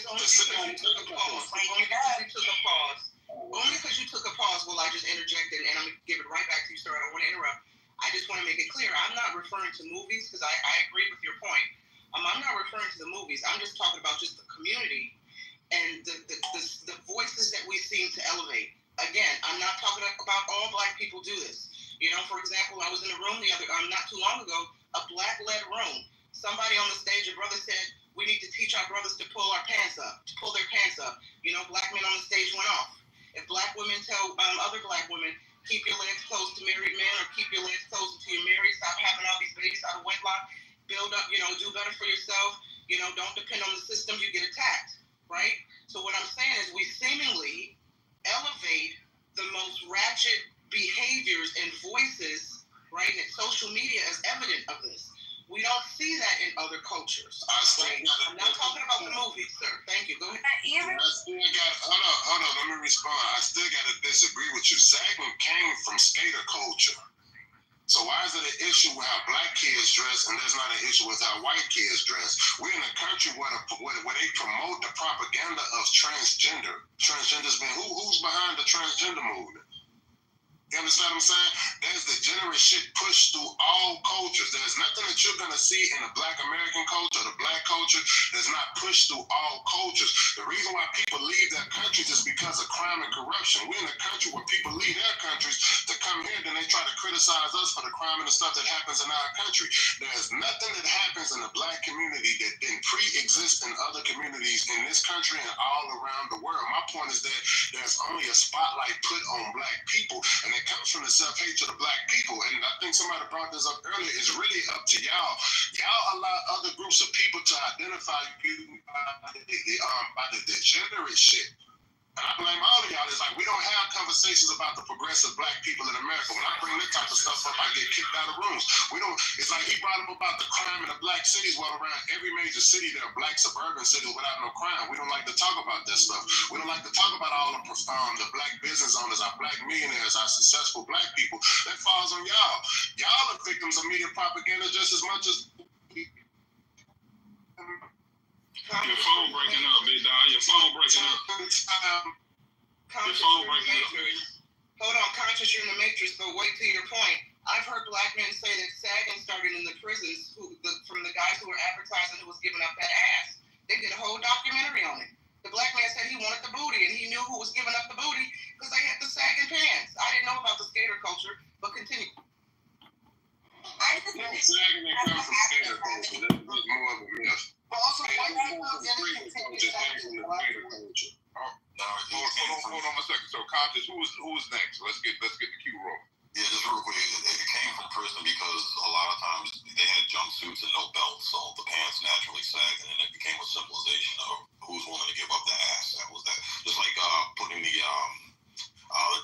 only because you took a pause. Only because you took a pause. Only because you took a pause. Well, I just interjected, and I'm gonna give it right back to you, sir. I don't want to interrupt. I just want to make it clear. I'm not referring to movies because I agree with your point. I'm not referring to the movies. I'm just talking about just the community and the voices that we seem to elevate. Again, I'm not talking about all Black people do this. You know, for example, I was in a room not too long ago, a Black-led room. Somebody on the stage, a brother said, we need to teach our brothers to pull their pants up. You know, Black men on the stage went off. If Black women tell other Black women, keep your legs closed to married men or keep your legs closed until you're married, stop having all these babies out of wedlock, build up, you know, do better for yourself, you know, don't depend on the system, you get attacked, right? So what I'm saying is we seemingly elevate the most ratchet behaviors and voices, right, and social media is evident of this. We don't see that in other cultures. Right? I'm not talking about the movies, sir. Thank you. Go ahead. Hold on, let me respond. I still got to disagree with you. Sagging came from skater culture. So why is it an issue with how Black kids dress and there's not an issue with how white kids dress? We're in a country where they promote the propaganda of transgender. Transgender's been, who's behind the transgender movement? You understand what I'm saying? There's degenerate shit pushed through all cultures. There's nothing that you're going to see in the Black American culture, the Black culture, that's not pushed through all cultures. The reason why people leave their countries is because of crime and corruption. We're in a country where people leave their countries to come here, then they try to criticize us for the crime and the stuff that happens in our country. There's nothing that happens in the Black community that didn't pre-exist in other communities in this country and all around the world. My point is that there's only a spotlight put on Black people, and it comes from the self-hatred of Black people. And I think somebody brought this up earlier. It's really up to y'all. Y'all allow other groups of people to identify you by the degenerate shit. And I blame all of y'all. It's like we don't have conversations about the progressive Black people in America. When I bring that type of stuff up, I get kicked out of rooms. We don't. It's like he brought up about the crime in the Black cities. Well, around every major city, there are Black suburban cities without no crime. We don't like to talk about that stuff. We don't like to talk about all the Black business owners, our Black millionaires, our successful Black people. That falls on y'all. Y'all are victims of media propaganda just as much as. Your phone breaking up, big dog. Your phone breaking up. Conscious, you're in the matrix. Hold on, Conscious, you're in the matrix, but wait to your point. I've heard Black men say that sagging started in the prisons from the guys who were advertising who was giving up that ass. They did a whole documentary on it. The Black man said he wanted the booty, and he knew who was giving up the booty because they had the sagging pants. I didn't know about the skater culture, but continue. Sagging may come from skater culture. That's more of a myth. But also, white people Hold on a second. So, Conscious, who is next? Let's get the cue rolling. Yeah, just real quick. It came from prison because a lot of times they had jumpsuits and no belts, so the pants naturally sagged, and it became a symbolization of who's willing to give up the ass. That was that. Just like putting the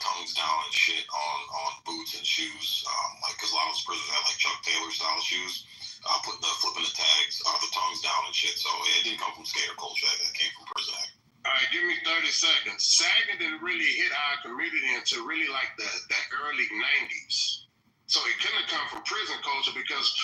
tongues down and shit on boots and shoes. Like, because a lot of those prisons had like Chuck Taylor style shoes. Flipping the tags, the tongues down and shit. So it didn't come from skater culture. It came from prison act. All right, give me 30 seconds. Sagging didn't really hit our community until really like the early 90s. So it couldn't have come from prison culture because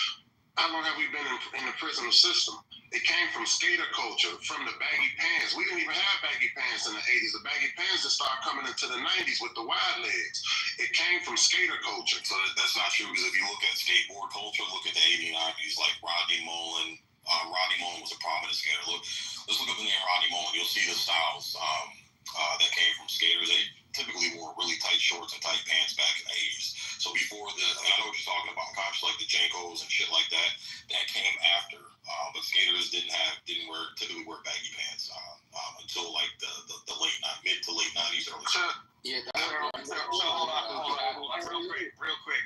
how long have we been in the prison system? It came from skater culture, from the baggy pants. We didn't even have baggy pants in the 80s. The baggy pants just started coming into the 90s with the wide legs. It came from skater culture. So that's not true because if you look at skateboard culture, look at the 80s, 90s, like Rodney Mullen. Rodney Mullen was a prominent skater. Let's look up the name Rodney Mullen. You'll see the styles that came from skaters. They typically wore really tight shorts and tight pants back in the 80s. So before and I know what you're talking about, conscious like the Jankos and shit like that. That came after. But skaters typically wear baggy pants until like the mid to late 90s, early. Yeah. Hold on, real quick.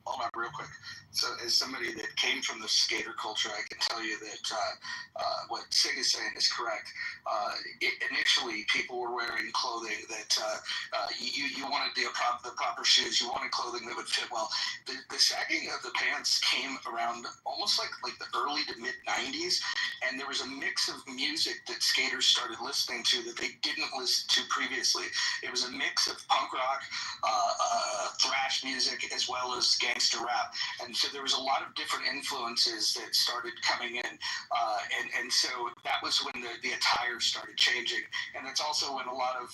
Hold on, real quick. So, as somebody that came from the skater culture, I can tell you that what Sig is saying is correct. Initially, people were wearing clothing that you wanted the proper shoes. You wanted clothing that would fit well. The sagging of the pants came around almost like the early to mid 90s, and there was a mix of music that skaters started listening to that they didn't listen to previously. It was a mix of punk rock, thrash music, as well as gangster rap, and so there was a lot of different influences that started coming in, and so that was when the attire started changing, and it's also when a lot of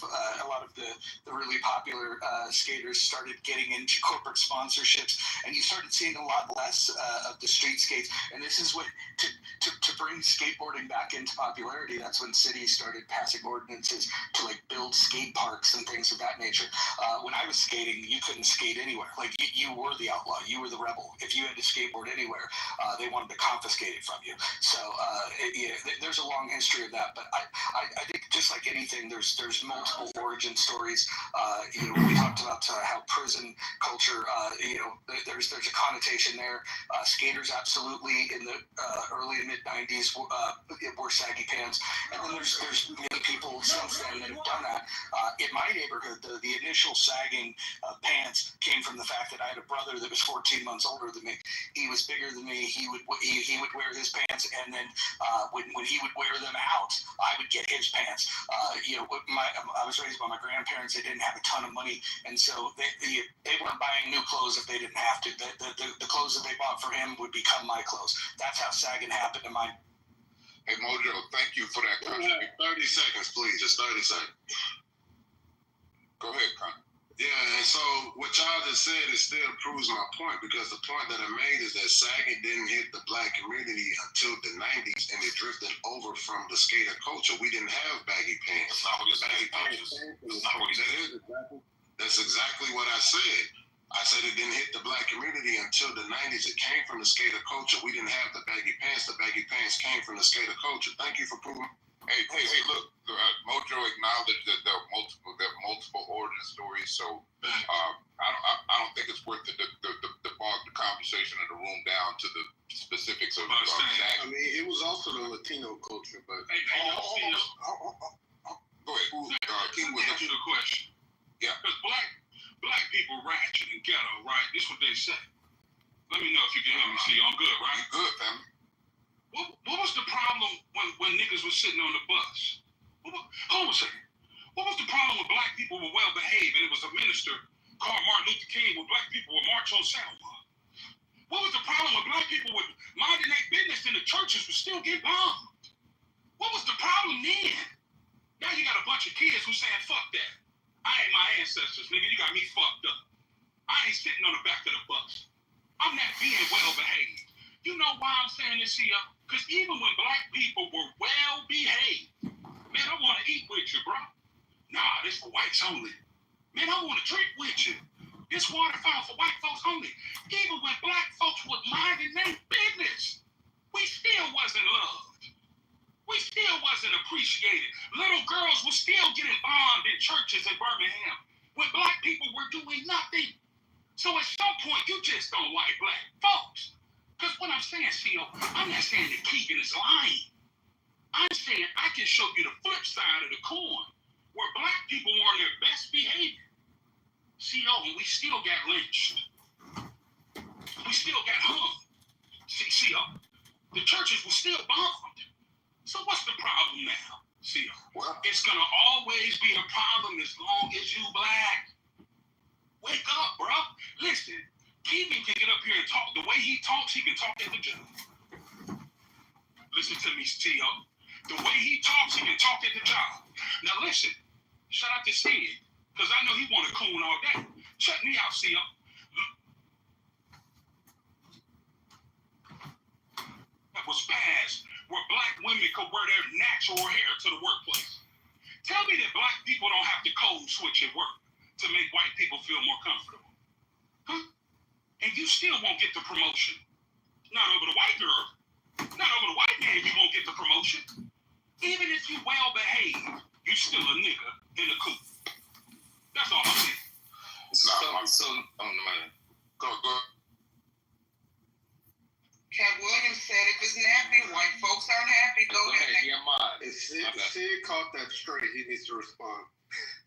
the really popular skaters started getting into corporate sponsorships, and you started seeing a lot less of the street skates. And this is what to bring skateboarding back into popularity. That's when cities started passing ordinances to like build skate parks and things of that nature. When I was skating, you couldn't skate anywhere. Like you were the outlaw, you were the rebel. If you had to skateboard anywhere, they wanted to confiscate it from you. So there's a long history of that. But I think just like anything, there's multiple origin stories. We talked about how prison culture. There's a connotation there. Skaters absolutely in the early and mid '90s wore saggy pants, and then there's many people since then that have done that. In my neighborhood, the initial sagging pants came from the fact that I had a brother that was 14 months older than me. He was bigger than me. He would wear his pants, and then when he would wear them out, I would get his pants. I was raised by my grandparents. They didn't have a ton of money, and so they weren't buying new clothes if they didn't have to. The clothes that they bought for him would become my clothes. That's how sagging happened in my. Hey Mojo, thank you for that contribution. 30 seconds, please. Just 30 seconds. Go ahead, Con. Yeah, and so what y'all just said, it still proves my point, because the point that I made is that sagging didn't hit the black community until the 90s, and it drifted over from the skater culture. We didn't have baggy pants. That's not what he said. That's not what he said. That's exactly what I said. I said it didn't hit the black community until the 90s. It came from the skater culture. We didn't have the baggy pants. The baggy pants came from the skater culture. Thank you for proving. Hey, look, Mojo acknowledged that there are multiple origin stories, so I don't think it's worth the bog the conversation in the room down to the specifics of I mean, it was also the Latino culture, but go ahead. King was answer the question. Yeah. Because black people ratchet and ghetto, right? This is what they say. Let me know if you can hear me. See, I'm good, right? You good, family? What was the problem when niggas was sitting on the bus? Hold on a second. What was the problem when black people were well behaved and it was a minister called Martin Luther King when black people would march on Selma? What was the problem when black people were minding their business and the churches would still get bombed? What was the problem then? Now you got a bunch of kids who saying, fuck that. I ain't my ancestors, nigga. You got me fucked up. I ain't sitting on the back of the bus. I'm not being well behaved. You know why I'm saying this here? Because even when black people were well behaved, man, I want to eat with you, bro. Nah, this for whites only. Man, I want to drink with you. This waterfowl for white folks only. Even when black folks was minding their business, we still wasn't loved. We still wasn't appreciated. Little girls were still getting bombed in churches in Birmingham when black people were doing nothing. So at some point, you just don't like black folks. Because what I'm saying, CO, I'm not saying that Keegan is lying. I'm saying I can show you the flip side of the coin, where black people were on their best behavior. CO, and we still got lynched. We still got hung. CO, the churches were still bombed. So what's the problem now, CO? Well, It's going to always be a problem as long as you black. Wake up, bro. Listen. Keegan can get up here and talk. The way he talks, he can talk at the job. Listen to me, T.O. The way he talks, he can talk at the job. Now listen, shout out to Sid, because I know he want to coon all day. Check me out, C.O. That was passed where black women could wear their natural hair to the workplace. Tell me that black people don't have to code switch at work to make white people feel more comfortable. Huh? And you still won't get the promotion. Not over the white girl. Not over the white man, you won't get the promotion. Even if you well behaved, you still a nigga in the coop. That's all I'm saying. go. Cat Williams said if it's nappy, white folks aren't happy. Go ahead. yeah, mine. If Sid caught that straight, he needs to respond.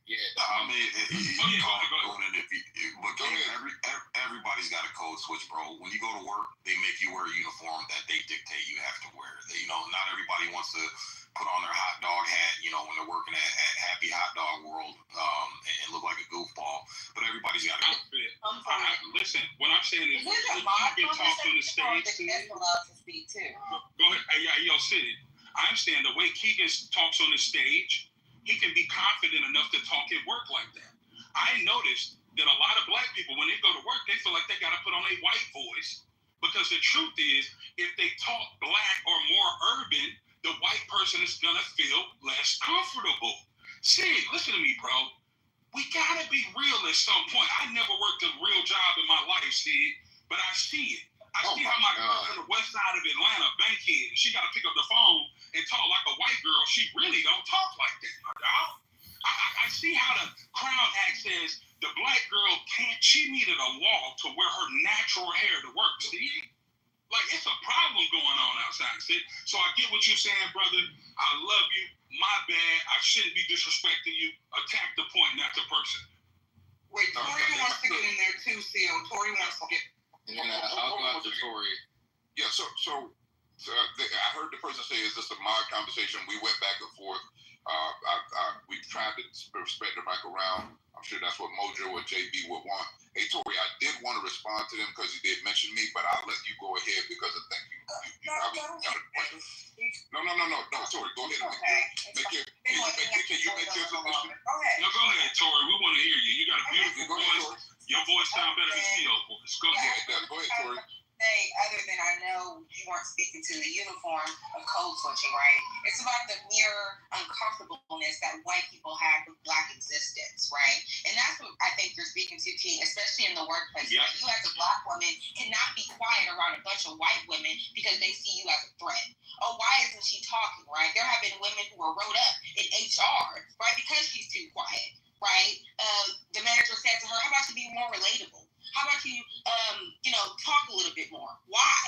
Yeah, I mean, everybody's got a code switch, bro. When you go to work, they make you wear a uniform that they dictate you have to wear. Not everybody wants to put on their hot dog hat, when they're working at Happy Hot Dog World, and look like a goofball. But everybody's got a outfit. Listen, what I'm saying is, Is this a you mod get talked on the right, Sid. allowed to speak too. Go ahead. Hey, yo, Sid. I understand the way Keegan talks on the stage, he can be confident enough to talk at work like that. I noticed that a lot of black people, when they go to work, they feel like they got to put on a white voice, because the truth is, if they talk black or more urban, the white person is going to feel less comfortable. Sid, listen to me, bro. We got to be real at some point. I never worked a real job in my life, Sid, but I see it. I see how my girl from the west side of Atlanta, Bankhead, she got to pick up the phone and talk like a white girl. She really don't talk like that, my dog. I see how the Crown Act says the black girl can't, she needed a law to wear her natural hair to work, see? Like, it's a problem going on outside, see? So I get what you're saying, brother. I love you. My bad. I shouldn't be disrespecting you. Attack the point, not the person. Wait, Tori wants to get in there too, CO. Tori wants to get... Yeah, I'll go after Tori. Yeah, so I heard the person say, is this a mod conversation? We went back and forth. We tried to spread the mic around. I'm sure that's what Mojo or JB would want. Hey, Tori, I did want to respond to them because you did mention me, but I'll let you go ahead because I think you probably got a point. No, Tori, go ahead and can you make your submission? No, go ahead, Tori. We want to hear you. You got a beautiful voice. Your voice sounds better than Steele's voice. Go ahead. Go ahead, Tori. Other than I know you weren't speaking to the uniform of code switching, right? It's about the mere uncomfortableness that white people have with black existence, right? And that's what I think you're speaking to, King, especially in the workplace. Yeah. Right? You as a black woman cannot be quiet around a bunch of white women because they see you as a threat. Oh, why isn't she talking, right? There have been women who were wrote up in HR, right, because she's too quiet, right? The manager said to her, how about you be more relatable? How about you, talk a little bit more? Why?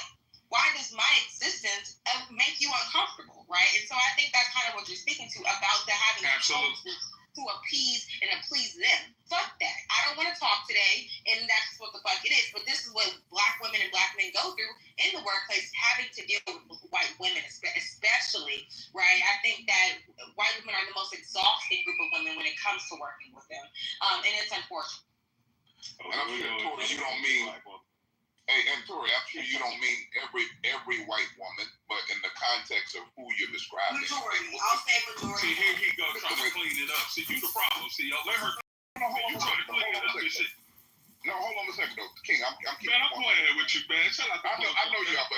Why does my existence make you uncomfortable, right? And so I think that's kind of what you're speaking to about the having to appease and please them. Fuck that. I don't want to talk today, and that's what the fuck it is. But this is what black women and black men go through in the workplace, having to deal with white women, especially, right? I think that white women are the most exhausting group of women when it comes to working with them, and it's unfortunate. And I'm sure, Tori, you don't mean... Hey, and Tori, I'm sure you don't mean every white woman, but in the context of who you're describing. Majority. I'll say majority. See, here he go trying to clean it up. See, you the problem. See, y'all let her... You trying to clean it up and shit. No, hold on a second, though. King, I'm keeping... Man, I'm playing with you, man. Shut up. I know you are,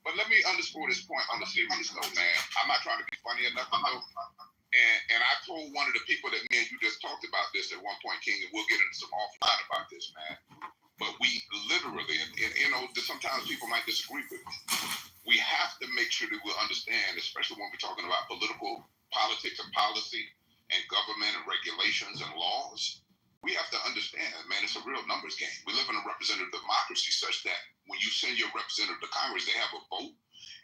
but let me underscore this point on the serious note, man. I'm not trying to be funny enough, though. And I told one of the people that me and you just talked about this at one point, King, and we'll get into some offline about this, man. But we literally, and sometimes people might disagree with me. We have to make sure that we understand, especially when we're talking about politics and policy and government and regulations and laws. We have to understand, man, it's a real numbers game. We live in a representative democracy such that when you send your representative to Congress, they have a vote.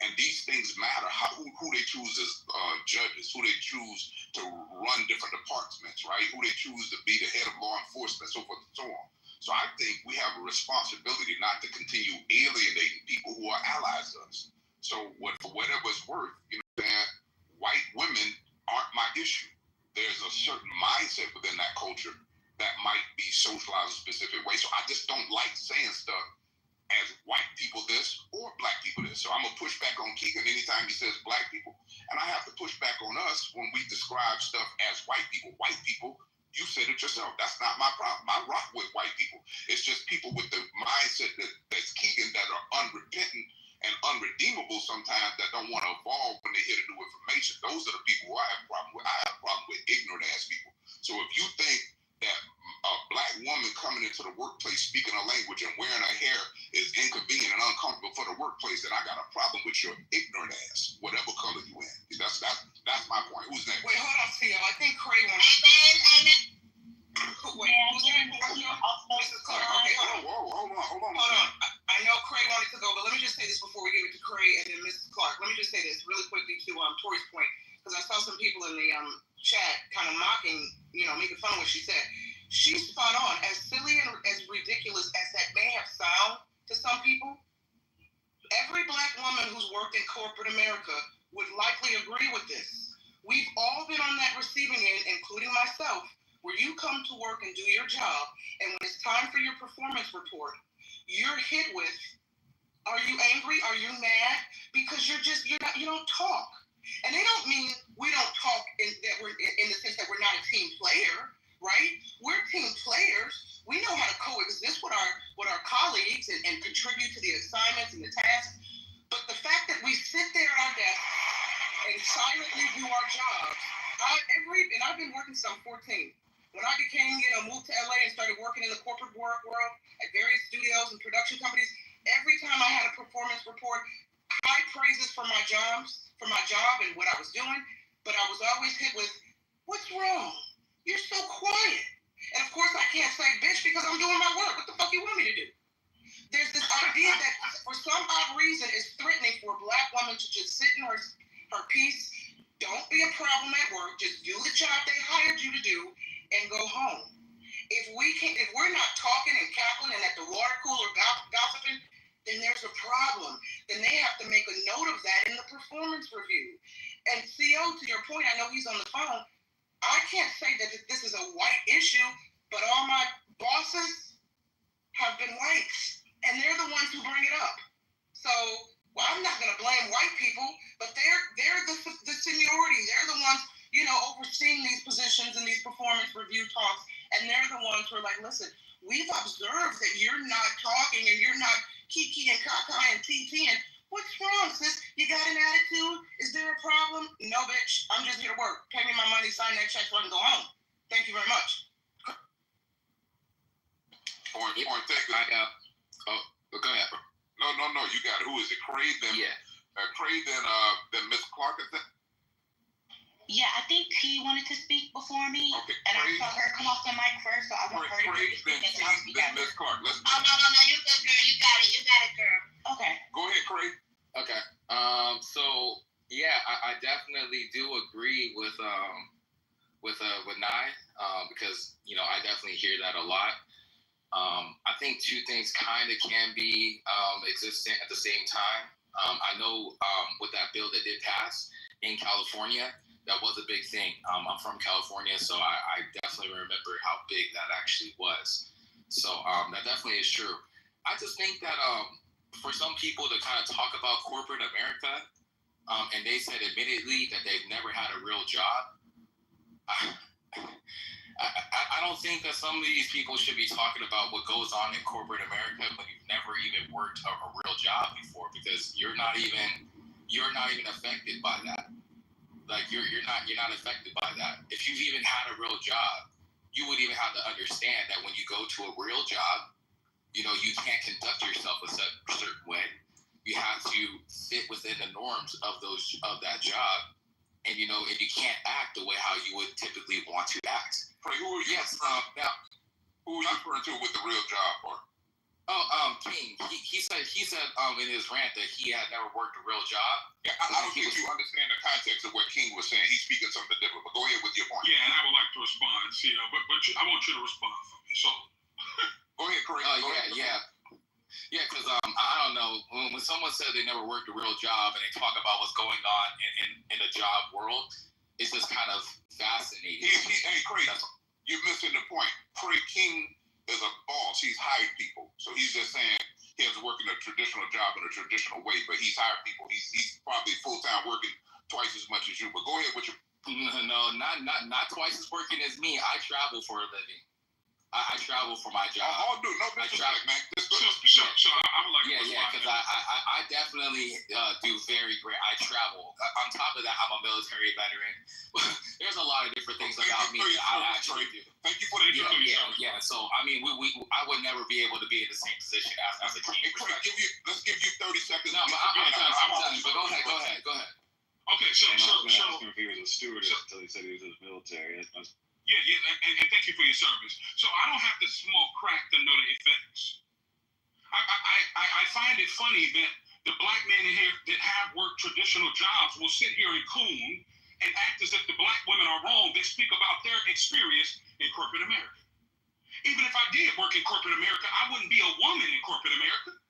And these things matter. Who they choose as judges, who they choose to run different departments, right? Who they choose to be the head of law enforcement, so forth and so on. So I think we have a responsibility not to continue alienating people who are allies to us. So for whatever it's worth, white women aren't my issue. There's a certain mindset within that culture that might be socialized a specific way. So I just don't like saying stuff as white people this or black people this. So I'm going to push back on Keegan anytime he says black people. And I have to push back on us when we describe stuff as white people. White people, you said it yourself. That's not my problem. I rock with white people. It's just people with the mindset that's Keegan that are unrepentant and unredeemable sometimes that don't want to evolve when they hear the new information. Those are the people who I have a problem with. I have a problem with ignorant ass people. So if you think that a black woman coming into the workplace speaking a language and wearing her hair is inconvenient and uncomfortable for the workplace, then I got a problem with your ignorant ass, whatever color you in. That's my point. Who's next? Wait, hold on, Theo. I think Cray wants... Wait, who's next? Mrs. Clark. Okay, hold on. I know Cray wanted to go, but let me just say this before we give it to Cray and then Mrs. Clark. Let me just say this really quickly to Tori's point, because I saw some people in the chat kind of mocking, making fun of what she said. She's spot on. As silly and as ridiculous as that may have sound to some people, every black woman who's worked in corporate America would likely agree with this. We've all been on that receiving end, including myself, where you come to work and do your job, and when it's time for your performance report, you're hit with Are you angry? Are you mad? Because you don't talk. And they don't mean we don't talk in the sense that we're not a team player, right? We're team players. We know how to coexist with our colleagues and contribute to the assignments and the tasks. But the fact that we sit there at our desk and silently do our jobs, I've been working since I'm 14. When I became, moved to LA and started working in the corporate world at various studios and production companies, every time I had a performance report, high praises for my job and what I was doing, but I was always hit with, what's wrong? You're so quiet. And of course I can't say bitch because I'm doing my work. What the fuck you want me to do? There's this idea that for some odd reason it's threatening for a Black woman to just sit in her piece, don't be a problem at work, just do the job they hired you to do and go home. If we're not talking and cackling and at the water cooler gossiping, then there's a problem. Then they have to make a note of that in the performance review. And CO, to your point, I know he's on the phone, I can't say that this is a white issue, but all my bosses have been whites, and they're the ones who bring it up. So, I'm not going to blame white people, but they're the seniority. They're the ones, overseeing these positions and these performance review talks, and they're the ones who are like, listen, we've observed that you're not talking and you're not kiki and kaka and TT, and what's wrong, sis? You got an attitude? Is there a problem? No, bitch. I'm just here to work. Pay me my money, sign that check so I can go home. Thank you very much. Point taken. Go ahead, bro. No. You got it. Who is it? Craig, then? Yeah. Craig, then Miss Clark, is that? Yeah, I think he wanted to speak before me, Okay, and Craig, I saw her come off the mic first, so I want her to Craig, speak, and then I'll speak then after. Miss Clark. Let's No, you good, girl. You got it, girl. Okay. go ahead, Craig. Okay. So yeah, I definitely do agree with Nye, because I definitely hear that a lot. I think two things kind of can be existent at the same time. I know with that bill that did pass in California, that was a big thing. I'm from California, so I definitely remember how big that actually was. So that definitely is true. I just think that for some people to kind of talk about corporate America, and they said admittedly that they've never had a real job, I don't think that some of these people should be talking about what goes on in corporate America when you've never even worked a real job before, because you're not even affected by that. Like you're not affected by that. If you've even had a real job, you would even have to understand that when you go to a real job, you can't conduct yourself a certain way. You have to fit within the norms of that job, and you can't act the way how you would typically want to act. Craig, who are you? Yes. Now, Who are you referring to with the real job part? King. He said in his rant that he had never worked a real job. Yeah, I don't think you understand the context of what King was saying. He's speaking something different. But go ahead with your point. Yeah, and I would like to respond, CEO, but I want you to respond for me. So go ahead, Craig. Yeah, because I don't know, when someone says they never worked a real job and they talk about what's going on in the job world, it's just kind of fascinating. Hey, Craig, you're missing the point. Craig King is a boss. He's hired people. So he's just saying he has to work in a traditional job in a traditional way, but he's hired people. He's probably full-time working twice as much as you. But go ahead with your... No, not twice as working as me. I travel for a living. I travel for my job. Oh, dude, no disrespect, man. Sure. I would like to respond. Yeah, because I definitely do very great. I travel. On top of that, I'm a military veteran. There's a lot of different things about me that I actually do. Thank you for the Yeah. So I mean, I would never be able to be in the same position as a king. Let's give you 30 seconds. No, but I'm done. But go ahead. Okay, so I was going to ask him if he was a stewardess until he said he was in the military. Yeah, and thank you for your service. So I don't have to smoke crack to know the effects. I find it funny that the black men in here that have worked traditional jobs will sit here and coon and act as if the black women are wrong. They speak about their experience in corporate America. Even if I did work in corporate America, I wouldn't be a woman in corporate America.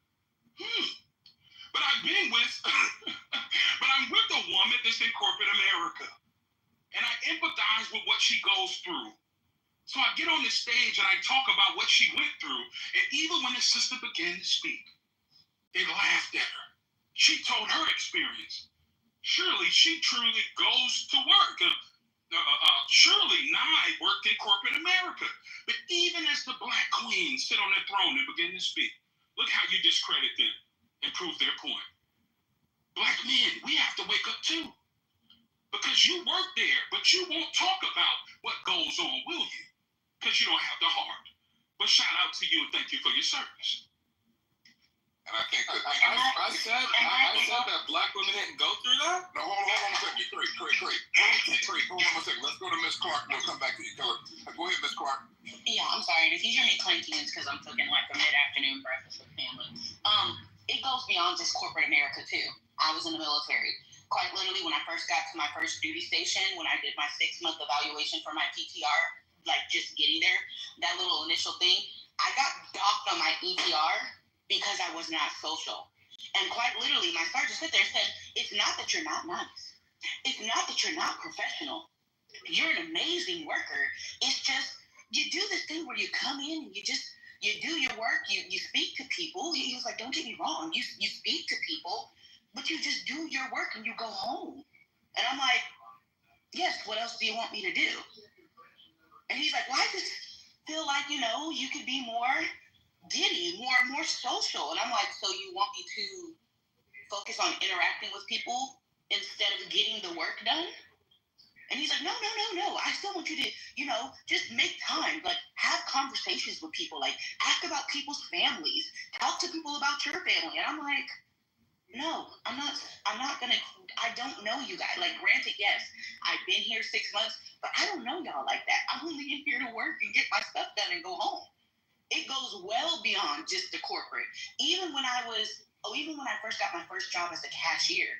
But I've been with, but I'm with a woman that's in corporate America. And I empathize with what she goes through. So I get on the stage and I talk about what she went through. And even when the sister began to speak, They laughed at her. She told her experience. Surely she truly goes to work. Surely Nye worked in corporate America. But even as the black queens sit on their throne and begin to speak, look how you discredit them and prove their point. Black men, we have to wake up too. Because you work there, but you won't talk about what goes on, will you? Because you don't have the heart. But shout out to you and thank you for your service. And I think that I said that black women didn't go through that. No, hold on a second. Great. Hold on a second. Let's go to Miss Clark. We'll come back to you, Keller. Go ahead, Miss Clark. Yeah, I'm sorry. If you hear me clinking, it's because I'm cooking like a mid-afternoon breakfast with family. It goes beyond just corporate America too. I was in the military. Quite literally, when I first got to my first duty station, when I did my 6-month evaluation for my PTR, like just getting there, that little initial thing, I got docked on my EPR because I was not social. And quite literally, my sergeant stood there and said, it's not that you're not nice. It's not that you're not professional. You're an amazing worker. It's just, you do this thing where you come in and you do your work, you speak to people. He was like, don't get me wrong, you speak to people, but you just do your work and you go home. And I'm like, yes, what else do you want me to do? And he's like, well, I just feel like, you could be more giddy, more social. And I'm like, so you want me to focus on interacting with people instead of getting the work done? And he's like, no. I still want you to, just make time, like have conversations with people, like ask about people's families, talk to people about your family. And I'm like, no, I'm not gonna, I don't know you guys. Like, granted, yes, I've been here 6 months, but I don't know y'all like that. I'm only in here to work and get my stuff done and go home. It goes well beyond just the corporate. Even when I first got my first job as a cashier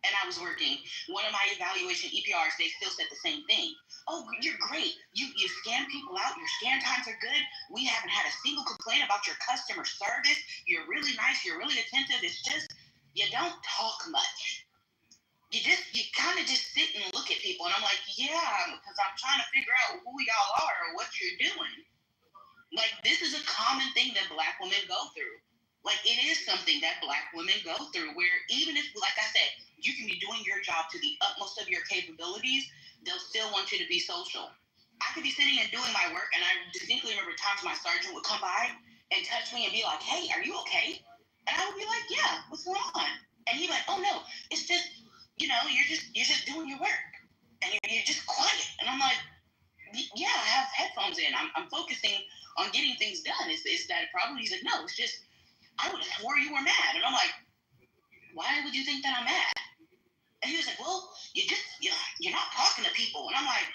and I was working, one of my evaluation EPRs, they still said the same thing. Oh, you're great. You scan people out. Your scan times are good. We haven't had a single complaint about your customer service. You're really nice. You're really attentive. It's just, you don't talk much. You kind of just sit and look at people. And I'm like, yeah, because I'm trying to figure out who y'all are or what you're doing. Like, this is a common thing that black women go through. Like, it is something that black women go through where even if, like I said, you can be doing your job to the utmost of your capabilities, they'll still want you to be social. I could be sitting and doing my work, and I distinctly remember times my sergeant would come by and touch me and be like, hey, are you okay? And I would be like, yeah, what's going on? And he'd be like, oh, no, it's just, you're just doing your work. And you're just quiet. And I'm like, yeah, I have headphones in. I'm focusing on getting things done. Is that a problem? He's like, no, it's just, I would have swore you were mad. And I'm like, why would you think that I'm mad? And he was like, well, you're not talking to people. And I'm like,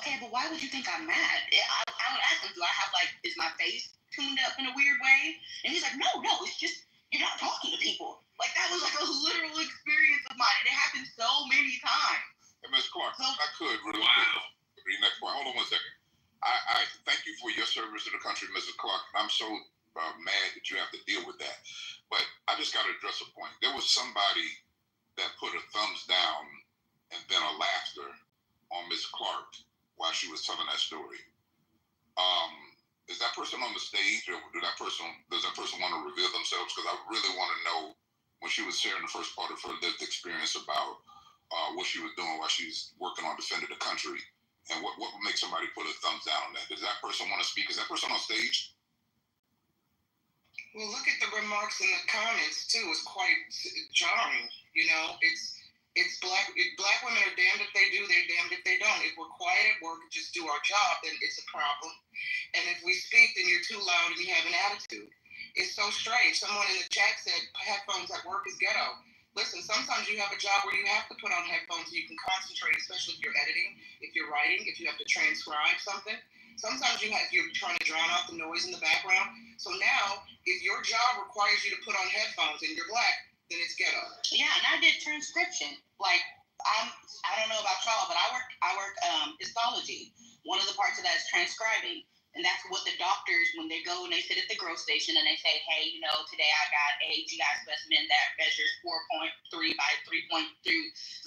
okay, but why would you think I'm mad? I would ask him, do I have is my face tuned up in a weird way? And he's like, no, it's just, you're not talking to people. Like, that was like a literal experience of mine. And it happened so many times. Hey, Ms. Clark, I could really quick. Next point. Hold on 1 second. I thank you for your service to the country, Mrs. Clark. I'm so mad that you have to deal with that. But I just got to address a point. There was somebody that put a thumbs down and then a laughter on Ms. Clark while she was telling that story. Is that person on the stage, or does that person want to reveal themselves? Because I really want to know when she was sharing the first part of her lived experience about what she was doing while she's working on defending the country, and what would make somebody put a thumbs down on that? Does that person want to speak? Is that person on stage? Well, look at the remarks in the comments too. It's quite jarring. It's black women are damned if they do, they're damned if they don't. If we're quiet at work and just do our job, then it's a problem. And if we speak, then you're too loud and you have an attitude. It's so strange. Someone in the chat said headphones at work is ghetto. Listen, sometimes you have a job where you have to put on headphones so you can concentrate, especially if you're editing, if you're writing, if you have to transcribe something. Sometimes you're trying to drown out the noise in the background. So now, if your job requires you to put on headphones and you're black, then it's ghetto. Yeah, and I did transcription. Like, I don't know about y'all, but I work histology. One of the parts of that is transcribing. And that's what the doctors, when they go and they sit at the growth station and they say, hey, today I got a GI specimen that measures 4.3 by 3.2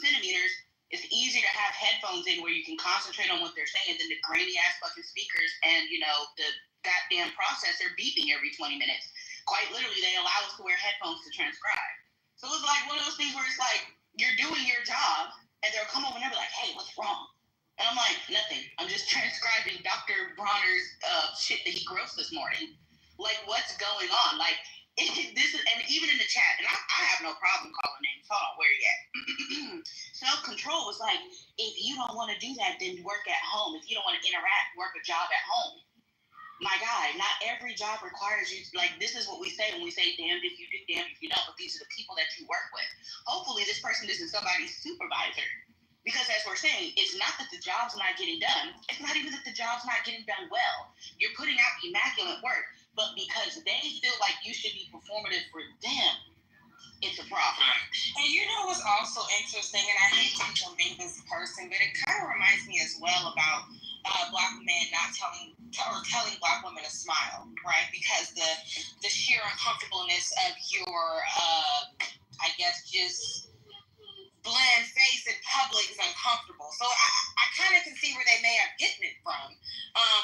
centimeters. It's easier to have headphones in where you can concentrate on what they're saying than the grainy ass fucking speakers and, the goddamn processor beeping every 20 minutes. quite literally, they allow us to wear headphones to transcribe. So it's like one of those things where it's like, you're doing your job, and they'll come over and they'll be like, hey, what's wrong? And I'm like, nothing. I'm just transcribing Dr. Bronner's shit that he grossed this morning. Like, what's going on? Like, this is, and even in the chat, and I have no problem calling names. Hold on, where you at? Self-control was like, if you don't want to do that, then work at home. If you don't want to interact, work a job at home. My guy, not every job requires you to, like, this is what we say when we say damned if you do, damned if you don't, but these are the people that you work with. Hopefully this person isn't somebody's supervisor. Because as we're saying, it's not that the job's not getting done. It's not even that the job's not getting done well. You're putting out immaculate work, but because they feel like you should be performative for them, it's a problem. And you know what's also interesting, and I hate to be this person, but it kind of reminds me as well about Black men not telling Black women to smile, right? Because the sheer uncomfortableness of your, I guess, just bland face in public is uncomfortable. So I kind of can see where they may have gotten it from,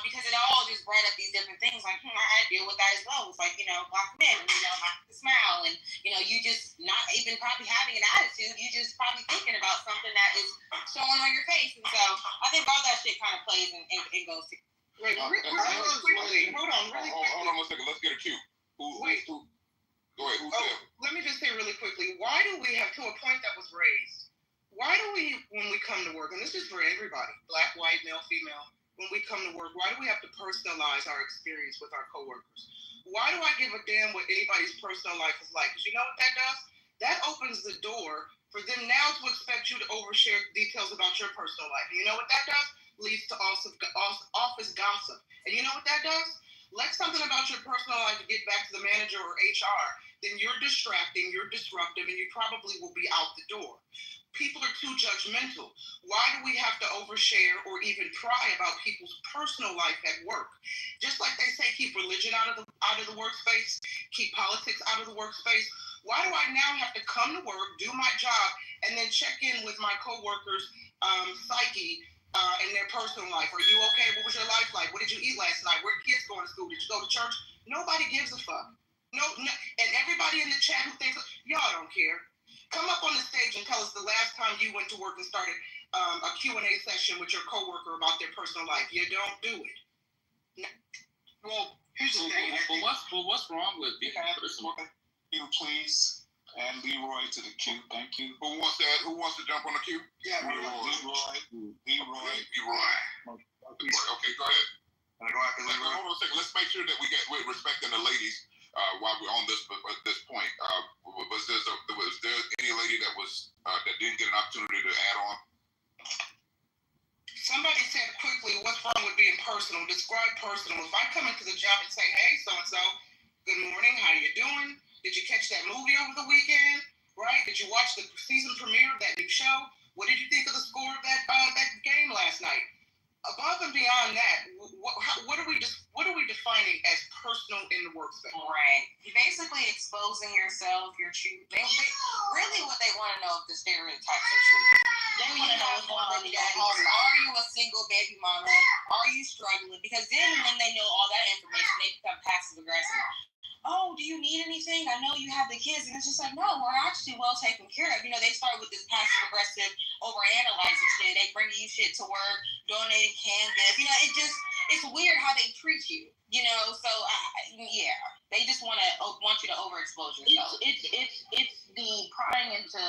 because it all just brought up these different things. Like, I deal with that as well. It's like, Black men, not to smile, and you just not even probably having an attitude. You just probably thinking about something that is showing on your face, and so I think all that shit kind of plays and goes together. Wait, hold on, really quickly. Hold on 1 second. Let's get a cue. Who? Go ahead. Who said? Let me just say really quickly, why do we have, to a point that was raised, why do we, when we come to work, and this is for everybody, black, white, male, female, when we come to work, why do we have to personalize our experience with our coworkers? Why do I give a damn what anybody's personal life is like? Because you know what that does? That opens the door for them now to expect you to overshare details about your personal life. And you know what that does? Leads to office gossip. And you know what that does? Let something about your personal life get back to the manager or HR, then you're distracting, you're disruptive, and you probably will be out the door. People are too judgmental. Why do we have to overshare or even pry about people's personal life at work? Just like they say, keep religion out of the workspace, keep politics out of the workspace. Why do I now have to come to work, do my job, and then check in with my coworkers' psyche in their personal life? Are you okay? What was your life like? What did you eat last night? Where kids going to school? Did you go to church? Nobody gives a fuck. No, and everybody in the chat who thinks, y'all don't care. Come up on the stage and tell us the last time you went to work and started a Q&A session with your coworker about their personal life. You don't do it. No. Well, here's the thing. What's wrong with being personal? You please, and Leroy to the queue. Thank you. Who wants to jump on the queue? Yeah, Leroy. Okay, go ahead. Hold on a second. Let's make sure that we're respecting the ladies while we're on this point. Was there any lady that didn't get an opportunity to add on? Somebody said quickly, what's wrong with being personal? Describe personal. If I come into the job and say, hey, so-and-so, good morning, how you doing? Did you catch that movie over the weekend? Right? Did you watch the season premiere of that new show? What did you think of the score of that game last night? Above and beyond that, what are we defining as personal in the workspace? Right. You're basically exposing yourself, your truth. Really what they want to know if the stereotypes are true. They want to know what's going on in your home. Are you a single baby mama? Are you struggling? Because then when they know all that information, they become passive aggressive. Oh, do you need anything? I know you have the kids. And it's just like, no, we're actually well taken care of. They start with this passive aggressive overanalyzing shit. They bring you shit to work, donating canned goods. It's weird how they treat you. So yeah, they just want you to overexpose yourself. It's the prying into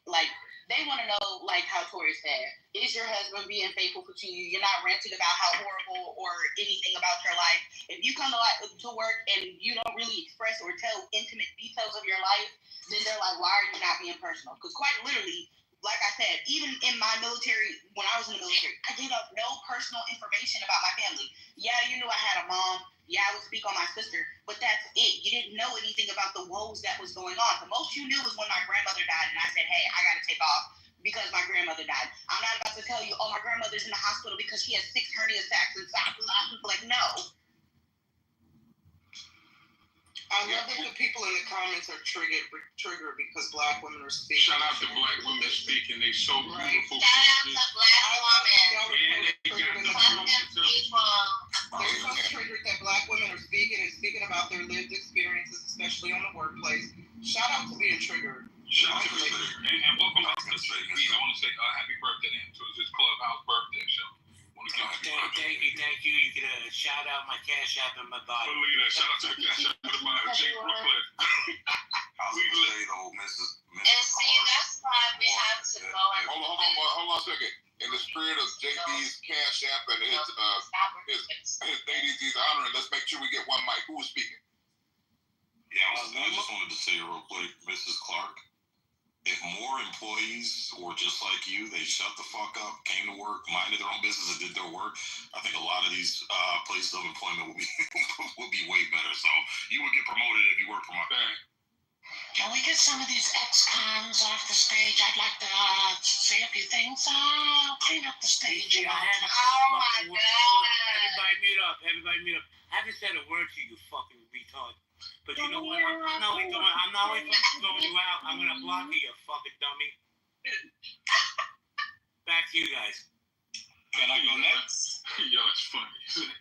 like. They want to know, like how Tori said, is your husband being faithful to you? You're not ranting about how horrible or anything about your life. If you come to work and you don't really express or tell intimate details of your life, then they're like, why are you not being personal? Because quite literally, like I said, even in my military, when I was in the military, I gave up no personal information about my family. Yeah, you knew I had a mom. Yeah, I would speak on my sister, but that's it. You didn't know anything about the woes that was going on. The most you knew was when my grandmother died, and I said, hey, I got to take off because my grandmother died. I'm not about to tell you, oh, my grandmother's in the hospital because she has 6 hernia sacks and socks. Like, no. I love that the people in the comments are triggered because black women are speaking. Shout out to black women speaking. They so beautiful. Shout out to black women. They're so triggered that black women are speaking about their lived experiences, especially on the workplace. Shout out to being triggered. Shout out to Mr. And welcome back to the show. I want to say happy birthday to his Clubhouse birthday show. Thank you. You get a shout out my Cash App and my body. Believe that. Shout out to the Cash App and my Jake Brooklyn. How's the state old Mrs. And see, that's why we have to go and Hold on a second. In the spirit of JB's Cash App and his ladies he's honoring, let's make sure we get one mic. Who is speaking? Yeah, I just wanted to say real quick, Mrs. Clark, if more employees were just like you, they shut the fuck up, came to work, minded their own business, and did their work, I think a lot of these places of employment would be would be way better. So you would get promoted if you worked for my bank. Can we get some of these ex-cons off the stage? I'd like to say a few things. Clean up the stage. Oh my God. Everybody mute up. I haven't said a word to you, fucking retard. But you know what? I'm not only throwing you out, I'm going to block you, you fucking dummy. Back to you guys. Can I go next? Yo, it's funny.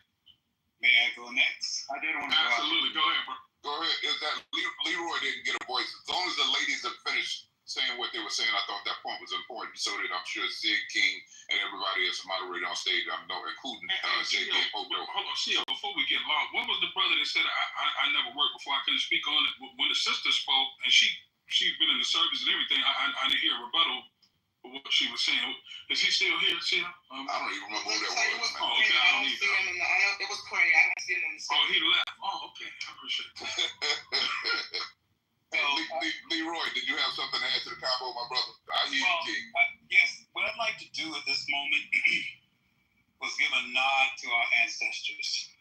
May I go next? I did want to Absolutely. Go ahead, bro. Go ahead. Is that Leroy didn't get a voice? As long as the ladies have finished saying what they were saying, I thought that point was important. So did I'm sure Sid King and everybody as a moderator on stage, including JB and Odo. Hold on, see, before we get long, what was the brother that said I never worked before? I couldn't speak on it. When the sister spoke, and she's been in the service and everything, I didn't hear a rebuttal of what she was saying. Is he still here? See him? I don't even remember who that was. Oh, okay. I don't see him it was Quay. I don't see him in the Oh, he left. Oh, okay. I appreciate that. Leroy, did you have something to add to the combo, my brother? I hear you, King. Yes, what I'd like to do at this moment was give a nod to our ancestors.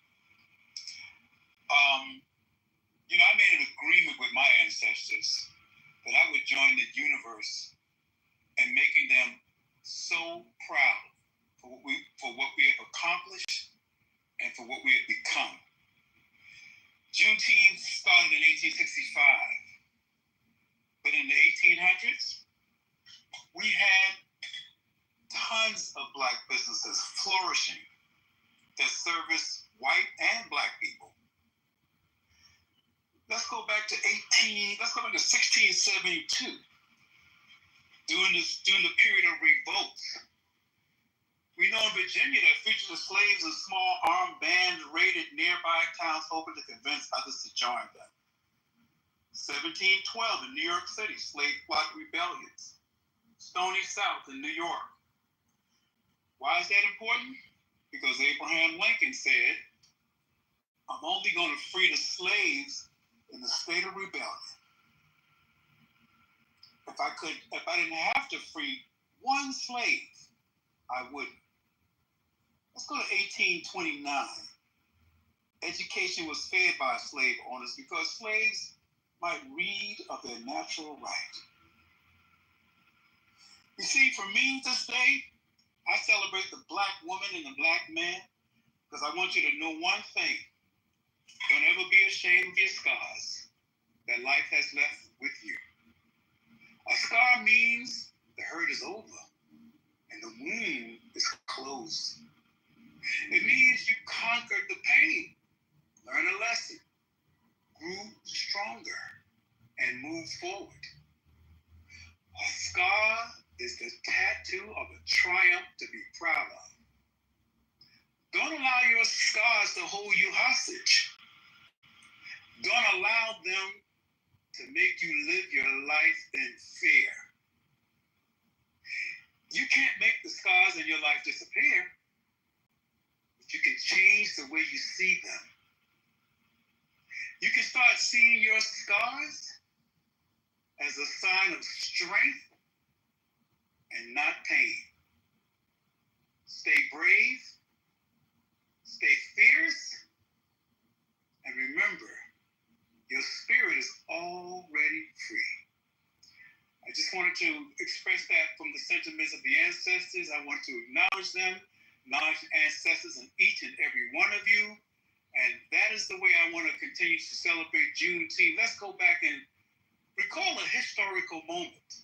I made an agreement with my ancestors that I would join the universe in making them so proud for what we have accomplished and for what we have become. Juneteenth started in 1865, but in the 1800s, we had tons of Black businesses flourishing that service white and Black people. Let's go back to 1672. During the period of revolts, we know in Virginia that fugitive slaves and small armed bands raided nearby towns hoping to convince others to join them. 1712 in New York City, slave plot rebellions. Stony South in New York. Why is that important? Because Abraham Lincoln said, I'm only going to free the slaves in the state of rebellion. If I didn't have to free one slave, I wouldn't. Let's go to 1829. Education was fed by slave owners because slaves might read of their natural right. You see, for me this day, I celebrate the Black woman and the Black man because I want you to know one thing. Don't ever be ashamed of your scars that life has left with you. A scar means the hurt is over and the wound is closed. It means you conquered the pain, learned a lesson, grew stronger, and moved forward. A scar is the tattoo of a triumph to be proud of. Don't allow your scars to hold you hostage. Don't allow them to make you live your life in fear. You can't make the scars in your life disappear, but you can change the way you see them. You can start seeing your scars as a sign of strength and not pain. Stay brave, stay fierce, and remember, your spirit is already free. I just wanted to express that from the sentiments of the ancestors. I want to acknowledge them, acknowledge the ancestors in each and every one of you. And that is the way I want to continue to celebrate Juneteenth. Let's go back and recall a historical moment,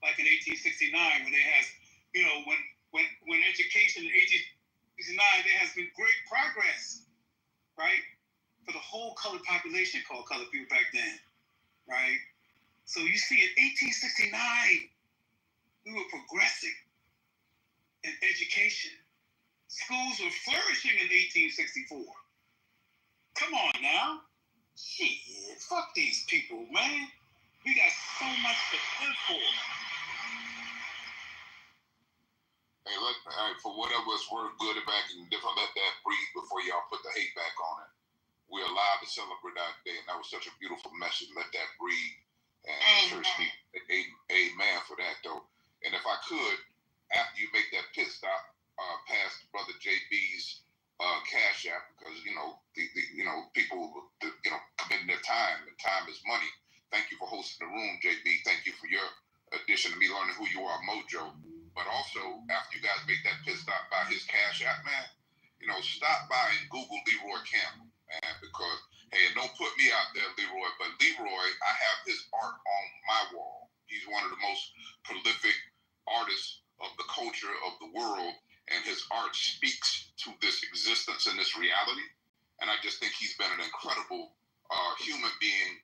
like in 1869, when they has, when education in 1869, there has been great progress, right? For the whole colored population. population called colored people back then, right? So you see, in 1869, we were progressing in education. Schools were flourishing in 1864. Come on now. Shit, fuck these people, man. We got so much to live for. Hey, for whatever it's worth, good and bad and different, let that breathe before y'all put the hate back on it. We're allowed to celebrate our day, and that was such a beautiful message. Let that breathe. And the church need amen for that, though. And if I could, after you make that pit stop, pass Brother JB's cash app, because people committing their time, and time is money. Thank you for hosting the room, JB. Thank you for your addition to me learning who you are, Mojo. But also, after you guys make that pit stop by his cash app, man, stop by and Google Leroy Campbell, man, because, hey, don't put me out there, Leroy, but Leroy, I have his art on my wall. He's one of the most prolific artists of the culture of the world, and his art speaks to this existence and this reality. And I just think he's been an incredible human being,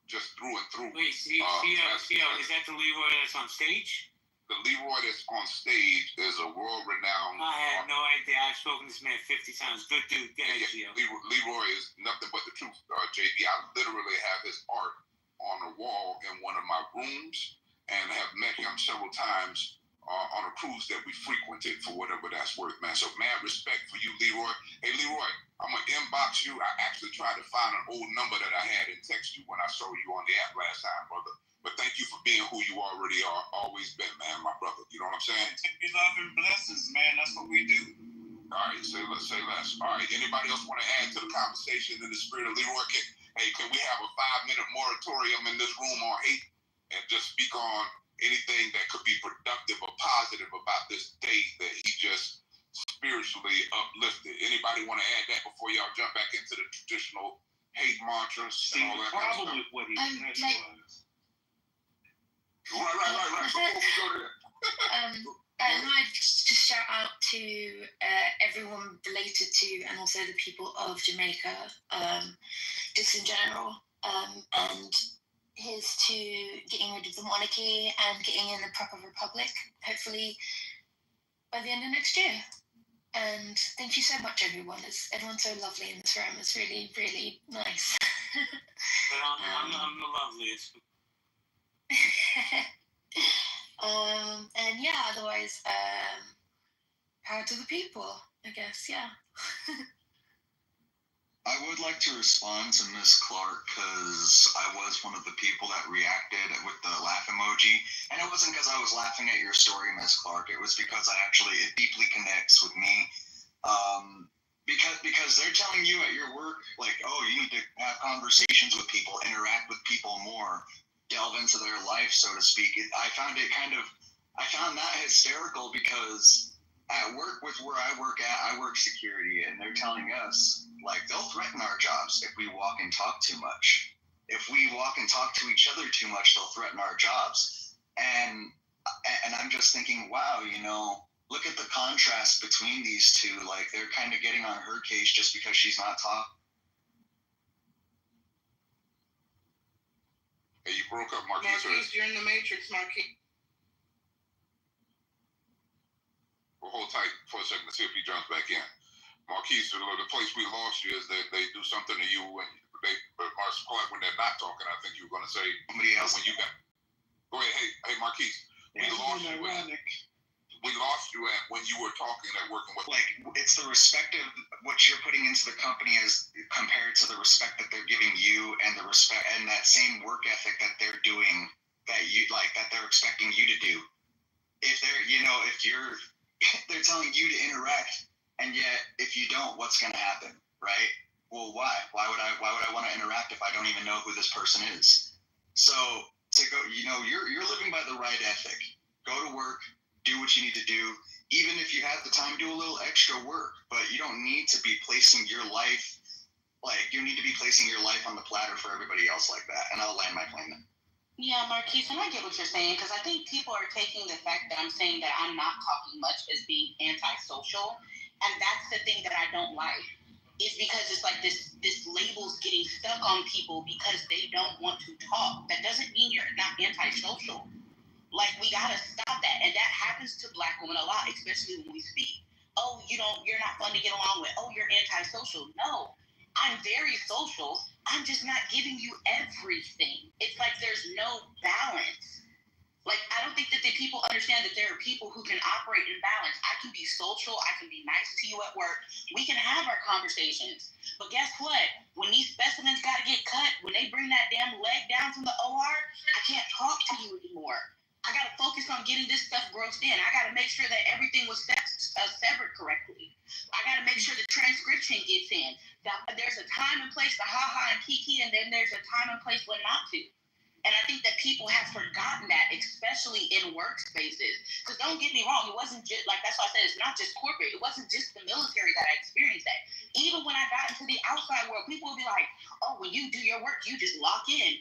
just through and through. Wait, is that the Leroy that's on stage? The Leroy that's on stage is a world-renowned... I had no idea. I've spoken to this man 50 times. Good dude. Get it, Gio. Leroy is nothing but the truth, JB. I literally have his art on a wall in one of my rooms and have met him several times on a cruise that we frequented, for whatever that's worth, man. So, mad respect for you, Leroy. Hey, Leroy, I'm going to inbox you. I actually tried to find an old number that I had and text you when I saw you on the app last time, brother. But thank you for being who you already are, always been, man, my brother. You know what I'm saying? Be love and blessings, man. That's what we do. All right, say less. All right, anybody else want to add to the conversation in the spirit of Leroy? Can we have a 5-minute moratorium in this room on hate and just speak on anything that could be productive or positive about this day that he just spiritually uplifted? Anybody want to add that before y'all jump back into the traditional hate mantras and all that kind of stuff? What he was. Right. Before we go to that. No, I'd just shout out to everyone related to, and also the people of Jamaica, just in general, and here's to getting rid of the monarchy and getting in the proper republic, hopefully by the end of next year. And thank you so much, everyone. Everyone's so lovely in this room. It's really, really nice. But I'm the loveliest. And yeah, otherwise, power to the people, I guess, yeah. I would like to respond to Miss Clark because I was one of the people that reacted with the laugh emoji. And it wasn't because I was laughing at your story, Miss Clark. It was because it deeply connects with me. Because they're telling you at your work, like, oh, you need to have conversations with people, interact with people more, delve into their life, so to speak. I found that hysterical because at work with where I work at, I work security, and they're telling us, like, they'll threaten our jobs if we walk and talk too much. If we walk and talk to each other too much, they'll threaten our jobs. And I'm just thinking, wow, look at the contrast between these two. Like, they're kind of getting on her case just because she's not talking. Hey, you broke up, Marquise. You're in the Matrix, Marquise. Well, hold tight for a second to see if he jumps back in. Marquise, the place we lost you is that they do something to you when when they're not talking. I think you were going to say somebody else when you got. Go ahead, hey, Marquise. We lost you at when you were talking and working with. Like, it's the respect of what you're putting into the company as compared to the respect that they're giving you, and the respect and that same work ethic that they're doing that they're expecting you to do. If they're telling you to interact, and yet if you don't, what's going to happen, right? Well, why? Why would I want to interact if I don't even know who this person is? So to go, you're living by the right ethic. Go to work, do what you need to do. Even if you have the time, do a little extra work. But you don't need to be placing your life, you need to be placing your life on the platter for everybody else like that. And I'll land my plane. Yeah, Marquise, and I get what you're saying, because I think people are taking the fact that I'm saying that I'm not talking much as being antisocial, and that's the thing that I don't like. is because it's like this label's getting stuck on people because they don't want to talk. That doesn't mean you're not antisocial. Like, we gotta stop that. And that happens to Black women a lot, especially when we speak. Oh, you're not fun to get along with. Oh, you're antisocial. No, I'm very social. I'm just not giving you everything. It's like there's no balance. Like, I don't think that the people understand that there are people who can operate in balance. I can be social. I can be nice to you at work. We can have our conversations. But guess what? When these specimens got to get cut, when they bring that damn leg down from the OR, I can't talk to you anymore. I got to focus on getting this stuff grossed in. I got to make sure that everything was severed correctly. I got to make sure the transcription gets in. That there's a time and place to ha-ha and kiki, and then there's a time and place when not to. And I think that people have forgotten that, especially in workspaces. Because don't get me wrong, it wasn't just, like, that's why I said it's not just corporate. It wasn't just the military that I experienced that. Even when I got into the outside world, people would be like, oh, when you do your work, you just lock in.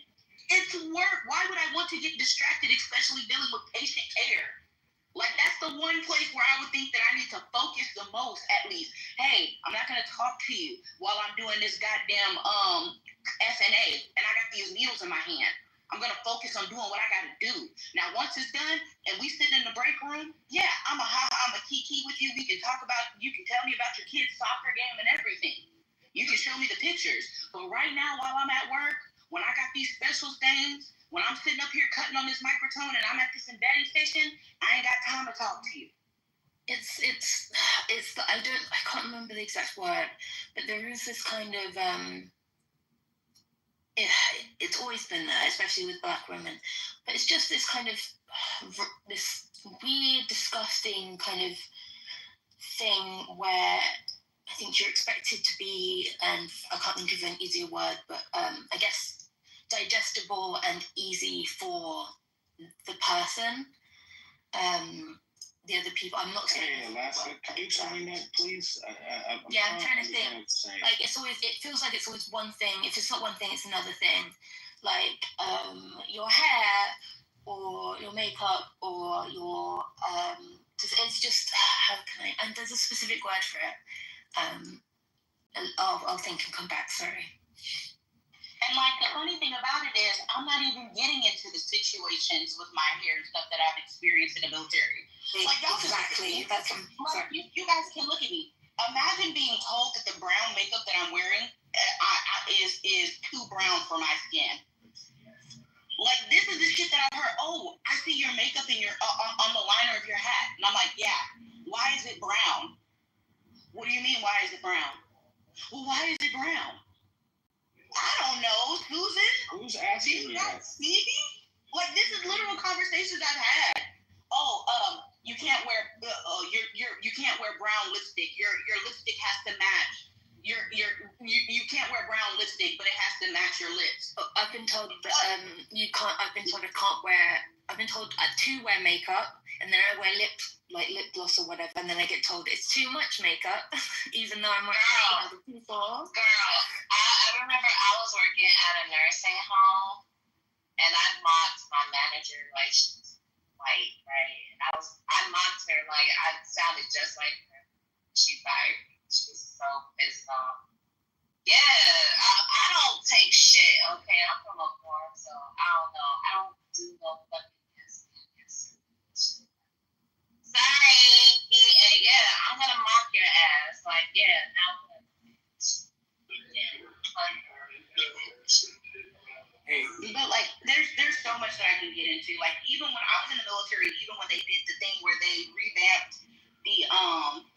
It's work. Why would I want to get distracted, especially dealing with patient care? Like, that's the one place where I would think that I need to focus the most, at least. Hey, I'm not going to talk to you while I'm doing this goddamn FNA, and I got these needles in my hand. I'm going to focus on doing what I got to do. Now, once it's done and we sit in the break room, yeah, I'm a kiki with you. We can talk about, you can tell me about your kid's soccer game and everything. You can show me the pictures. But right now, while I'm at work, when I got these special things, when I'm sitting up here cutting on this microphone and I'm at this embedding station, I ain't got time to talk to you. I can't remember the exact word, but there is this kind of, it's always been there, especially with Black women. But it's just this kind of this weird, disgusting kind of thing where I think you're expected to be, and I can't think of an easier word, but I guess digestible and easy for the person. The other people, I'm not saying. Hey, Alaska, can you explain that, please? I'm trying to think. Like, it feels like it's always one thing. If it's not one thing, it's another thing. Like, your hair, or your makeup, or your, it's just, how can I, and there's a specific word for it. I'll think and come back, sorry. And, like, the funny thing about it is, I'm not even getting into the situations with my hair and stuff that I've experienced in the military. Like, y'all exactly. Like, you guys can look at me. Imagine being told that the brown makeup that I'm wearing is too brown for my skin. Like, this is the shit that I've heard. Oh, I see your makeup in your on the liner of your hat. And I'm like, yeah. Why is it brown? What do you mean, why is it brown? Well, why is it brown? I don't know, Susan. Who's asking you that? Stevie? Like, this is literal conversations I've had. Oh, you can't wear you can't wear brown lipstick. Your lipstick has to match. You can't wear brown lipstick, but it has to match your lips. I've been told that you can't. I've been told I can't wear. I've been told to wear makeup, and then I wear lip gloss or whatever, and then I get told it's too much makeup, even though I'm wearing other people. Girl, I remember I was working at a nursing home, and I mocked my manager like she's white, right? And I mocked her like I sounded just like her. She fired me. She was so pissed off. Yeah, I don't take shit. Okay, I'm from a farm, so I don't know. I don't do no fucking yes. Sorry. Yeah, I'm gonna mock your ass. Like, yeah, now what? Hey. But, like, there's so much that I can get into. Like, even when I was in the military, even when they did the thing where they revamped the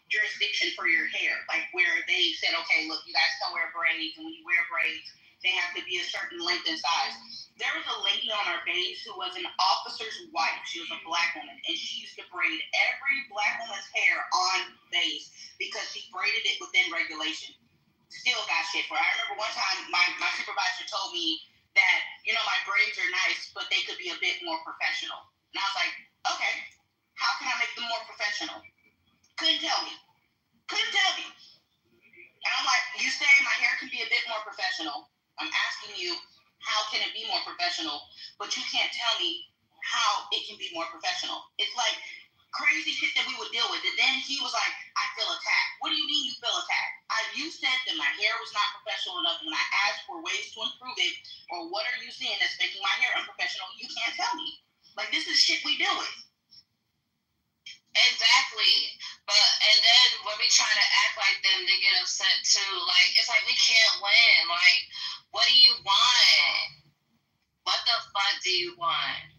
jurisdiction for your hair, like where they said, okay, look, you guys can wear braids, and when you wear braids, they have to be a certain length and size. There was a lady on our base who was an officer's wife. She was a Black woman, and she used to braid every Black woman's hair on base because she braided it within regulation. Still got shit for it. I remember one time my supervisor told me that, you know, my braids are nice, but they could be a bit more professional. And I was like, okay, how can I make them more professional? Couldn't tell me. And I'm like, you say my hair can be a bit more professional. I'm asking you, how can it be more professional? But you can't tell me how it can be more professional. It's like crazy shit that we would deal with. And then he was like, I feel attacked. What do you mean you feel attacked? You said that my hair was not professional enough, and I asked for ways to improve it, or what are you seeing that's making my hair unprofessional? You can't tell me. Like, this is shit we deal with. Exactly. And then when we try to act like them, they get upset too. Like, it's like we can't win. Like, what do you want? What the fuck do you want?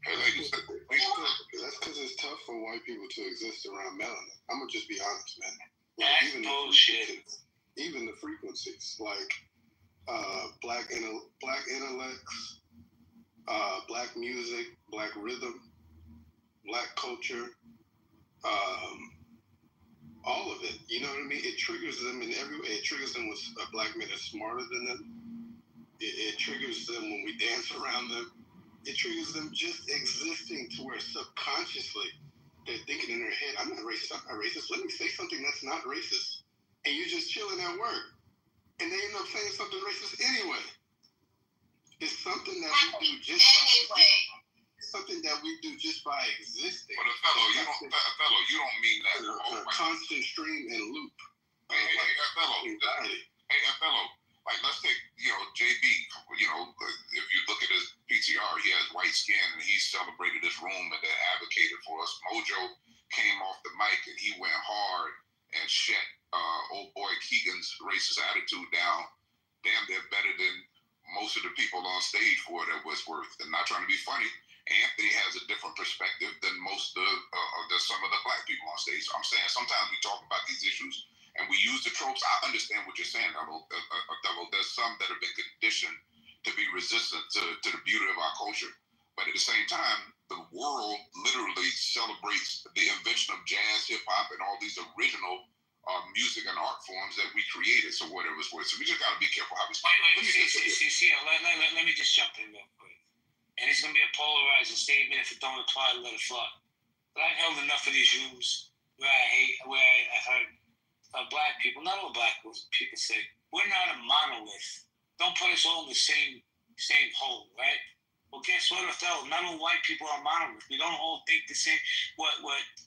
Hey, ladies, that's because it's tough for white people to exist around melanin. I'm gonna just be honest, man. Like, that's bullshit. Even the frequencies, like black intellects, black music, black rhythm, black culture, all of it. You know what I mean? It triggers them in every way. It triggers them with a black man is smarter than them. It triggers them when we dance around them. It triggers them just existing to where subconsciously they're thinking in their head, I'm not racist, let me say something that's not racist. And you're just chilling at work. And they end up saying something racist anyway. It's something that we do just by existing. But Othello, you don't mean that. A constant stream and loop. Othello, like, let's take, JB, if you look at his PTR, he has white skin, and he celebrated this room and then advocated for us. Mojo came off the mic, and he went hard and shut old boy Keegan's racist attitude down. Damn, they're better than most of the people on stage for it at Westworth. And not trying to be funny, Anthony has a different perspective than most of some of the black people on stage. So I'm saying sometimes we talk about these issues and we use the tropes. I understand what you're saying, Othello. There's some that have been conditioned to be resistant to the beauty of our culture. But at the same time, the world literally celebrates the invention of jazz, hip hop, and all these original music and art forms that we created. So whatever it's worth. So we just got to be careful how we speak. Let me just jump in real quick. And it's going to be a polarizing statement. If it don't apply, let it fly. But I've held enough of these rooms where I heard black people, not all black people say, we're not a monolith. Don't put us all in the same hole, right? Well, guess what, Othello? Not all white people are monoliths. We don't all think the same. What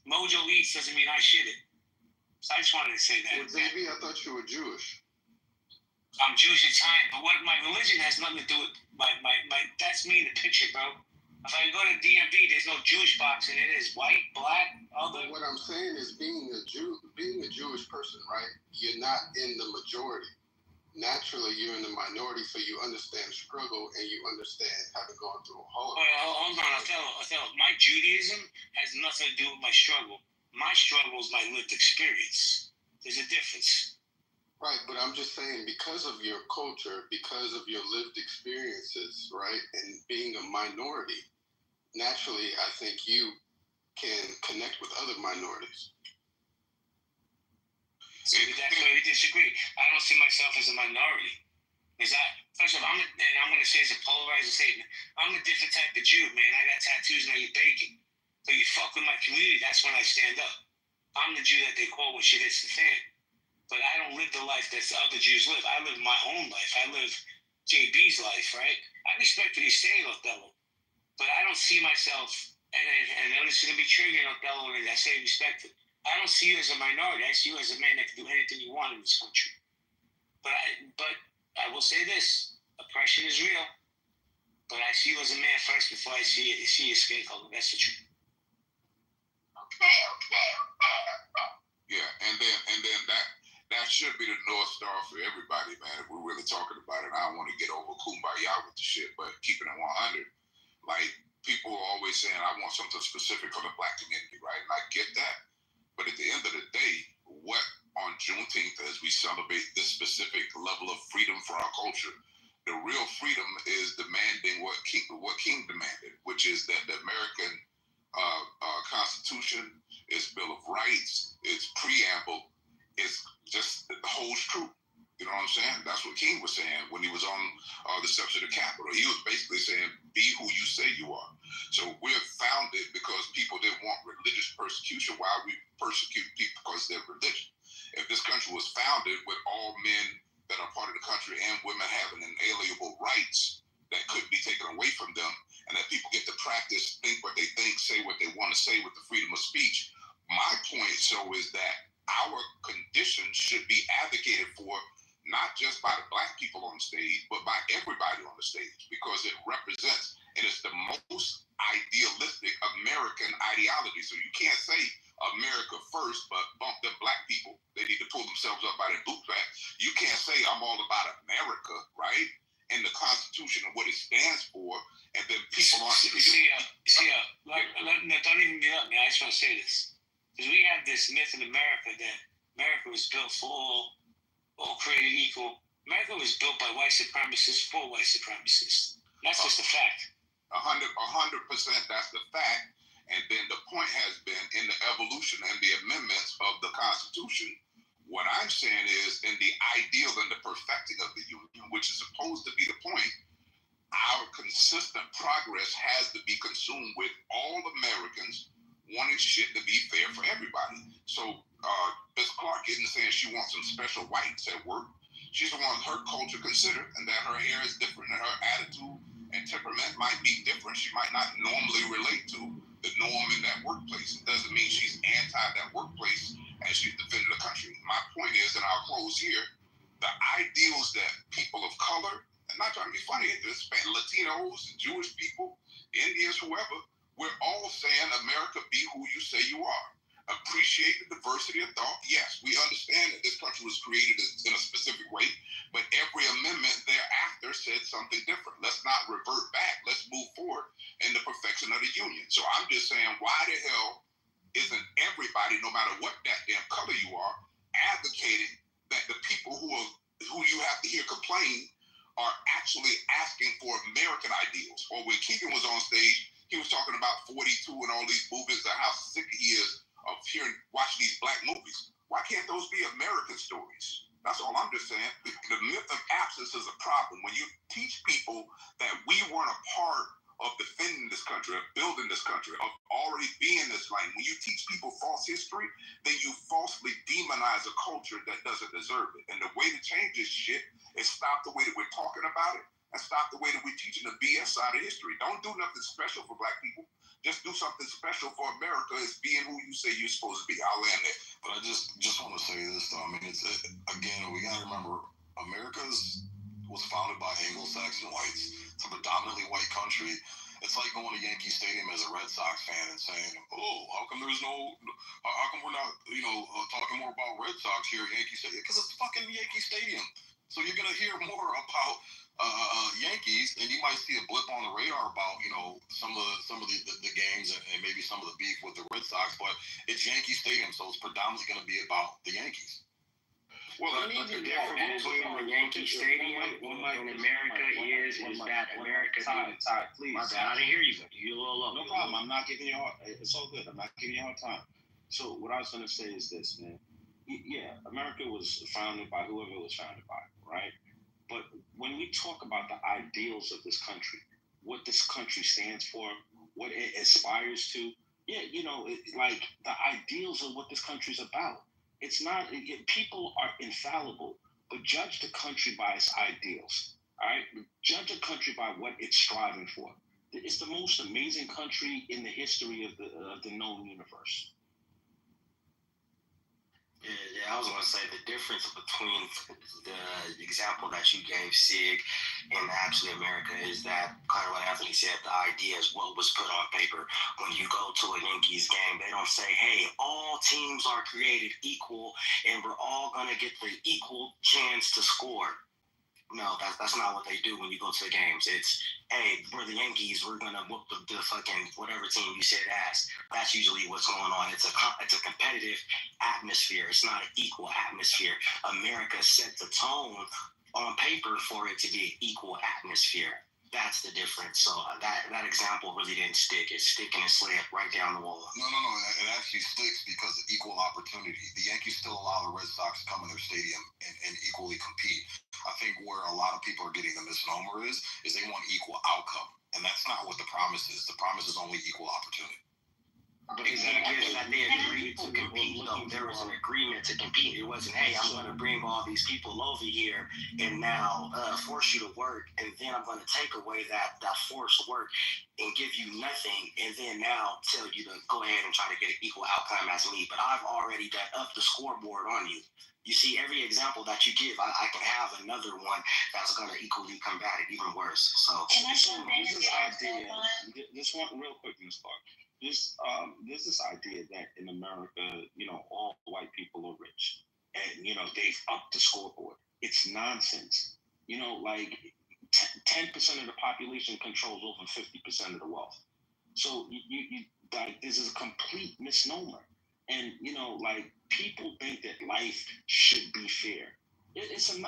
Mojo eats doesn't mean I shit it. So I just wanted to say that. Well, JB, I thought you were Jewish. I'm Jewish Italian, but what my religion has nothing to do with my that's me in the picture, bro. If I go to DMV, there's no Jewish box in it. It's white, black, other. But what I'm saying is being a Jewish person, right? You're not in the majority. Naturally, you're in the minority, so you understand struggle and you understand having gone through a Holocaust. Well, hold on, Othello. My Judaism has nothing to do with my struggle. My struggle is my lived experience. There's a difference. Right, but I'm just saying, because of your culture, because of your lived experiences, right, and being a minority, naturally, I think you can connect with other minorities. See, that's where we disagree. I don't see myself as a minority. First of all, I'm going to say it's a polarizing statement. I'm a different type of Jew, man. I got tattoos and I eat bacon. So you fuck with my community, that's when I stand up. I'm the Jew that they call when shit hits the fan. But I don't live the life that the other Jews live. I live my own life. I live JB's life, right? I respect what he's saying, Othello. But I don't see myself, and this is going to be triggering Othello, and I say respect it. I don't see you as a minority. I see you as a man that can do anything you want in this country. But I will say this: oppression is real. But I see you as a man first before I see your skin color. That's the truth. Okay. Yeah, and then that should be the North Star for everybody, man. If we're really talking about it, I don't want to get over kumbaya with the shit, but keeping it 100. Like, people are always saying, I want something specific for the black community, right? And I get that. But at the end of the day, what on Juneteenth, as we celebrate this specific level of freedom for our culture, the real freedom is demanding what King demanded, which is that the American Constitution, its Bill of Rights, its preamble, is just holds true. You know what I'm saying? That's what King was saying when he was on the steps of the Capitol. He was basically saying, be who you say you are. So we're founded because people didn't want religious persecution. Why we persecute people because of their religion? If this country was founded with all men that are part of the country and women having inalienable rights that couldn't be taken away from them, and that people get to practice, think what they think, say what they want to say with the freedom of speech. My point, so, is that our conditions should be advocated for not just by the black people on the stage, but by everybody on the stage, because it represents, and it's the most idealistic American ideology. So you can't say America first, but bump the black people. They need to pull themselves up by their bootstraps. You can't say I'm all about America, right? And the Constitution and what it stands for, and then people aren't. Don't even get up, man. I just want to say this. Because we have this myth in America that America was built for all created equal. America was built by white supremacists for white supremacists. That's just a fact. 100%, that's the fact. And then the point has been in the evolution and the amendments of the Constitution. What I'm saying is, in the ideal and the perfecting of the Union, which is supposed to be the point, our consistent progress has to be consumed with all Americans wanting shit to be fair for everybody. So Ms. Clark isn't saying she wants some special whites at work. She's the one her culture considered, and that her hair is different, and her attitude and temperament might be different. She might not normally relate to the norm in that workplace. It doesn't mean she's anti that workplace and she's defending the country. My point is, and I'll close here, the ideals that people of color, and not trying to be funny, Latinos, Jewish people, Indians, whoever, we're all saying, America, be who you say you are. Appreciate the diversity of thought. Yes, we understand that this country was created in a specific way, but every amendment thereafter said something different. Let's not revert back. Let's move forward in the perfection of the Union. So I'm just saying, why the hell isn't everybody, no matter what goddamn color you are, advocating that the people who you have to hear complain are actually asking for American ideals? Or when Keegan was on stage, he was talking about 42 and all these movies and how sick he is of watching these black movies. Why can't those be American stories? That's all I'm just saying. The myth of absence is a problem. When you teach people that we weren't a part of defending this country, of building this country, of already being this land, when you teach people false history, then you falsely demonize a culture that doesn't deserve it. And the way to change this shit is stop the way that we're talking about it, and stop the way that we're teaching the BS side of history. Don't do nothing special for black people. Just do something special for America as being who you say you're supposed to be. I'll land there. But I just want to say this, though. I mean, again, we got to remember, America was founded by Anglo-Saxon whites. It's a predominantly white country. It's like going to Yankee Stadium as a Red Sox fan and saying, oh, how come we're not, talking more about Red Sox here at Yankee Stadium? Because it's fucking Yankee Stadium. So you're going to hear more about Yankees, and you might see a blip on the radar about, some of the games and maybe some of the beef with the Red Sox, but it's Yankee Stadium, so it's predominantly going to be about the Yankees. Well, the difference between the Yankee Stadium and America is that America. Todd, please. My bad. I didn't hear you. You're a little low. No problem. I'm not giving you a hard. It's all good. I'm not giving you a hard time. So what I was going to say is this, man. Yeah, America was founded by whoever it was founded by, right? But when we talk about the ideals of this country, what this country stands for, what it aspires to, like the ideals of what this country's about. It's not, people are infallible, but judge the country by its ideals, all right? Judge a country by what it's striving for. It's the most amazing country in the history of the known universe. Yeah, I was going to say the difference between the example that you gave, Sig, and actually America is that, kind of what Anthony said, the idea is what was put on paper. When you go to a Yankees game, they don't say, hey, all teams are created equal and we're all going to get the equal chance to score. No, that's not what they do when you go to the games. It's, hey, we're the Yankees. We're gonna whoop the fucking whatever team you said ass. That's usually what's going on. It's a competitive atmosphere. It's not an equal atmosphere. America set the tone on paper for it to be an equal atmosphere. That's the difference. So that example really didn't stick. It's sticking and slid right down the wall. No. It actually sticks because of equal opportunity. The Yankees still allow the Red Sox to come in their stadium and equally compete. I think where a lot of people are getting the misnomer is they want equal outcome. And that's not what the promise is. The promise is only equal opportunity. But the thing is that they agreed to compete, though. There was an agreement to compete. It wasn't, hey, I'm going to bring all these people over here and now force you to work, and then I'm going to take away that forced work and give you nothing, and then now tell you to go ahead and try to get an equal outcome as me. But I've already done up the scoreboard on you. You see, every example that you give, I can have another one that's going to equally combat it, even worse. So, this idea, this one real quick, Ms. Clark. There's this idea that in America, all white people are rich, and they've upped the scoreboard. It's nonsense. 10% of the population controls over 50% of the wealth. So you this is a complete misnomer. And people think that life should be fair. It's a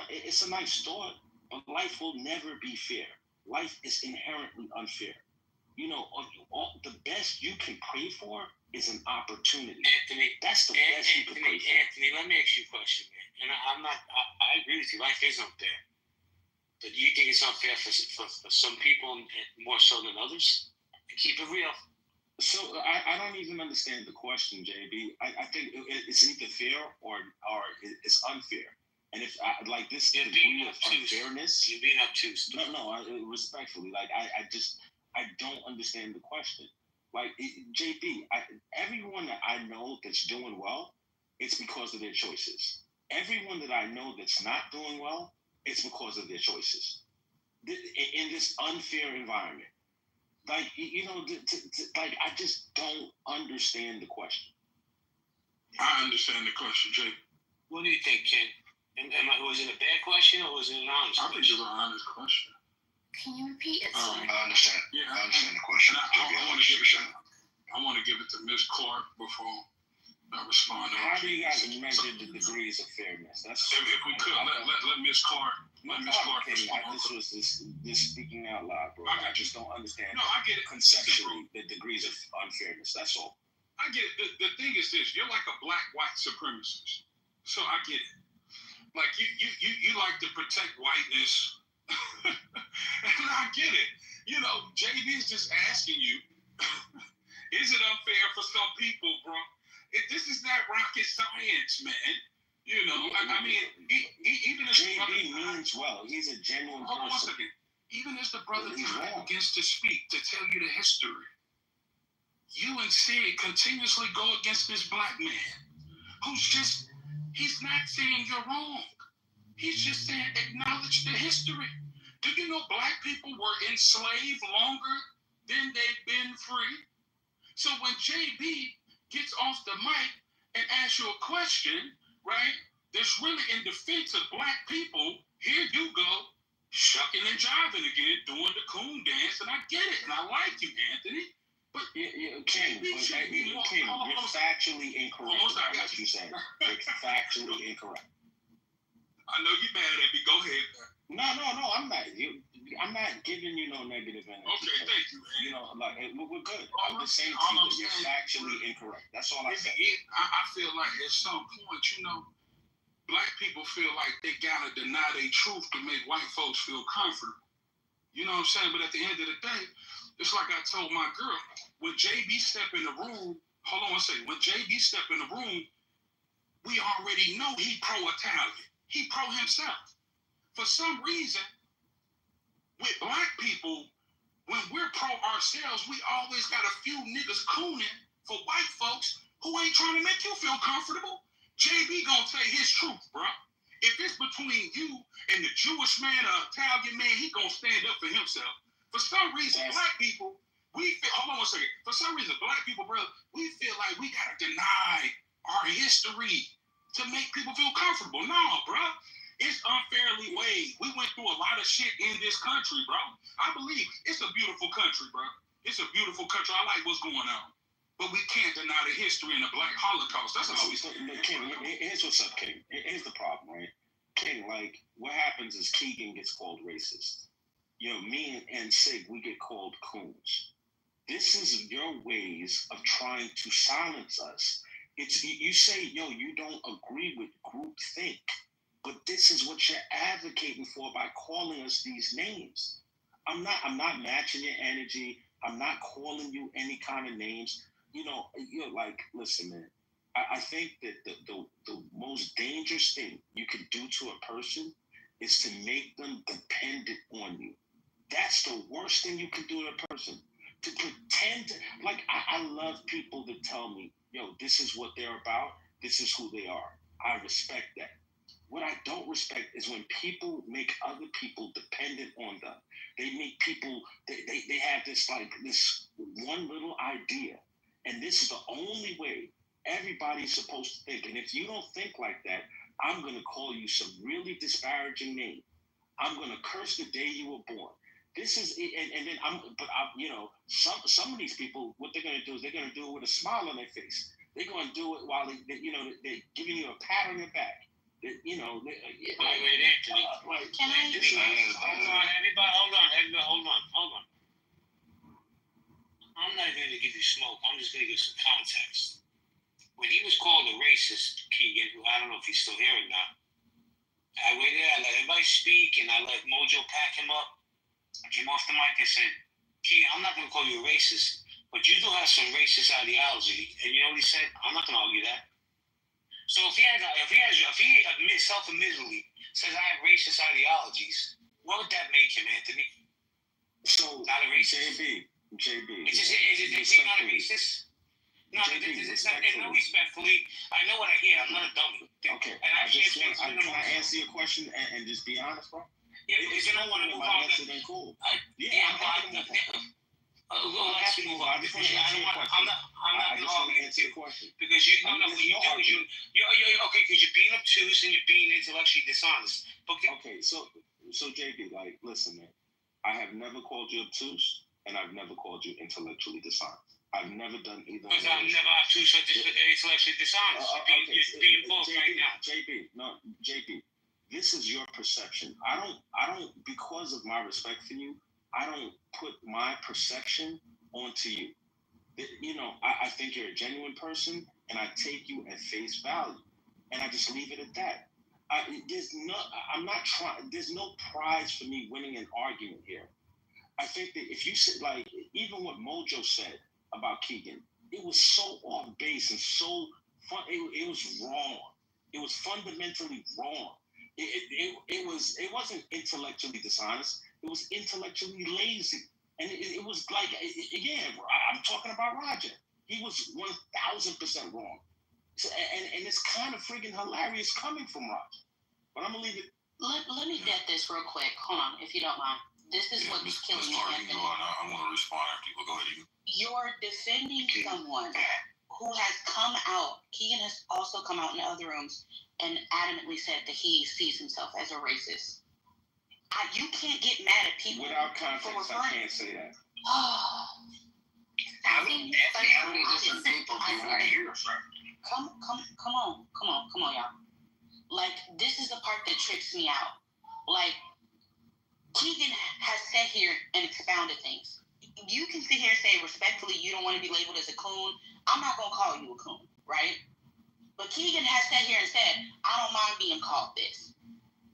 nice thought, but life will never be fair. Life is inherently unfair. The best you can pray for is an opportunity. Anthony, that's the best you can pray for. Anthony, let me ask you a question, man. And I agree with you. Life is unfair. But do you think it's unfair for some people and more so than others? Keep it real. So I don't even understand the question, JB. I think it's either fair or it's unfair. And if this degree of unfairness, you're being obtuse. No, respectfully, I don't understand the question. JB, everyone that I know that's doing well, it's because of their choices. Everyone that I know that's not doing well, it's because of their choices. In this unfair environment. I just don't understand the question. I understand the question, Jake. What do you think, Ken? Was it a bad question or was it an honest question? I think it's an honest question. Can you repeat it? I understand. Yeah, I understand the question. I want to give it to Ms. Clark before I respond. How do you guys measure the degrees of fairness? If we could, let Ms. Clark. This was this speaking out loud, bro. I just don't understand. No, I get it. Conceptually, the degrees of unfairness. That's all. I get it. The thing is this: you're like a black-white supremacist. So I get it. Like you like to protect whiteness, and I get it. JB is just asking you: is it unfair for some people, bro? This is not rocket science, man. I mean, even as JB means well. He's a genuine person. Hold on a second. Even as the brother begins to speak, to tell you the history, you and Sid continuously go against this black man he's not saying you're wrong. He's just saying acknowledge the history. Do you know black people were enslaved longer than they've been free? So when JB gets off the mic and asks you a question, right, that's really in defense of black people, here you go, shucking and jiving again, doing the coon dance, and I get it, and I like you, Anthony. But King, you're factually incorrect about what you said. You're factually incorrect. I know you're mad at me. Go ahead. No, I'm not. I'm not giving you no negative energy. Okay, thank you. We're good. I'm just saying to you that you're factually incorrect. That's all I said. I feel like at some point, black people feel like they gotta deny their truth to make white folks feel comfortable. You know what I'm saying? But at the end of the day, it's like I told my girl, when JB stepped in the room, hold on one second, when JB stepped in the room, we already know he pro-Italian. He pro himself. For some reason, with black people, when we're pro ourselves, we always got a few niggas cooning for white folks who ain't trying to make you feel comfortable. JB gonna say his truth, bro. If it's between you and the Jewish man or Italian man, he gonna stand up for himself. For some reason, black people, hold on one second. For some reason, black people, bro, we feel like we gotta deny our history to make people feel comfortable. No, bro. It's unfairly weighed. We went through a lot of shit in this country, bro. I believe it's a beautiful country, bro. It's a beautiful country. I like what's going on. But we can't deny the history and the black Holocaust. That's all we say. King, here's what's up, King. Here's the problem, right? King, what happens is Keegan gets called racist. Me and Sig, we get called coons. This is your ways of trying to silence us. You say, you don't agree with groupthink, but this is what you're advocating for by calling us these names. I'm not matching your energy. I'm not calling you any kind of names. like, listen, man. I think that the most dangerous thing you can do to a person is to make them dependent on you. That's the worst thing you can do to a person. To pretend to, like, I love people that tell me, yo, this is what they're about. This is who they are. I respect that. What I don't respect is when people make other people dependent on them. They make people, they have this one little idea. And this is the only way everybody's supposed to think. And if you don't think like that, I'm going to call you some really disparaging name. I'm going to curse the day you were born. This is, and then some of these people, what they're going to do is they're going to do it with a smile on their face. They're going to do it while they're giving you a pat on your back. Wait, Anthony. Hold on. I'm not going to give you smoke. I'm just going to give some context. When he was called a racist, Keegan, who I don't know if he's still here or not, I waited, I let everybody speak, and I let Mojo pack him up. I came off the mic and said, Keegan, I'm not going to call you a racist, but you do have some racist ideology. And you know what he said? I'm not going to argue that. So if he self-admittedly says I have racist ideologies, what would that make him, Anthony? So not a racist. JB. Is he not a racist? No, respectfully, I know what I hear. I'm not a dummy. Okay. Can I answer your question and just be honest, bro? Yeah, because you don't want to move on. Then cool. I'm happy to move on. I'm not going to argue with you because what you do is because you're being obtuse and you're being intellectually dishonest. Okay, so JB, like, listen, man, I have never called you obtuse and I've never called you intellectually dishonest. I've never done either. Because I'm never obtuse or intellectually dishonest. You're being both right now. JB, this is your perception. I don't, because of my respect for you, I don't put my perception onto you. I think you're a genuine person, and I take you at face value, and I just leave it at that. There's no prize for me winning an argument here. I think that if you said, like, even what Mojo said about Keegan, it was so off base and so fun. It was wrong. It was fundamentally wrong. It wasn't intellectually dishonest. It was intellectually lazy. And it was like, I'm talking about Roger. He was 1,000% wrong. So, and it's kind of friggin' hilarious coming from Roger. But I'm going to leave it. Let me get this real quick. Hold on, if you don't mind. This is what's killing me, Anthony. I want to respond after you. Go ahead. You're defending someone who has come out. Keegan has also come out in other rooms and adamantly said that he sees himself as a racist. You can't get mad at people without context. I can't say that. How many different people do I hear from? Come on, y'all. Like, this is the part that trips me out. Like, Keegan has sat here and expounded things. You can sit here and say respectfully you don't want to be labeled as a coon. I'm not going to call you a coon, right? But Keegan has sat here and said, I don't mind being called this.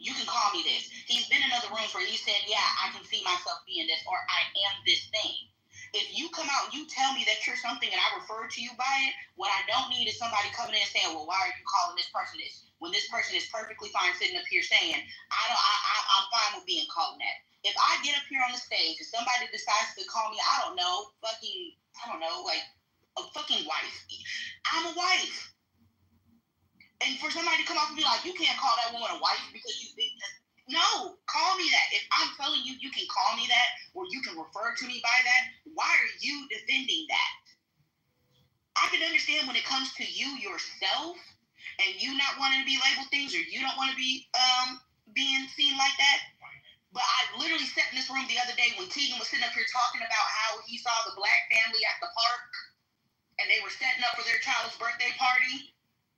You can call me this. He's been in other rooms where he said, yeah, I can see myself being this, or I am this thing. If you come out and you tell me that you're something and I refer to you by it, what I don't need is somebody coming in and saying, well, why are you calling this person this? When this person is perfectly fine sitting up here saying, I'm fine with being called that. If I get up here on the stage and somebody decides to call me, like a fucking wife, I'm a wife. And for somebody to come off and be like, you can't call that woman a wife because you think that. No, call me that. If I'm telling you, you can call me that or you can refer to me by that, why are you defending that? I can understand when it comes to you yourself and you not wanting to be labeled things or you don't want to be being seen like that. But I literally sat in this room the other day when Keegan was sitting up here talking about how he saw the black family at the park and they were setting up for their child's birthday party.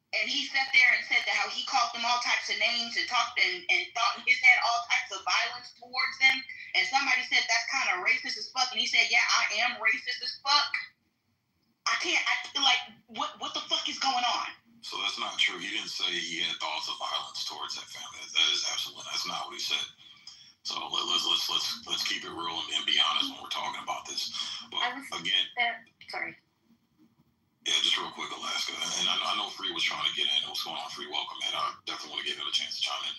And he sat there and said that how he called them all types of names and talked and thought in his head all types of violence towards them. And somebody said that's kind of racist as fuck. And he said, yeah, I am racist as fuck. What the fuck is going on? So that's not true. He didn't say he had thoughts of violence towards that family. That is absolutely, that's not what he said. So let's keep it real and be honest when we're talking about this. But again, sorry. Free was trying to get in. What's going on, Free? Welcome, man. I definitely want to give you a chance to chime in.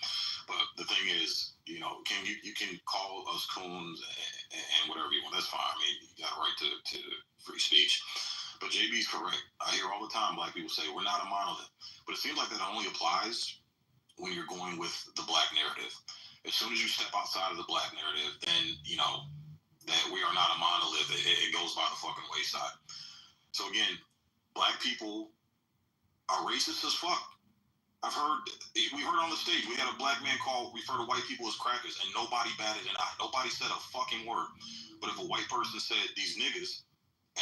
But the thing is, you know, you can call us coons and whatever you want. That's fine. I mean, you got a right to free speech. But JB's correct. I hear all the time black people say we're not a monolith. But it seems like that only applies when you're going with the black narrative. As soon as you step outside of the black narrative, then, you know, that we are not a monolith. It goes by the fucking wayside. So again, black people are racist as fuck. We heard on the stage, we had a black man refer to white people as crackers, and nobody batted an eye. Nobody said a fucking word. But if a white person said these niggas,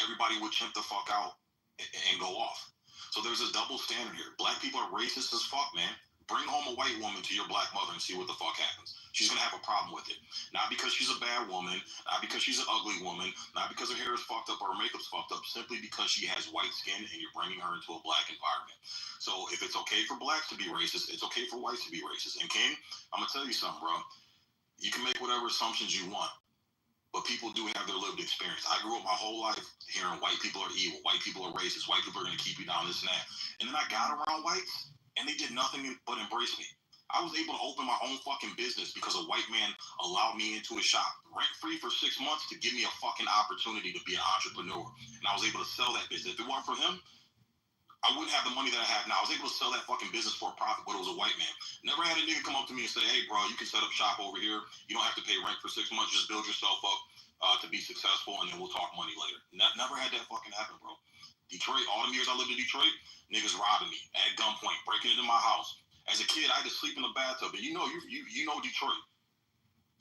everybody would chimp the fuck out and go off. So there's a double standard here. Black people are racist as fuck, man. Bring home a white woman to your black mother and see what the fuck happens. She's gonna have a problem with it. Not because she's a bad woman, not because she's an ugly woman, not because her hair is fucked up or her makeup's fucked up, simply because she has white skin and you're bringing her into a black environment. So if it's okay for blacks to be racist, it's okay for whites to be racist. And King, I'm gonna tell you something, bro. You can make whatever assumptions you want, but people do have their lived experience. I grew up my whole life hearing white people are evil, white people are racist, white people are gonna keep you down, this and that. And then I got around whites, and they did nothing but embrace me. I was able to open my own fucking business because a white man allowed me into his shop rent-free for 6 months to give me a fucking opportunity to be an entrepreneur. And I was able to sell that business. If it weren't for him, I wouldn't have the money that I have now. I was able to sell that fucking business for a profit, but it was a white man. Never had a nigga come up to me and say, hey, bro, you can set up shop over here. You don't have to pay rent for 6 months. Just build yourself up to be successful, and then we'll talk money later. Never had that fucking happen, bro. Detroit, all the years I lived in Detroit, niggas robbing me at gunpoint, breaking into my house. As a kid, I had to sleep in the bathtub. And you know Detroit.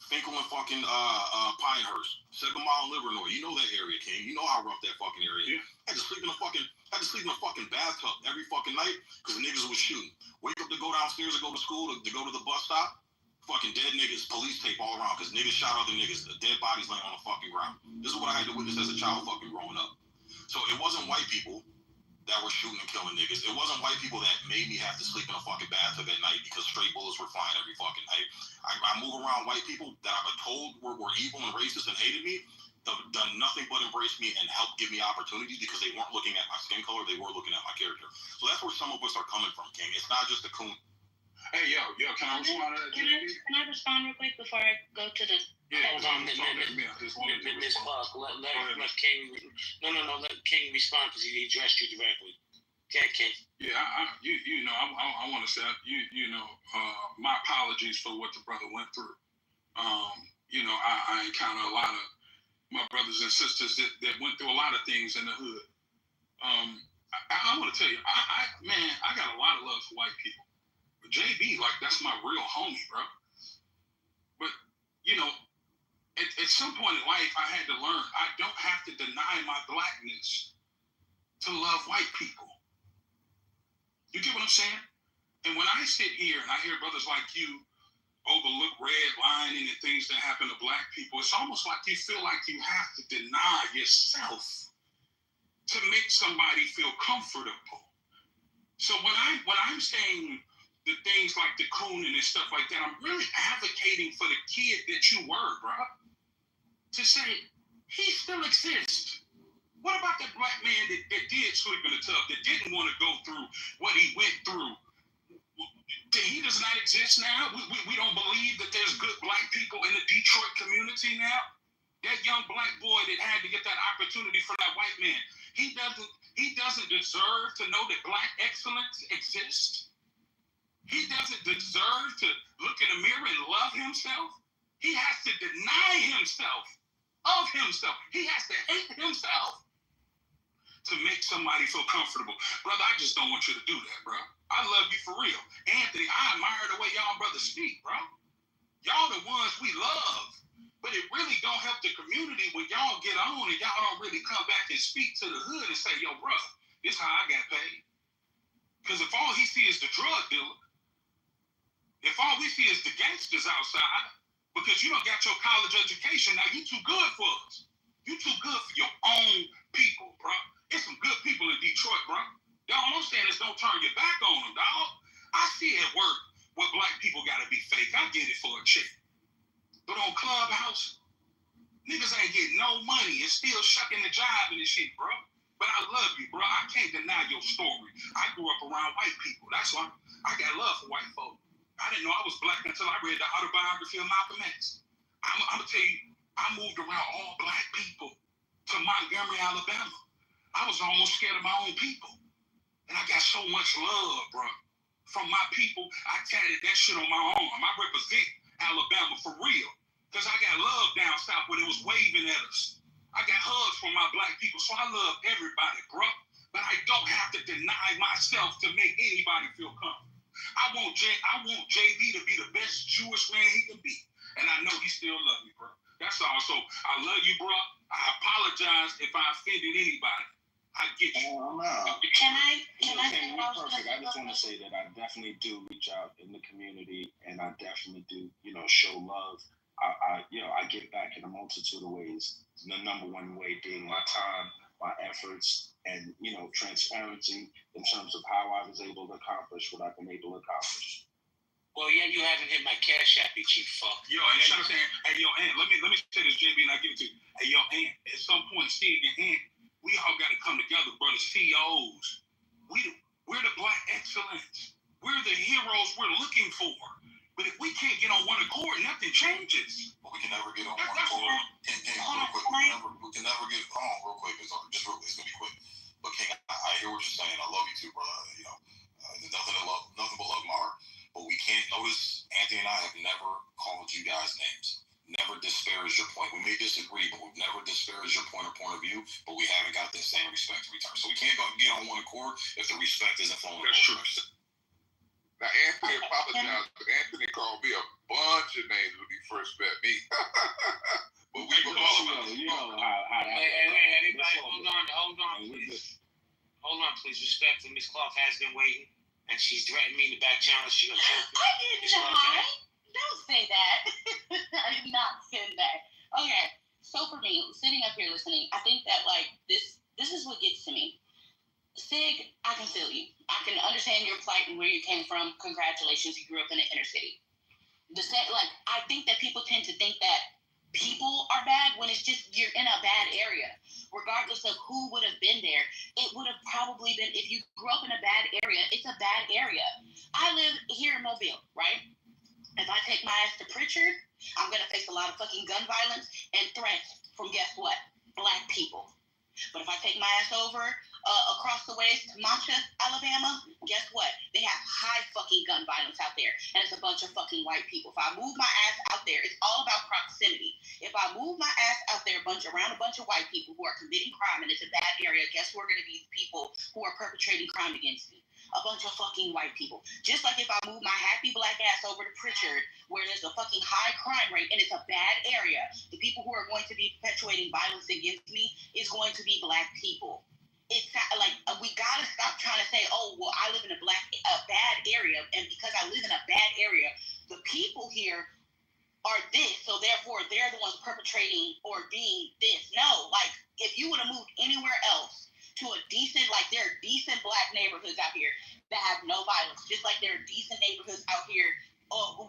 Finkel and fucking Pinehurst, 7 Mile and Livernois. You know that area, King. You know how rough that fucking area is. I had to sleep in a fucking bathtub every fucking night because the niggas was shooting. Wake up to go downstairs to go to school, to go to the bus stop. Fucking dead niggas, police tape all around because niggas shot other niggas. The dead bodies laying on the fucking ground. This is what I had to witness as a child fucking growing up. So it wasn't white people that were shooting and killing niggas. It wasn't white people that made me have to sleep in a fucking bathtub at night because straight bullets were flying every fucking night. I move around white people that I've been told were evil and racist and hated me, done nothing but embrace me and help give me opportunities because they weren't looking at my skin color, they were looking at my character. So that's where some of us are coming from, King. It's not just a coon. Hey, yo, can I respond to that, JB? Can I respond real quick before I go to the... Hold on, Miss Clark, let King, let King respond because he addressed you directly. Okay, King. Yeah, I want to say, my apologies for what the brother went through. I encounter a lot of my brothers and sisters that went through a lot of things in the hood. I want to tell you, I got a lot of love for white people. But JB, like, that's my real homie, bro. But, at some point in life, I had to learn I don't have to deny my blackness to love white people. You get what I'm saying? And when I sit here and I hear brothers like you overlook redlining and things that happen to black people, it's almost like you feel like you have to deny yourself to make somebody feel comfortable. So when I'm saying the things like the cooning and stuff like that, I'm really advocating for the kid that you were, bro. To say, he still exists. What about that black man that did sleep in the tub, that didn't want to go through what he went through? He does not exist now. We don't believe that there's good black people in the Detroit community now. That young black boy that had to get that opportunity from that white man, he doesn't deserve to know that black excellence exists. He doesn't deserve to look in the mirror and love himself. He has to deny himself of himself. He has to hate himself to make somebody feel comfortable. Brother, I just don't want you to do that, bro. I love you for real. Anthony, I admire the way y'all brothers speak, bro. Y'all the ones we love. But it really don't help the community when y'all get on and y'all don't really come back and speak to the hood and say, yo, bro, this how I got paid. Because if all he see is the drug dealer, if all we see is the gangsters outside, because you don't got your college education, now you too good for us. You too good for your own people, bro. There's some good people in Detroit, bro. Y'all, I'm saying is don't turn your back on them, dog. I see at work where black people gotta be fake. I get it for a chick. But on Clubhouse, niggas ain't getting no money and still shucking the job and this shit, bro. But I love you, bro. I can't deny your story. I grew up around white people. That's why I got love for white folk. I didn't know I was black until I read the autobiography of Malcolm X. I'm gonna tell you, I moved around all black people to Montgomery, Alabama. I was almost scared of my own people. And I got so much love, bro. From my people, I tatted that shit on my arm. I represent Alabama for real. Because I got love down south when it was waving at us. I got hugs from my black people, so I love everybody, bro. But I don't have to deny myself to make anybody feel comfortable. I want JB to be the best Jewish man he can be. And I know he still love me, bro. That's all. So I love you, bro. I apologize if I offended anybody. I get you. Can I perfect. I just want to say that I definitely do reach out in the community, and I definitely do, show love. I give back in a multitude of ways. The number one way being my time, my efforts, and transparency in terms of how I was able to accomplish what I've been able to accomplish. Well, yeah, you haven't hit my cash app, you cheap fuck. Yo, and shout out to hey, yo, Aunt, let me say this, JB, and I give it to you. Hey, yo, Aunt, at some point, Steve and Aunt, we all got to come together, brother. CEOs. We're the black excellence. We're the heroes we're looking for. But if we can't get on one accord, nothing changes. But we can never get on one accord. And real quick, we can never get on real quick. It's gonna be quick. But King, I hear what you're saying. I love you too, brother. There's nothing but love in my heart. But we can't notice. Anthony and I have never called you guys names. Never disparaged your point. We may disagree, but we've never disparaged your point of view. But we haven't got the same respect in return. So we can't get on one accord if the respect isn't flowing. That's true. Now Anthony apologized, but Anthony called me a bunch of names when he first met me. But we were all how everybody, hold on, please. Hold on, please. Respect. Miss Clark has been waiting, and she's threatened me in the back channel. She gonna choke me. I didn't lie. Don't say that. I did not say that. Okay, so for me, sitting up here listening, I think that this is what gets to me. Sig, I can feel you. I can understand your plight and where you came from. Congratulations, you grew up in the inner city. I think that people tend to think that people are bad when it's just you're in a bad area. Regardless of who would have been there, it would have probably been, if you grew up in a bad area, it's a bad area. I live here in Mobile, right? If I take my ass to Pritchard, I'm going to face a lot of fucking gun violence and threats from, guess what? Black people. But if I take my ass over across the way to Mancha, Alabama, guess what? They have high fucking gun violence out there. And it's a bunch of fucking white people. If I move my ass out there, it's all about proximity. If I move my ass out there around a bunch of white people who are committing crime and it's a bad area, guess who are going to be the people who are perpetrating crime against me? A bunch of fucking white people. Just like if I move my happy black ass over to Pritchard, where there's a fucking high crime rate and it's a bad area, the people who are going to be perpetuating violence against me is going to be black people. It's like we gotta stop trying to say, oh, well, I live in a bad area, and because I live in a bad area, the people here are this, so therefore they're the ones perpetrating or being this. No, if you would have moved anywhere else to a decent, there are decent black neighborhoods out here that have no violence, just like there are decent neighborhoods out here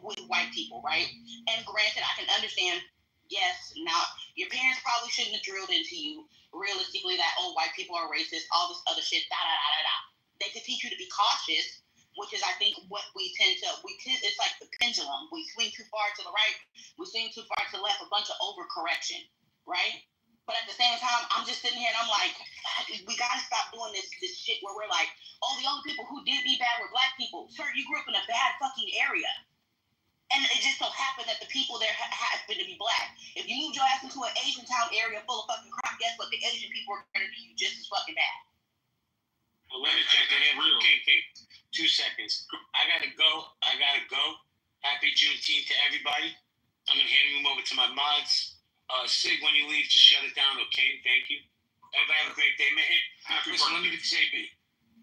with white people, right? And granted, I can understand, yes, now your parents probably shouldn't have drilled into you realistically that, oh, white people are racist, all this other shit, They could teach you to be cautious, which is, I think, what it's like the pendulum. We swing too far to the right, we swing too far to the left, a bunch of overcorrection, right? But at the same time, I'm just sitting here and I'm like, we gotta stop doing this shit where we're like, oh, the only people who did me bad were black people. Sir, you grew up in a bad fucking area. And it just so happened that the people there happen to be black. If you moved your ass into an Asian town area full of fucking crime, guess what? The Asian people are going to do you just as fucking bad. Well, let me check it in. Okay. 2 seconds. I gotta go. Happy Juneteenth to everybody. I'm going to hand them over to my mods. Sig, when you leave, just shut it down, okay? Thank you. Everybody have a great day, man. Listen, let me get to JB.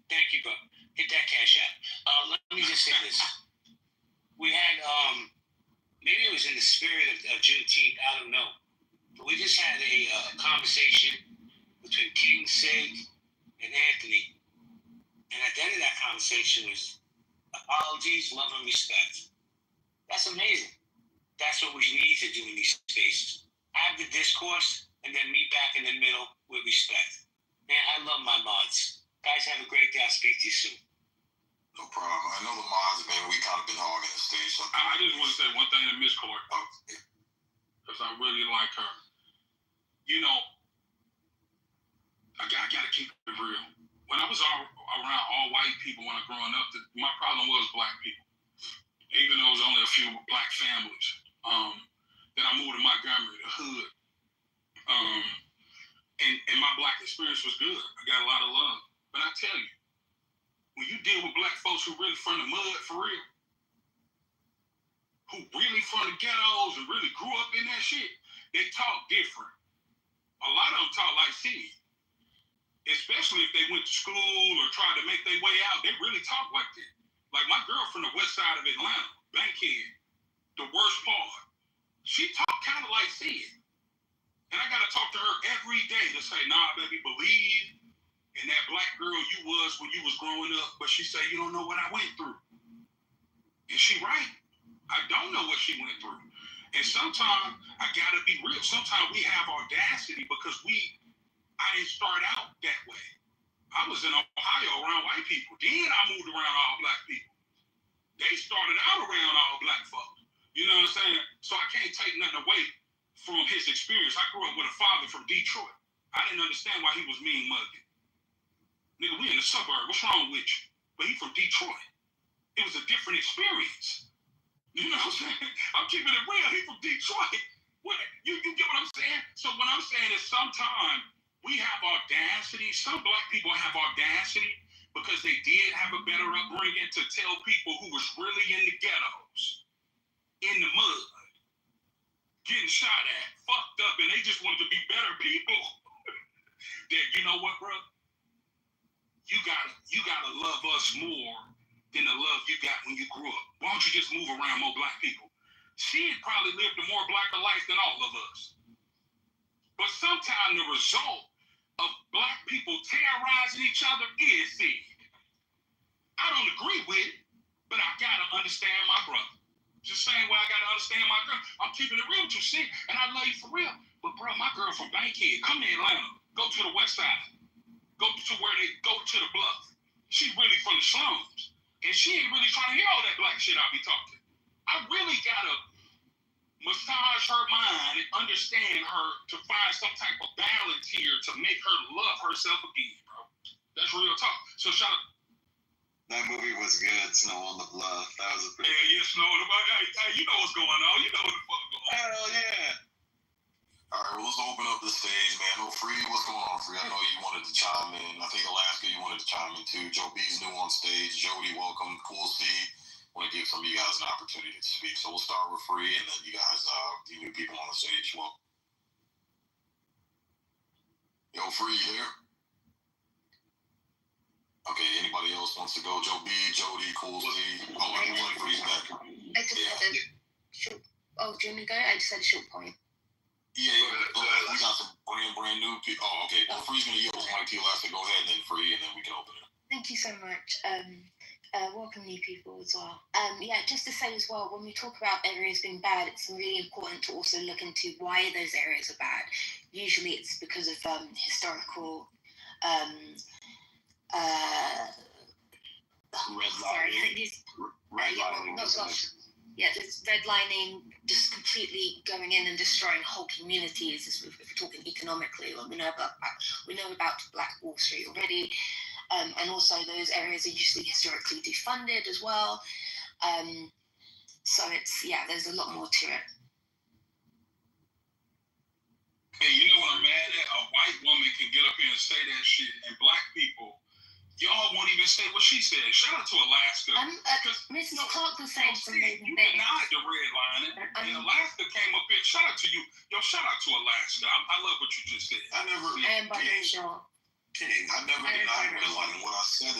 Thank you, bro. Hit that cash app. Let me just say this. We had, maybe it was in the spirit of Juneteenth, I don't know. But we just had a conversation between King, Sig, and Anthony. And at the end of that conversation was apologies, love, and respect. That's amazing. That's what we need to do in these spaces. Have the discourse and then meet back in the middle with respect. Man, I love my mods. Guys, you soon. No problem. I know the mods, man, we kind of been hogging the stage. So I just want to say one thing to Miss Court, because I really like her. You know, I got to keep it real. When I was around all white people when I was growing up, my problem was black people. Even though it was only a few black families. Then I moved to Montgomery, the hood. And my black experience was good. I got a lot of love. But I tell you, when you deal with black folks who really from the mud for real, who really from the ghettos and really grew up in that shit, they talk different. A lot of them talk like Sid. Especially if they went to school or tried to make their way out, they really talk like that. Like my girl from the west side of Atlanta, Bankhead, the worst part, she talk kind of like Sid. And I got to talk to her every day to say, nah, baby, believe in that black girl you was when you was growing up. But she say, you don't know what I went through. And she right. I don't know what she went through. And sometimes I got to be real. Sometimes we have audacity because I didn't start out that way. I was in Ohio around white people. Then I moved around all black people. They started out around all black folks. You know what I'm saying? So I can't take nothing away from his experience. I grew up with a father from Detroit. I didn't understand why he was mean mugging. Nigga, we in the suburb. What's wrong with you? But he from Detroit. It was a different experience. You know what I'm saying? I'm keeping it real. He from Detroit. What? You get what I'm saying? So what I'm saying is sometimes we have audacity. Some black people have audacity because they did have a better upbringing to tell people who was really in the ghettos, in the mud, getting shot at, fucked up, and they just wanted to be better people. That, you know what, bro? You gotta love us more than the love you got when you grew up. Why don't you just move around more black people? She had probably lived a more blacker life than all of us. But sometimes the result of black people terrorizing each other is sin. I don't agree with it, but I gotta understand my brother. Just the same way I gotta understand my girl. I'm keeping it real with you, sis, and I love you for real. But bro, my girl from Bankhead, come to Atlanta, go to the west side. Go to where they go to the bluff. She really from the slums. And she ain't really trying to hear all that black shit I be talking. I really gotta massage her mind and understand her to find some type of balance here to make her love herself again, bro. That's real talk. So shout out. That movie was good, Snow on the Bluff. That was a pretty... Yeah, Snow on the Bluff. Hey, you know what's going on. You know what the fuck going on. Hell yeah. All right, well, let's open up the stage, man. Oh, Free, what's going on, Free? I know you wanted to chime in. I think Alaska, you wanted to chime in too. Joe B's new on stage. Jody, welcome. Cool C. Want to give some of you guys an opportunity to speak. So we'll start with Free, and then you guys, you new people on the stage. Well, yo, Free, you here? Okay, anybody else wants to go? Joe B, Jody, Cool C. Oh, everybody, Free's back. I just had a short... Oh, do you want me to go? I just had a short point. Yeah, we got some brand new people. Oh, okay. Well, Free's going to yield his mic to you last to go ahead, and then Free, and then we can open it. Thank you so much. Welcome new people as well. Yeah, just to say as well, when we talk about areas being bad, it's really important to also look into why those areas are bad. Usually it's because of historical... There's redlining, just completely going in and destroying whole communities. If we're talking economically, well, we know about Black Wall Street already, and also those areas are usually historically defunded as well. So there's a lot more to it. Hey, you know what I'm mad at? A white woman can get up here and say that shit, and black people, y'all won't even say what she said. Shout out to Alaska. Mrs. Clark was saying some amazing you things. denied the redlining, and Alaska came up here. Shout out to you. Yo, shout out to Alaska. I love what you just said. I never denied redlining. What I said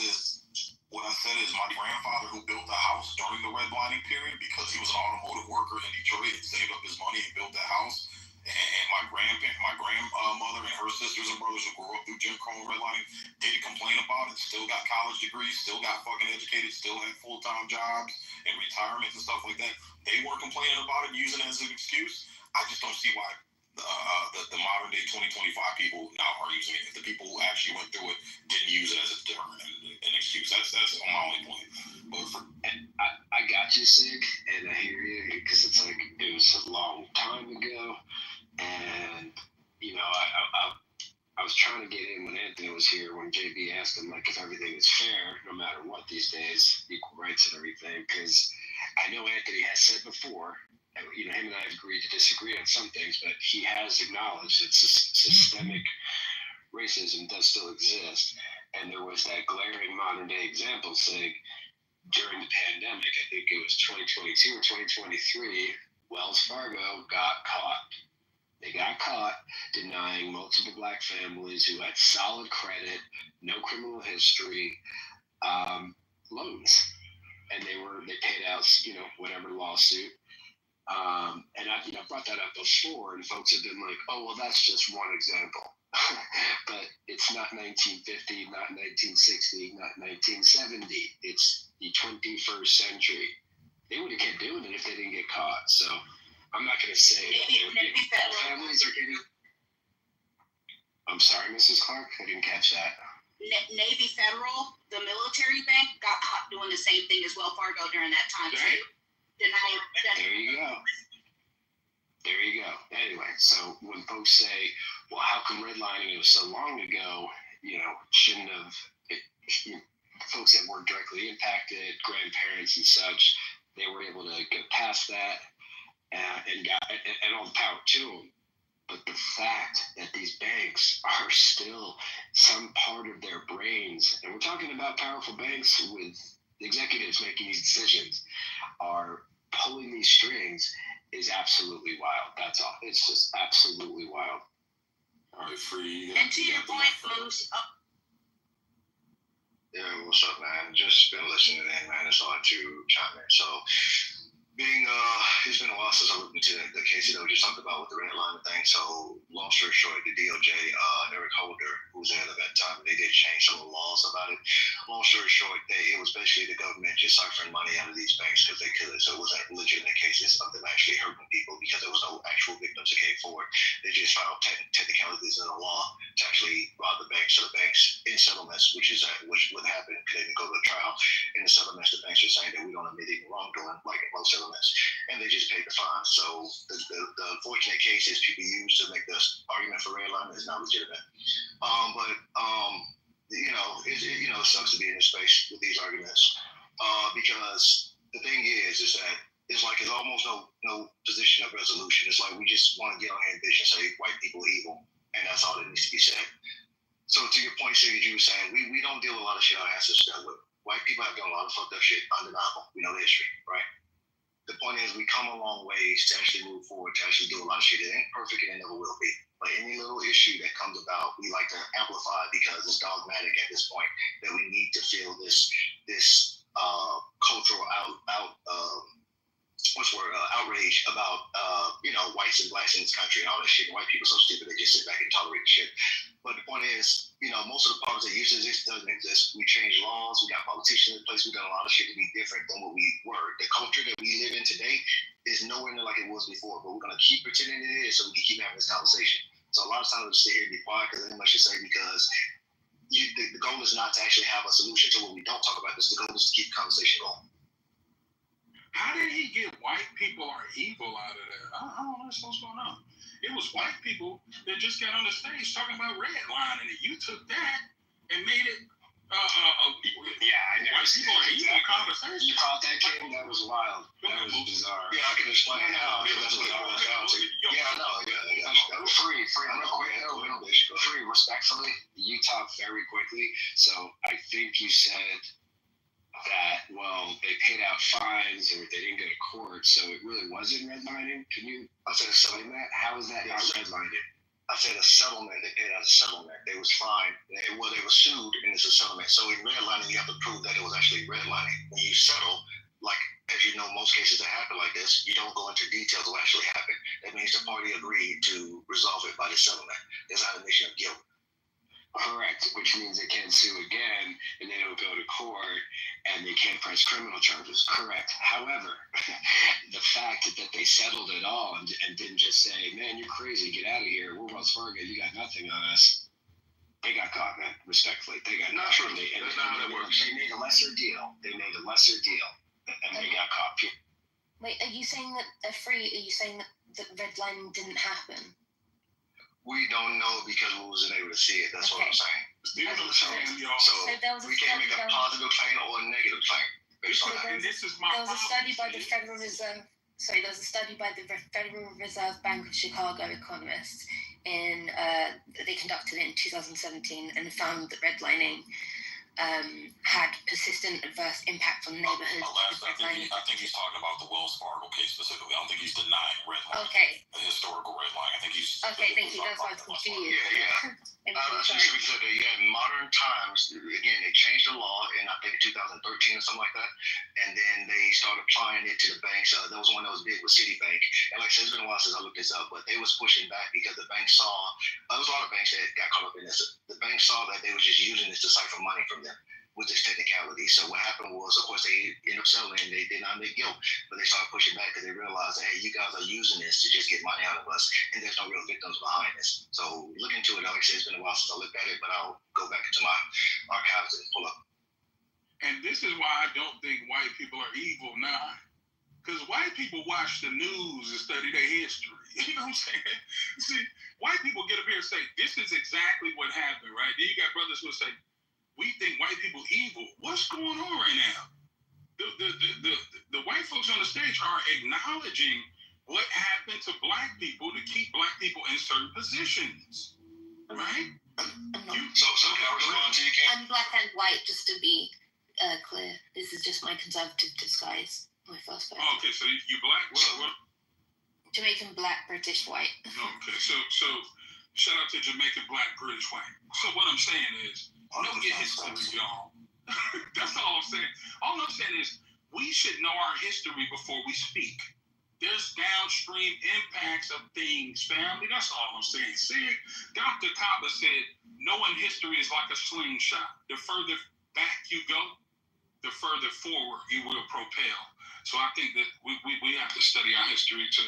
is my grandfather who built the house during the redlining period because he was an automotive worker in Detroit and saved up his money and built that house. And my grandmother and her sisters and brothers who grew up through Jim Crow and redlining didn't complain about it, still got college degrees, still got fucking educated, still had full-time jobs and retirements and stuff like that. They weren't complaining about it, using it as an excuse. I just don't see why the modern day 2025 people now are using it. If the people who actually went through it didn't use it as an excuse excuse. That's my only point. But I got you, Sig, and I hear you because it's like it was a long time ago, and I was trying to get in when Anthony was here when JB asked him like if everything is fair no matter what these days, equal rights and everything, because I know Anthony has said before, him and I have agreed to disagree on some things, but he has acknowledged that systemic racism does still exist, and there was that glaring modern day example, Sig, during the pandemic, I think it was 2022 or 2023, Wells Fargo got caught. They got caught denying multiple black families who had solid credit, no criminal history, loans, and they paid out, whatever lawsuit. And I brought that up before, and folks have been like, "Oh, well, that's just one example." But it's not 1950, not 1960, not 1970. It's the 21st century. They would have kept doing it if they didn't get caught. So I'm not going to say families are getting. I'm sorry, Mrs. Clark, I didn't catch that. Navy Federal, the military bank, got caught doing the same thing as Wells Fargo during that time too. There you go. There you go. Anyway, so when folks say, well, how come redlining was so long ago, shouldn't have, folks that were directly impacted, grandparents and such, they were able to get past that and all the power to them. But the fact that these banks are still some part of their brains, and we're talking about powerful banks with executives making these decisions, are pulling these strings is absolutely wild. That's all. It's just absolutely wild. All right, Free. And to your point, Moose. Yeah, what's up, man? Just been listening in, man. It's hard to chime in. So, it's been a while since I looked into the case that we just talked about with the red line thing. So, long story short, the DOJ, Eric Holder, who was in at that time, they did change some of the laws about it. Long story short, it was basically the government just siphoning money out of these banks because they could. So it wasn't legitimate cases of them actually hurting people because there was no actual victims that came forward. They just found technicalities in the law to actually rob the banks. So the banks in settlements, which would happen, could even go to trial. In the settlements, the banks are saying that we don't admit any wrongdoing, like in most settlements, and they just paid the fine. So the unfortunate case is people use to make this argument for redlining is not legitimate. It sucks to be in this space with these arguments because the thing is that it's like it's almost no position of resolution. It's like we just want to get on here and bitch and say white people are evil, and that's all that needs to be said. So to your point, Siggy, you were saying we don't deal with a lot of shit our ancestors dealt with. White people have done a lot of fucked up shit, undeniable. We know the history, right? The point is, we come a long ways to actually move forward, to actually do a lot of shit. It ain't perfect and it never will be. But any little issue that comes about, we like to amplify because it's dogmatic at this point that we need to feel this cultural outrage about whites and blacks in this country and all that shit. White people so stupid they just sit back and tolerate the shit. But the point is, most of the problems that used to exist doesn't exist. We changed laws, we got politicians in place, we done a lot of shit to be different than what we were. The culture that we live in today is nowhere near like it was before, but we're gonna keep pretending it is so we can keep having this conversation. So a lot of times we sit here and be quiet because ain't much to say because the goal is not to actually have a solution to what we don't talk about this. The goal is to keep the conversation going. How did he get white people are evil out of there? I don't understand what's going on. It was white people that just got on the stage talking about redlining, and you took that and made it white people are evil conversation. You caught that, King? That was wild. That was bizarre. Yeah, I can explain how. That's what it boils down to. Yeah, I know. Yeah. Free, real quick. Free, respectfully, you talked very quickly, so I think you said that, they paid out fines or they didn't go to court, so it really wasn't redlining. Can you explain that? How is that not redlining? I said a settlement. They paid out a settlement. They was fined. They were sued, and it's a settlement. So in redlining, you have to prove that it was actually redlining. When you settle, like as you know, most cases that happen like this, you don't go into details of what actually happened. That means the party agreed to resolve it by the settlement. There's not an issue of guilt. Correct, which means they can't sue again, and they don't go to court, and they can't press criminal charges. Correct. However, the fact that they settled it all and didn't just say, man, you're crazy, get out of here, we're Wells Fargo, you got nothing on us. They got caught, man, respectfully. They got not true. That's not how that works. They made a lesser deal, and they got caught. Wait, are you saying that Are you saying that redlining didn't happen? We don't know because we wasn't able to see it. That's what I'm saying. So we can't make a positive claim or a negative claim based on that. And this is my There was a study by the Federal Reserve. Sorry, there was a study by the Federal Reserve Bank of Chicago economists they conducted it in 2017 and found that redlining had persistent adverse impact on neighborhoods. I think he's talking about the Wells Fargo case specifically. I don't think he's denying redlining. Okay. The historical redlining. I think he's. Okay, thank you. That's why I was confused. Yeah. Specifically said that, in modern times, again, they changed the law in, I think, 2013 or something like that, and then they started applying it to the banks. That was one that was big with Citibank. And like I said, it's been a while since I looked this up, but they was pushing back because the bank saw, there was a lot of banks that got caught up in this. The bank saw that they were just using this to siphon money from them with this technicality. So what happened was, of course, they ended up settling. They did not make guilt, but they started pushing back because they realized that, hey, you guys are using this to just get money out of us, and there's no real victims behind this. So look into it. Like I said, it's been a while since I looked at it, but I'll go back into my archives and pull up. And this is why I don't think white people are evil now. Because white people watch the news and study their history. You know what I'm saying? See, white people get up here and say, this is exactly what happened, right? Then you got brothers who say, we think white people evil. What's going on right now? The white folks on the stage are acknowledging what happened to black people to keep black people in certain positions, right? So can I respond to you, Ken? I'm black and white, just to be clear. This is just my conservative disguise. My first photo. Okay, so you black? What? Jamaican black, British white. Okay, so shout out to Jamaican black, British white. So what I'm saying is, don't get history, y'all. That's all I'm saying. All I'm saying is we should know our history before we speak. There's downstream impacts of things, family. That's all I'm saying. See, Dr. Kaba said, knowing history is like a slingshot. The further back you go, the further forward you will propel. So I think that we have to study our history to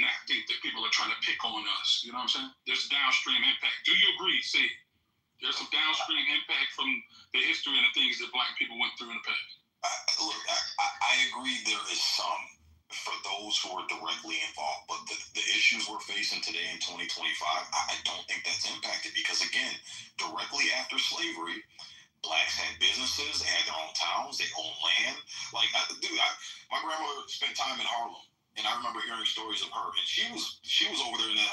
not think that people are trying to pick on us. You know what I'm saying? There's downstream impact. Do you agree, see? There's some downstream impact from the history and the things that black people went through in the past. I agree there is some for those who are directly involved, but the issues we're facing today in 2025, I don't think that's impacted because, again, directly after slavery, blacks had businesses, they had their own towns, they owned land. Like, my grandmother spent time in Harlem, and I remember hearing stories of her, and she was over there in the,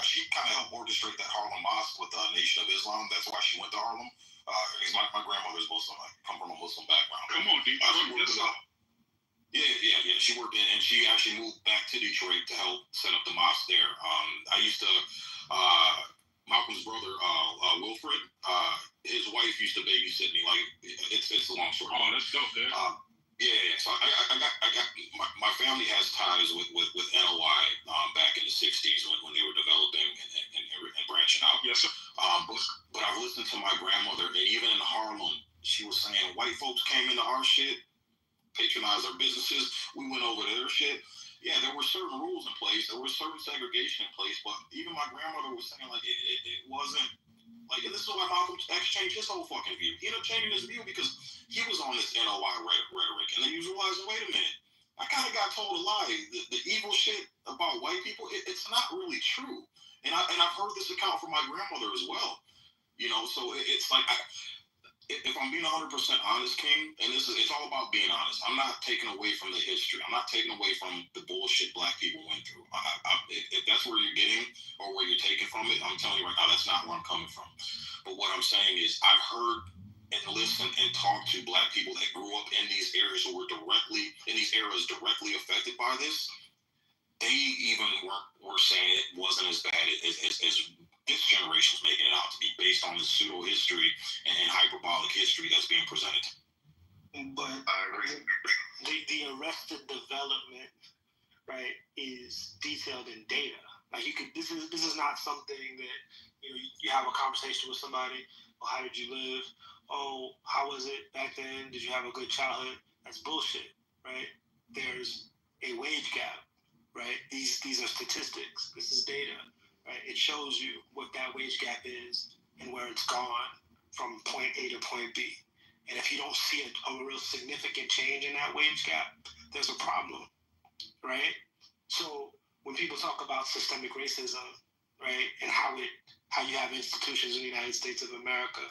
she kind of helped orchestrate that Harlem Mosque with the Nation of Islam. That's why she went to Harlem. Because my grandmother's Muslim. I come from a Muslim background. Come on, dude. Yeah. She worked in, and she actually moved back to Detroit to help set up the mosque there. I used to, Malcolm's brother, Wilfred, his wife used to babysit me. Like, it's a long story. Oh, that's dope, dude. Yeah. So I got my family has ties with NOI back in the 60s when they were developing and branching out. Yes, sir. But I've listened to my grandmother, and even in Harlem, she was saying white folks came into our shit, patronized our businesses. We went over their shit. Yeah, there were certain rules in place. There was certain segregation in place. But even my grandmother was saying, like, it wasn't. Like, and this is why Malcolm X changed his whole fucking view. He ended up changing his view because he was on this NOI rhetoric. And then he was realizing, wait a minute, I kind of got told a lie. The evil shit about white people, it's not really true. And I've heard this account from my grandmother as well. You know, so it's like, if I'm being 100% honest, King, and it's all about being honest. I'm not taking away from the history. I'm not taking away from the bullshit black people went through. If that's where you're getting or where you're taking from it, I'm telling you right now, that's not where I'm coming from. But what I'm saying is I've heard and listened and talked to black people that grew up in these areas who were directly affected by this. They even were saying it wasn't as bad as this generation was making it out to be based on the pseudo history and hyperbolic history that's being presented. But the arrested development, right, is detailed in data. Like this is not something that you have a conversation with somebody. Oh, how did you live? Oh, how was it back then? Did you have a good childhood? That's bullshit, right? There's a wage gap, right? These are statistics. This is data. Right? It shows you what that wage gap is and where it's gone from point A to point B. And if you don't see a real significant change in that wage gap, there's a problem, right? So when people talk about systemic racism, right, and how you have institutions in the United States of America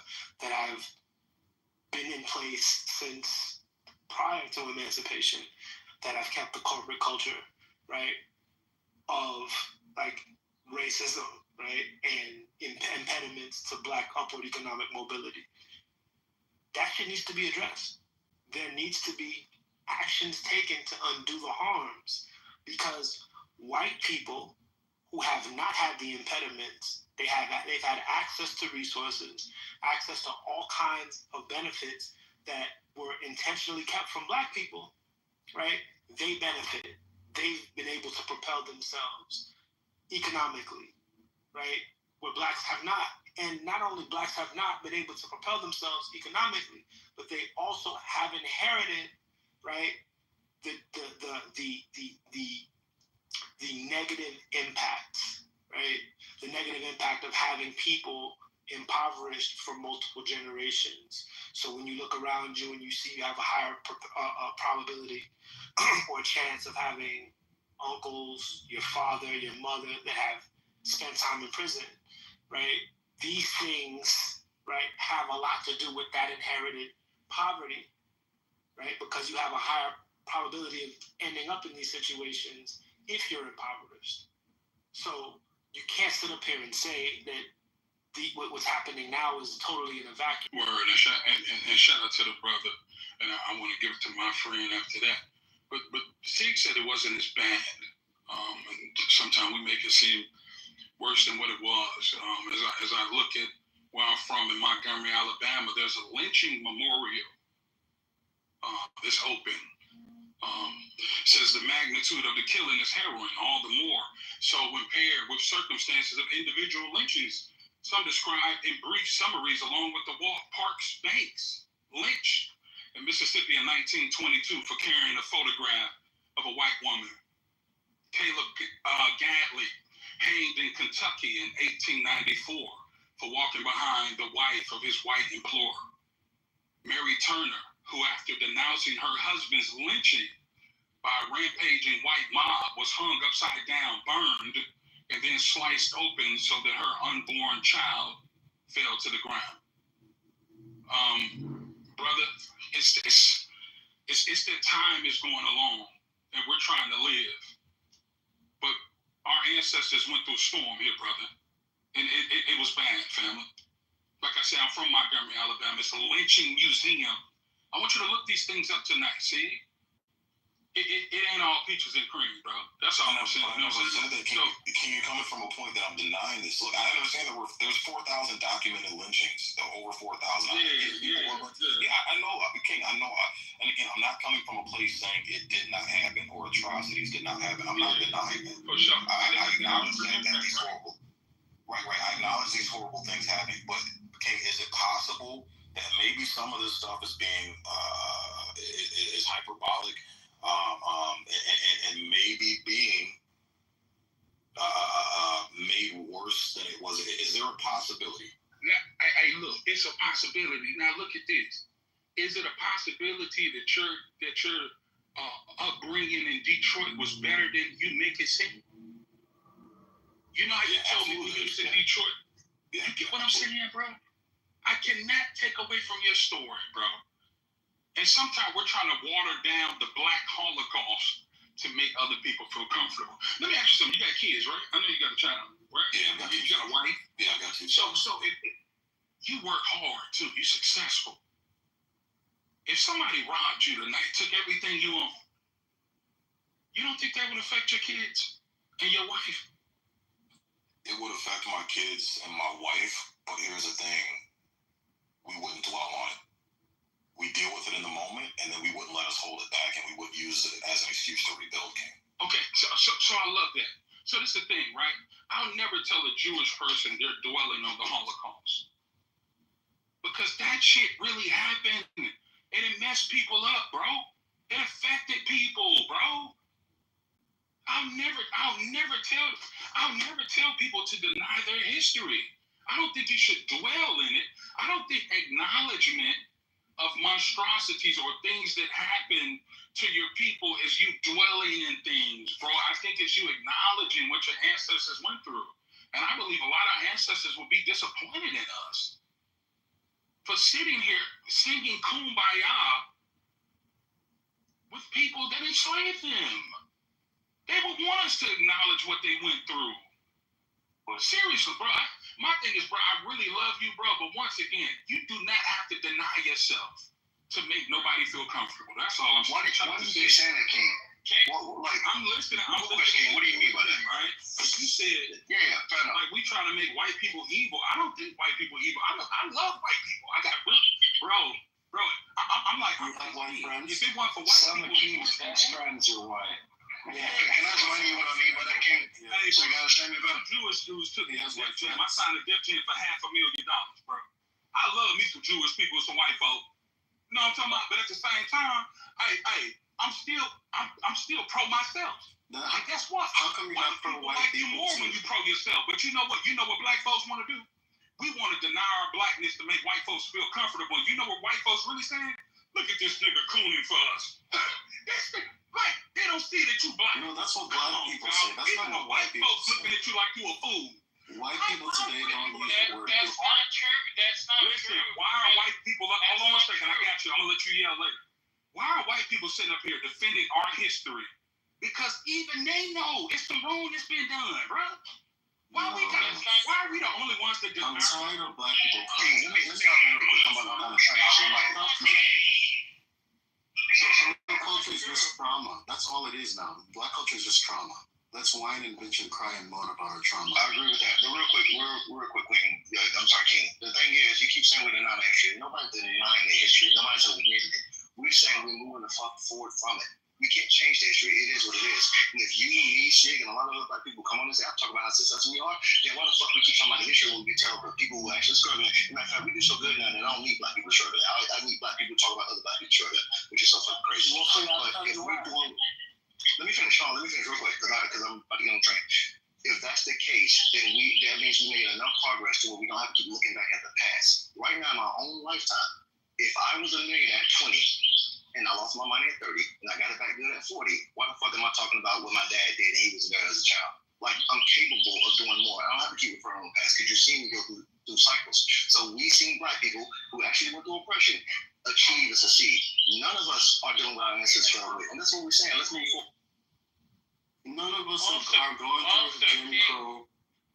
that have been in place since prior to emancipation, that have kept the corporate culture, right, of like racism, right, and impediments to Black upward economic mobility. That shit needs to be addressed. There needs to be actions taken to undo the harms, because white people who have not had the impediments, they've had access to resources, access to all kinds of benefits that were intentionally kept from Black people, right? They benefited. They've been able to propel themselves economically, right? Where Blacks have not. And not only Blacks have not been able to propel themselves economically, but they also have inherited, right, the negative impacts, right? The negative impact of having people impoverished for multiple generations. So when you look around you and you see you have a higher probability or chance of having uncles, your father, your mother that have spent time in prison, right? These things, right, have a lot to do with that inherited poverty, right? Because you have a higher probability of ending up in these situations if you're impoverished. So you can't sit up here and say that what's happening now is totally in a vacuum. Word, and shout out to the brother, and I want to give it to my friend after that. But Sig said it wasn't as bad. And sometimes we make it seem worse than what it was. As I look at where I'm from in Montgomery, Alabama, there's a lynching memorial that's open. Says the magnitude of the killing is harrowing, all the more so when paired with circumstances of individual lynchings, some described in brief summaries, along with the Walt Parks Banks lynched in Mississippi in 1922 for carrying a photograph of a white woman. Caleb Gadley hanged in Kentucky in 1894 for walking behind the wife of his white employer. Mary Turner, who after denouncing her husband's lynching by a rampaging white mob was hung upside down, burned, and then sliced open so that her unborn child fell to the ground. Brother, it's that time is going along, and we're trying to live. But our ancestors went through a storm here, brother, and it was bad, family. Like I said, I'm from Montgomery, Alabama. It's a lynching museum. I want you to look these things up tonight, see? It ain't all peaches and cream, bro. That's all I'm saying. Can you coming from a point that I'm denying this? Look, I understand there's 4,000 documented lynchings. Over 4,000. Yeah, I know, King. I know. And again, I'm not coming from a place saying it did not happen or atrocities did not happen. I'm not denying that. For sure. I acknowledge that these horrible. Right. I acknowledge these horrible things happening, but King, is it possible that maybe some of this stuff is being is hyperbolic? And maybe being made worse than it was. Is there a possibility? Now, look, it's a possibility. Now, look at this. Is it a possibility that your upbringing in Detroit was better than you make it seem? You know how you told me when you was in Detroit? You get what I'm saying, bro? I cannot take away from your story, bro. And sometimes we're trying to water down the Black Holocaust to make other people feel comfortable. Let me ask you something. You got kids, right? I know you got a child, right? Yeah, you got a wife? Yeah, I got two. So you work hard, too. You're successful. If somebody robbed you tonight, took everything you own, you don't think that would affect your kids and your wife? It would affect my kids and my wife, but here's the thing. We wouldn't dwell on it. We deal with it in the moment, and then we wouldn't let us hold it back, and we would use it as an excuse to rebuild, King. Okay, so I love that. So this is the thing, right? I'll never tell a Jewish person they're dwelling on the Holocaust. Because that shit really happened, and it messed people up, bro. It affected people, bro. I'll never tell people to deny their history. I don't think you should dwell in it. I don't think acknowledgement of monstrosities or things that happen to your people is you dwelling in things, bro. I think it's you acknowledging what your ancestors went through. And I believe a lot of our ancestors will be disappointed in us for sitting here singing Kumbaya with people that enslaved them. They would want us to acknowledge what they went through. But seriously, bro, my thing is, bro, I really love you, bro, but once again, you do not have to deny yourself to make nobody feel comfortable. That's all I'm saying. Why did you say that, King? I'm listening. What do you mean by that? Right? But you said, fair enough. Like we try to make white people evil. I don't think white people evil. I love white people. I got bro. I'm like, you have white friends. If it weren't for white Some people, of King's best friends are white. Yeah. Can I explain to you what I mean by that, King? Hey, so you can understand me better. Jewish dudes took me as death chain. I signed a death chain for $500,000, bro. I love me some Jewish people, some white folk. You know what I'm talking about? But at the same time, I'm still pro myself. Nah, and guess what? How come you're not pro white people? You more too? when you pro yourself. But you know what? You know what black folks want to do? We want to deny our blackness to make white folks feel comfortable. You know what white folks really saying? Look at this nigga cooning for us. Like, they don't see that you black. No, that's what black people say. That's not what white people folks looking at you like you a fool. White people today don't use the word. That's not true. That's not Listen, true. why are white people... Hold on a second. I got you. I'm going to let you yell later. Why are white people sitting up here defending our history? Because even they know it's the wrong that's been done, bro. Why are we the only ones that deny? I'm tired of black people. Let me hop in real quick. I'm on the train. So culture is just trauma. That's all it is now. Black culture is just trauma. Let's whine and bitch and cry and moan about our trauma. I agree with that. But real quick, Queen. I'm sorry, King. The thing is, you keep saying we're denying the history. Nobody's denying the history. Nobody's omitting it. We're saying we're moving the fuck forward from it. We can't change the history. It is what it is. And if you, me, Sig, and a lot of other black people come on this app talk about how successful we are, then why the fuck we keep talking about the history when we tell people who are actually struggling? In fact, we do so good now that I don't need black people struggling. I need black people to talk about other black people struggling, which is so fucking crazy. But if we're doing... Let me finish real quick, because I'm about to get on the train. If that's the case, then that means we made enough progress to where we don't have to keep looking back at the past. Right now, in my own lifetime, if I was a millionaire at 20, and I lost my money at 30, and I got it back good at 40, why the fuck am I talking about what my dad did and he was there as a child? Like, I'm capable of doing more. I don't have to keep referring to the past, because you've seen me go through cycles. So we've seen black people who actually went through oppression achieve and succeed. None of us are doing what our ancestors struggled with. And that's what we're saying. Let's move forward. None of us are going through Jim Crow.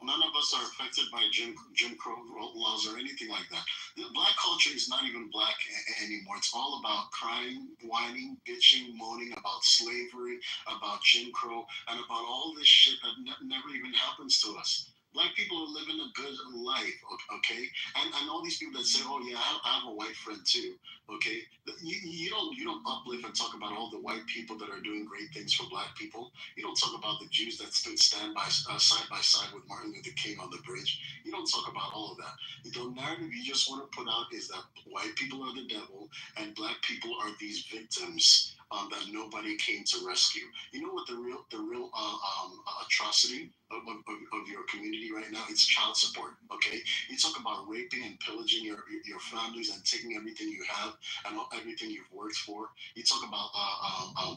None of us are affected by Jim Crow laws or anything like that. The black culture is not even black anymore. It's all about crying, whining, bitching, moaning about slavery, about Jim Crow, and about all this shit that never even happens to us. Black people are living a good life, okay? And all these people that say, oh yeah, I have a white friend too, okay? You don't uplift and talk about all the white people that are doing great things for black people. You don't talk about the Jews that stood side by side with Martin Luther King on the bridge. You don't talk about all of that. The narrative you just want to put out is that white people are the devil and black people are these victims that nobody came to rescue. You know what the real atrocity of your community right now? It's child support. Okay, you talk about raping and pillaging your families and taking everything you have and everything you've worked for. You talk about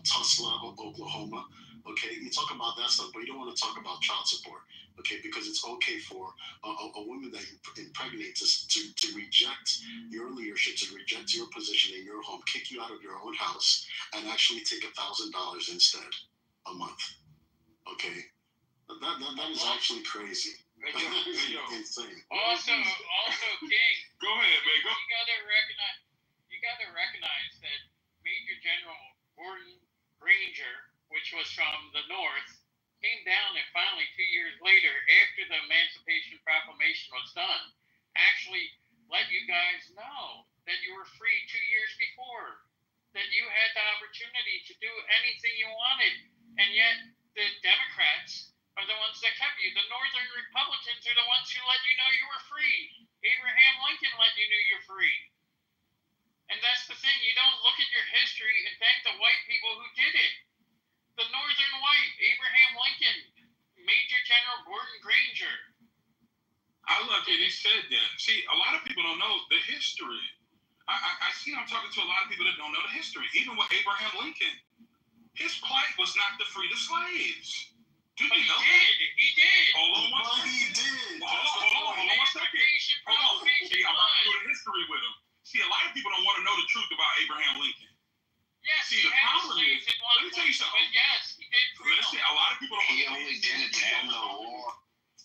Tulsa, Oklahoma. Okay, you talk about that stuff, but you don't want to talk about child support. Okay, because it's okay for a woman that you impregnate to reject your leadership, to reject your position in your home, kick you out of your own house, and actually take $1,000 instead a month. Okay, that is actually crazy. Insane. Also, King. Go ahead, man. Go. You gotta recognize that Major General Gordon Granger, which was from the North, came down and finally 2 years later, after the Emancipation Proclamation was done, actually let you guys know that you were free 2 years before, that you had the opportunity to do anything you wanted, and yet the Democrats are the ones that kept you. The Northern Republicans are the ones who let you know you were free. Abraham Lincoln let you know you're free. And that's the thing, you don't look at your history and thank the white people who did it. The Northern white, Abraham Lincoln, Major General Gordon Granger. I love that he said that. See, a lot of people don't know the history I see I'm talking to a lot of people that don't know the history. Even with Abraham Lincoln, his plight was not to free the slaves. Do you know that? He did. Hold on one second. He did. Hold on one second. Hold on. See, I'm about to do the history with him. See, a lot of people don't want to know the truth about Abraham Lincoln. Yes, see, the problem is, let me tell you something. But yes, he did free them. Listen, a lot of people don't. He only did it to end the war.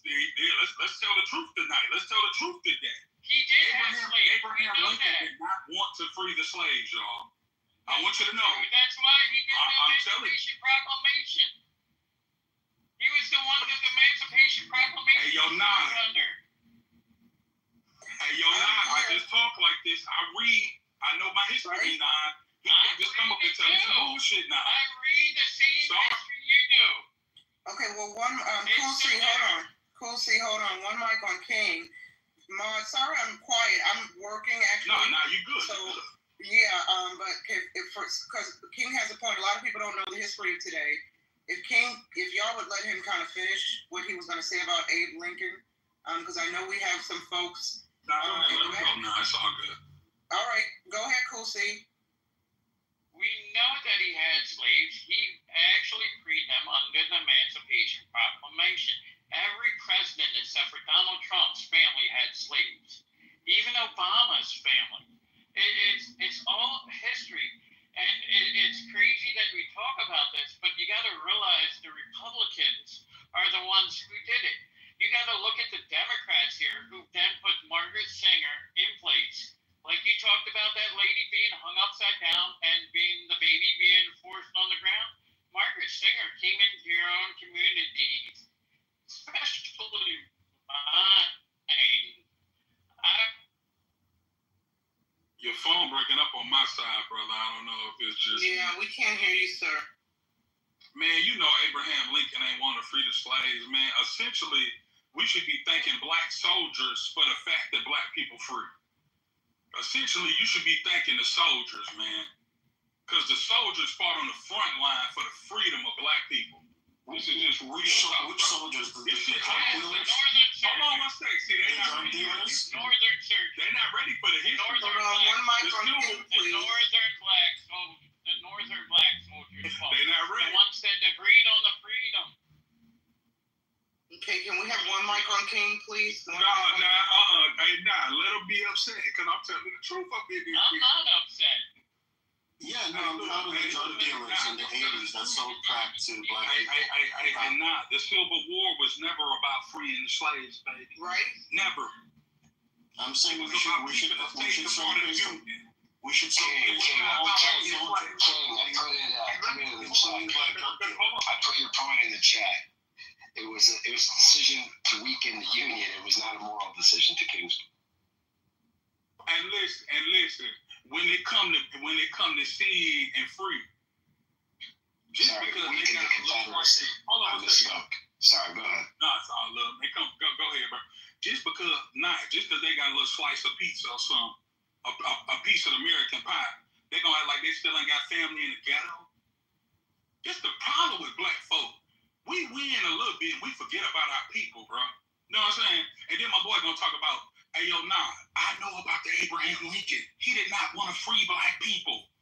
Yeah, let's tell the truth tonight. Let's tell the truth today. He did have slaves. Abraham Lincoln did not want to free the slaves, y'all. I want you to know. That's why he did the Emancipation Proclamation. He was the one that the Emancipation Proclamation was under. Hey, yo, I just talk like this. I read. I know my history, Nah. He can't just come up and tell me some bullshit now. I read the same history you do. Okay, well, Cool C, hold on. One mic on King. Maud, sorry I'm quiet. I'm working actually. No, you good. So, yeah, but because King has a point. A lot of people don't know the history of today. If y'all would let him kind of finish what he was going to say about Abe Lincoln, because I know we have some folks. Let him go now. It's all good. All right, go ahead, Cool C. We know that he had slaves. He actually freed them under the Emancipation Proclamation. Every president except for Donald Trump's family had slaves. Even Obama's family. It's all history. And it's crazy that we talk about this, but you got to realize the Republicans are the ones who did it. You got to look at the Democrats here who then put Margaret Sanger in place. Like you talked about that lady being hung upside down and the baby being forced on the ground. Margaret Sanger came into your own communities, especially mine. Your phone breaking up on my side, brother. I don't know if it's just... Yeah, we can't hear you, sir. Man, you know Abraham Lincoln ain't want to free the slaves, man. Essentially, we should be thanking black soldiers for the fact that black people free. Essentially, you should be thanking the soldiers, man. Because the soldiers fought on the front line for the freedom of black people. This is just real talk, which soldiers? This shit happens. Hold on one second. See, they're not ready. Northern Church. They're not ready for the history. Hold on, one mic on King, please. The northern black soldiers fought. They're not ready. The ones that agreed on the freedom. Okay, can we have one mic on King, please? Hey, let them be upset, because I'm telling the truth up in this. I'm not upset. Yeah, no, I'm proud of the drug dealers in the 80s that sold crack to black people. The Civil War was never about freeing the slaves, baby. Right? Never. I'm saying we should show people. We should show people. I put your point in the chat. It was a decision to weaken the Union. It was not a moral decision to Kingston. And listen. When it come to seed and free, just Sorry, because we they can got a little slice. Hold on, Sorry, go ahead. No, it's all love. They go ahead, bro. Just because they got a little slice of pizza or something, a piece of American pie, they gonna act like they still ain't got family in the ghetto. Just the problem with black folk. We win a little bit, we forget about our people, bro. You know what I'm saying? And then my boy gonna talk about, hey, yo, I know about the Abraham Lincoln. He did not want to free black people.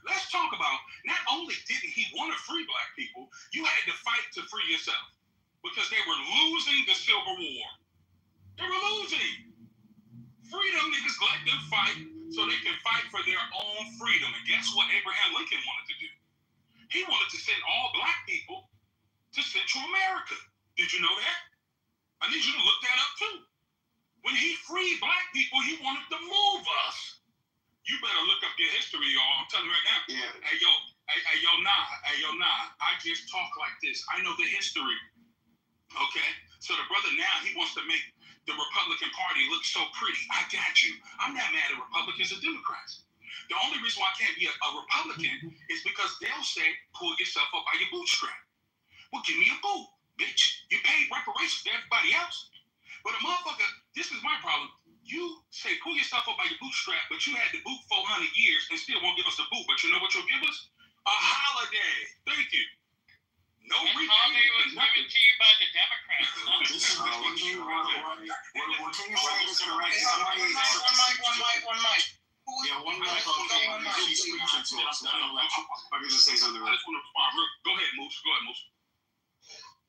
Let's talk about, not only didn't he want to free black people, you had to fight to free yourself. Because they were losing the Civil War. They were losing. Freedom niggas let them fight so they can fight for their own freedom. And guess what Abraham Lincoln wanted to do? He wanted to send all black people to Central America. Did you know that? I need you to look that up too. When he freed black people, he wanted to move us. You better look up your history, y'all. I'm telling you right now. Yeah. Hey, yo, I just talk like this. I know the history. Okay? So the brother now, he wants to make the Republican Party look so pretty. I got you. I'm not mad at Republicans or Democrats. The only reason why I can't be a Republican is because they'll say, pull yourself up by your bootstrap. Well, give me a boot, bitch. You paid reparations to everybody else. But a motherfucker, this is my problem. You say pull yourself up by your bootstrap, but you had the boot 400 years and still won't give us the boot. But you know what you'll give us? A holiday. Thank you. No holiday was given to you by the Democrats. One mic. source. Not intellectual. If I could just say something. I just want to respond. Go ahead, Moose.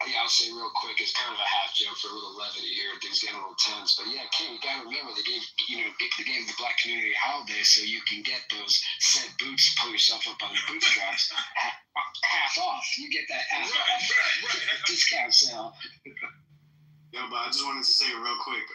Yeah, I'll say real quick, it's kind of a half joke for a little levity here. Things getting a little tense, but yeah, King, you gotta remember they gave the black community a holiday so you can get those said boots, pull yourself up on the bootstraps, half off. You get that half off discount sale. Yeah, but I just wanted to say real quick,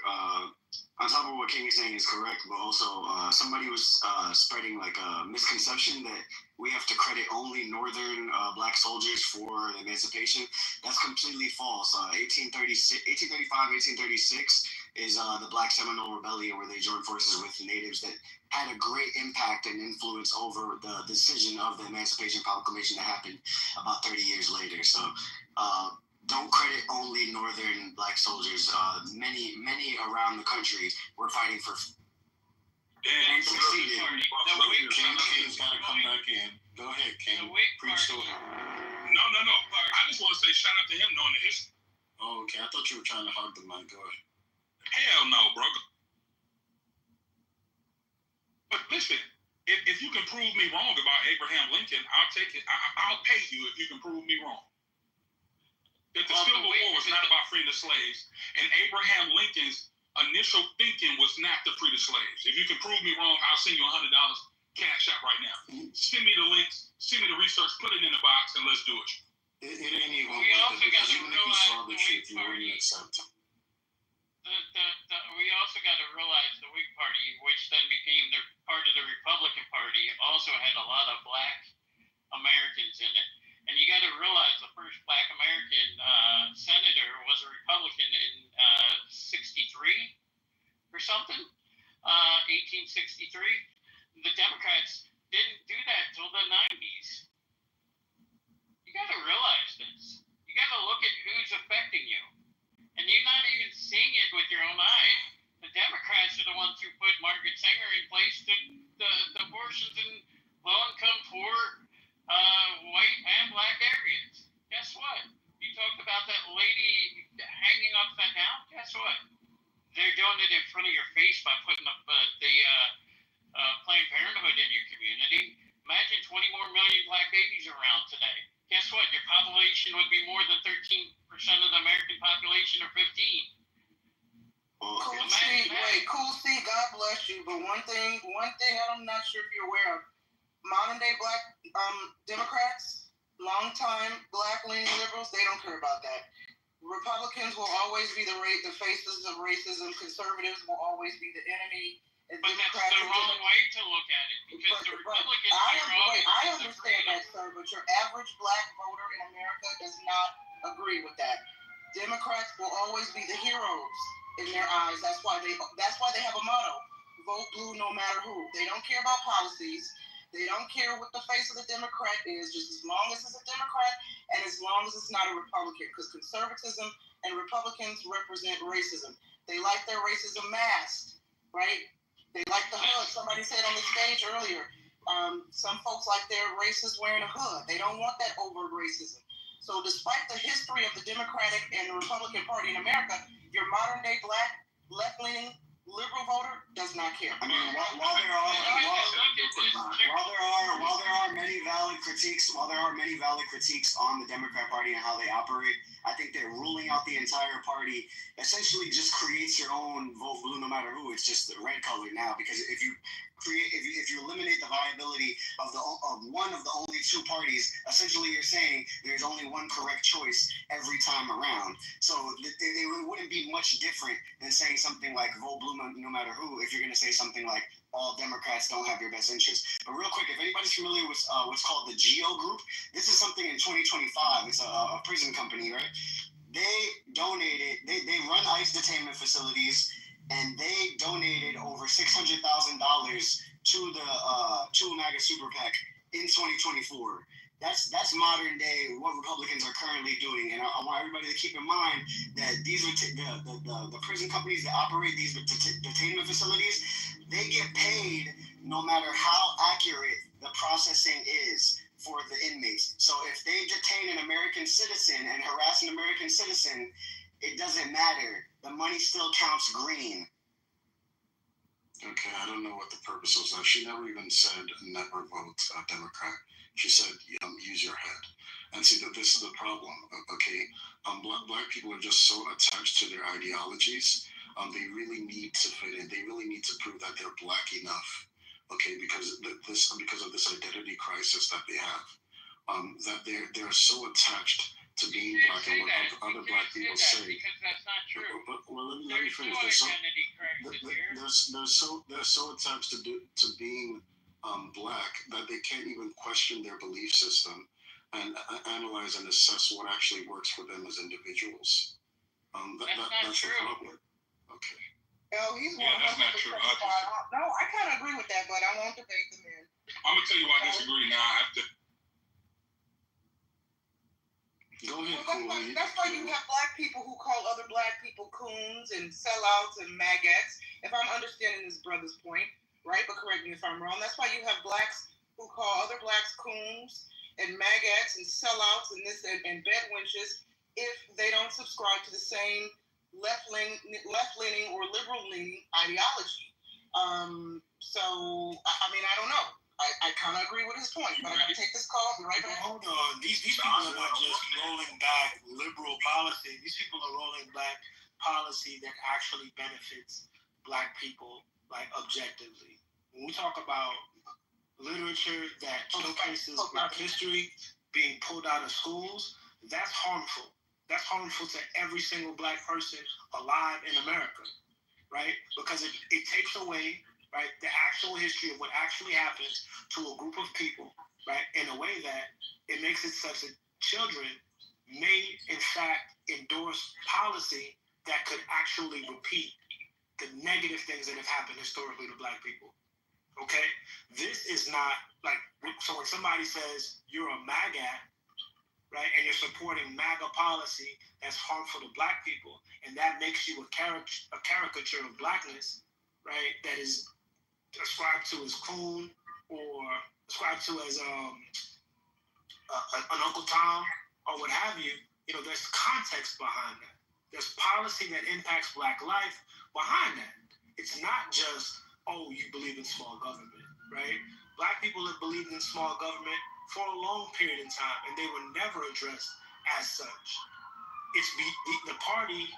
on top of what King is saying is correct, but also somebody was spreading like a misconception that we have to credit only northern black soldiers for emancipation. That's completely false. 1835, 1836 is the Black Seminole Rebellion, where they joined forces with the natives that had a great impact and influence over the decision of the Emancipation Proclamation that happened about 30 years later. So don't credit only northern black soldiers. Many around the country were fighting for. And succeeded. King's got to come back in. Go ahead, King. Preach to him. No. I just want to say shout out to him knowing the history. Oh, okay. I thought you were trying to hug the mic. Go ahead. Hell no, bro. But listen, if you can prove me wrong about Abraham Lincoln, I'll take it. I'll pay you if you can prove me wrong. That the Civil War was not about freeing the slaves, and Abraham Lincoln's initial thinking was not to free the slaves. If you can prove me wrong, I'll send you $100 cash out right now. Send me the links, send me the research, put it in the box, and let's do it. It ain't even we also got to even if you saw the truth, you wouldn't accept it. We also got to realize the Whig Party, which then became part of the Republican Party, also had a lot of black Americans in it. And you got to realize the first black American senator was a Republican in 63 or something, 1863. The Democrats didn't do that till the 90s. You got to realize this. You got to look at who's affecting you. And you're not even seeing it with your own eyes. The Democrats are the ones who put Margaret Sanger in place to the abortions in low-income, poor, white and black areas. Guess what? You talked about that lady hanging upside down. Guess what? They're doing it in front of your face by putting up the Planned Parenthood in your community. Imagine 20 more million black babies around today. Guess what? Your population would be more than 13% of the American population, or 15. Cool Steve, God bless you. But one thing I'm not sure if you're aware of. Modern day black Democrats, longtime black leaning liberals, they don't care about that. Republicans will always be the faces of racism. Conservatives will always be the enemy. But that's the wrong way to look at it, because the Republicans I understand that, sir, but your average black voter in America does not agree with that. Democrats will always be the heroes in their eyes. That's why they have a motto: vote blue no matter who. They don't care about policies. They don't care what the face of the Democrat is, just as long as it's a Democrat and as long as it's not a Republican, because conservatism and Republicans represent racism. They like their racism masked, right? They like the hood. Somebody said on the stage earlier, some folks like their racists wearing a hood. They don't want that overt racism. So despite the history of the Democratic and the Republican Party in America, your modern day black, left-leaning, liberal voter does not care. I mean, while there are many valid critiques on the Democrat Party and how they operate, I think that ruling out the entire party essentially just creates your own vote blue no matter who. It's just the red color now, because if you eliminate the viability of one of the only two parties, essentially you're saying there's only one correct choice every time around. So it wouldn't be much different than saying something like vote blue no matter who, if you're going to say something like all Democrats don't have your best interest. But real quick, if anybody's familiar with what's called the GEO Group, this is something in 2025. It's a prison company, right? They donated, they run ICE detainment facilities, and they donated over $600,000 to the MAGA Super PAC in 2024. That's modern day what Republicans are currently doing, and I want everybody to keep in mind that these are the prison companies that operate these detainment facilities. They get paid no matter how accurate the processing is for the inmates. So if they detain an American citizen and harass an American citizen, it doesn't matter. The money still counts green. Okay, I don't know what the purpose was. She never even said never vote Democrat. She said use your head. And see, this is the problem. Okay, black people are just so attached to their ideologies. They really need to fit in. They really need to prove that they're black enough. Okay, because of this identity crisis that they have. That they're so attached to being black and what other black people say. Because that's not true. But let me finish. They're so attached to being black that they can't even question their belief system and analyze and assess what actually works for them as individuals. That's the problem. Okay. No, he's 100% that's not true. No, I kind of agree with that, but I won't debate the man. I'm gonna tell you why I disagree now. Go ahead. Well, that's why you have black people who call other black people coons and sellouts and maggots. If I'm understanding this brother's point, right? But correct me if I'm wrong. That's why you have blacks who call other blacks coons and maggots and sellouts and and bedwenches if they don't subscribe to the same left-leaning or liberal-leaning ideology. So I mean, I don't know. I kind of agree with his point, but I got to take this call. Be right back. Hold on. These people are not just rolling back liberal policy. These people are rolling back policy that actually benefits black people, like objectively. When we talk about literature that showcases black history being pulled out of schools, that's harmful. That's harmful to every single black person alive in America, right? Because it takes away, right, the actual history of what actually happened to a group of people, right, in a way that it makes it such that children may, in fact, endorse policy that could actually repeat the negative things that have happened historically to black people. Okay? This is not like, so when somebody says you're a MAGA, right, and you're supporting MAGA policy that's harmful to black people, and that makes you a caricature of blackness, right, that is ascribed to as coon or ascribed to as an Uncle Tom or what have you, there's context behind that. There's policy that impacts black life behind that. It's not just, oh, you believe in small government, right? Black people have believed in small government for a long period of time, and they were never addressed as such. It's the party,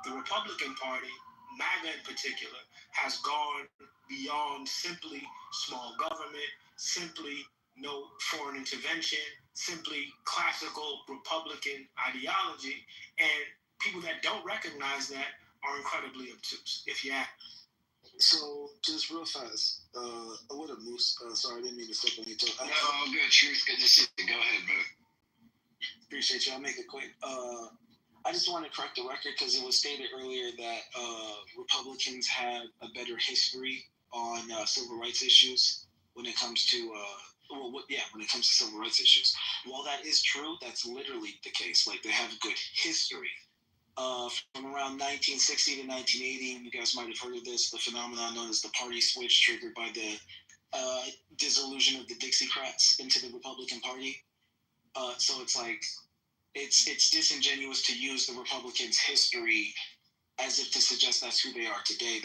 the Republican Party, MAGA in particular, has gone beyond simply small government, simply no foreign intervention, simply classical Republican ideology, and people that don't recognize that are incredibly obtuse, if you ask. So, just real fast, what a moose. Sorry, I didn't mean to step on your toe. No, all good. Truth, good to see you. Go ahead, bro. Appreciate you. I'll make it quick. I just want to correct the record because it was stated earlier that Republicans had a better history on civil rights issues when it comes to when it comes to civil rights issues. While that is true, that's literally the case. Like, they have a good history. From around 1960 to 1980, you guys might have heard of this, the phenomenon known as the party switch, triggered by the dissolution of the Dixiecrats into the Republican Party. So it's like, it's disingenuous to use the Republicans' history as if to suggest that's who they are today.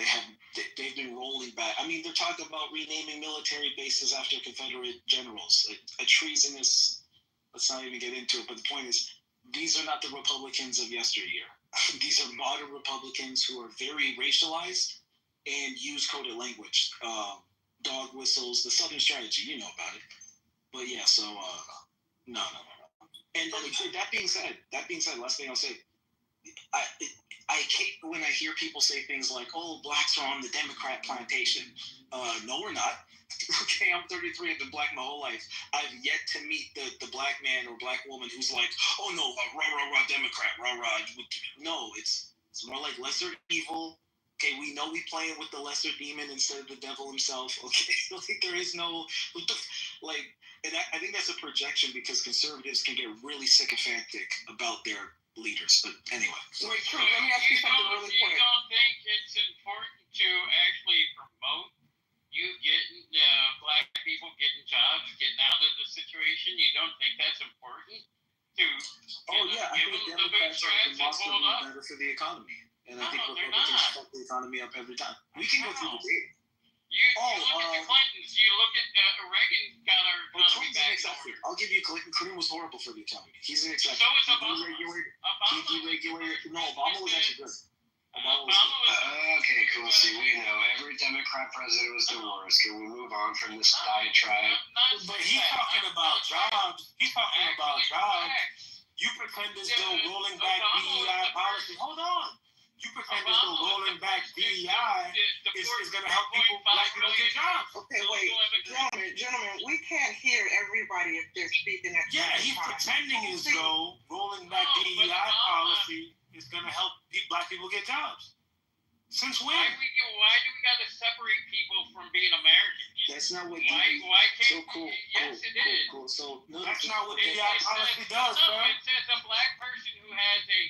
They've been rolling back. I mean, they're talking about renaming military bases after Confederate generals. A treasonous. Let's not even get into it. But the point is, these are not the Republicans of yesteryear. These are modern Republicans who are very racialized and use coded language, dog whistles, the Southern strategy. You know about it. But yeah, so no. And that being said, last thing I'll say, I hate when I hear people say things like, "Oh, blacks are on the Democrat plantation." No, we're not. Okay, I'm 33. I've been black my whole life. I've yet to meet the black man or black woman who's like, "Oh no, rah Democrat, rah." No, it's more like lesser evil. Okay, we know we playing with the lesser demon instead of the devil himself. Okay, like there is no and I think that's a projection because conservatives can get really sycophantic about their leaders. But anyway. Wait, True, let me ask you something really quick. You don't think it's important to actually promote you getting black people getting jobs, getting out of the situation? You don't think that's important? I think Democrats are demonstrably better for the economy. And I think Republicans fuck the economy up every time. We can go through the data. You look at the Clintons. You look at Reagan got our economy back in order. I'll give you Clinton. Clinton was horrible for the economy. He's an exception. So is Obama. He deregulated. No, Obama was actually good. Okay, cool. See, we know every Democrat president was the worst. Can we move on from this diatribe? But he's talking about jobs. He's talking about jobs. You pretend as though rolling back DEI policy. Hold on. You pretend as though rolling back DEI is going to help black people get jobs. Okay, wait, gentlemen, we can't hear everybody if they're speaking at the same time. Yeah, he's pretending as though rolling back DEI policy is going to help black people get jobs. Since when? Why do we got to separate people from being Americans? That's not what. Why can't? So cool. Yes, it is. Cool. So that's not what DEI policy does, bro. It says a black person who has a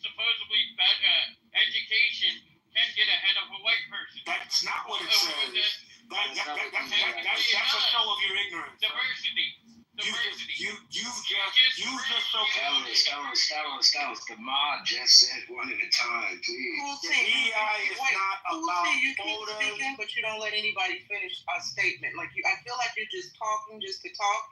supposedly education can get ahead of a white person. That's not what it says. That's a show of your ignorance. Diversity. You've just so Scholars, the mod just said one at a time, please. DEI is not about you keep speaking, but you don't let anybody finish a statement. Like I feel like you're just talking just to talk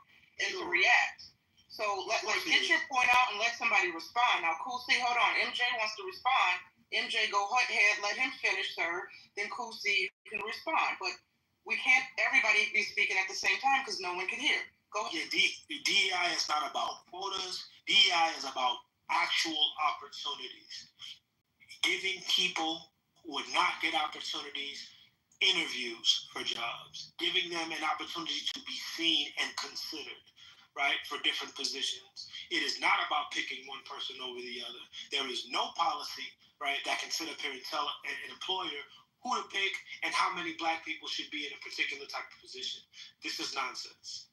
and to react. So get your point out and let somebody respond. Now, Cool C, hold on. MJ wants to respond. MJ, go ahead, let him finish, sir. Then Cool C can respond. But we can't everybody be speaking at the same time because no one can hear. Go ahead. Yeah, DEI is not about quotas. DEI is about actual opportunities. Giving people who would not get opportunities interviews for jobs. Giving them an opportunity to be seen and considered, right, for different positions. It is not about picking one person over the other. There is no policy, right, that can sit up here and tell an employer who to pick and how many black people should be in a particular type of position. This is nonsense.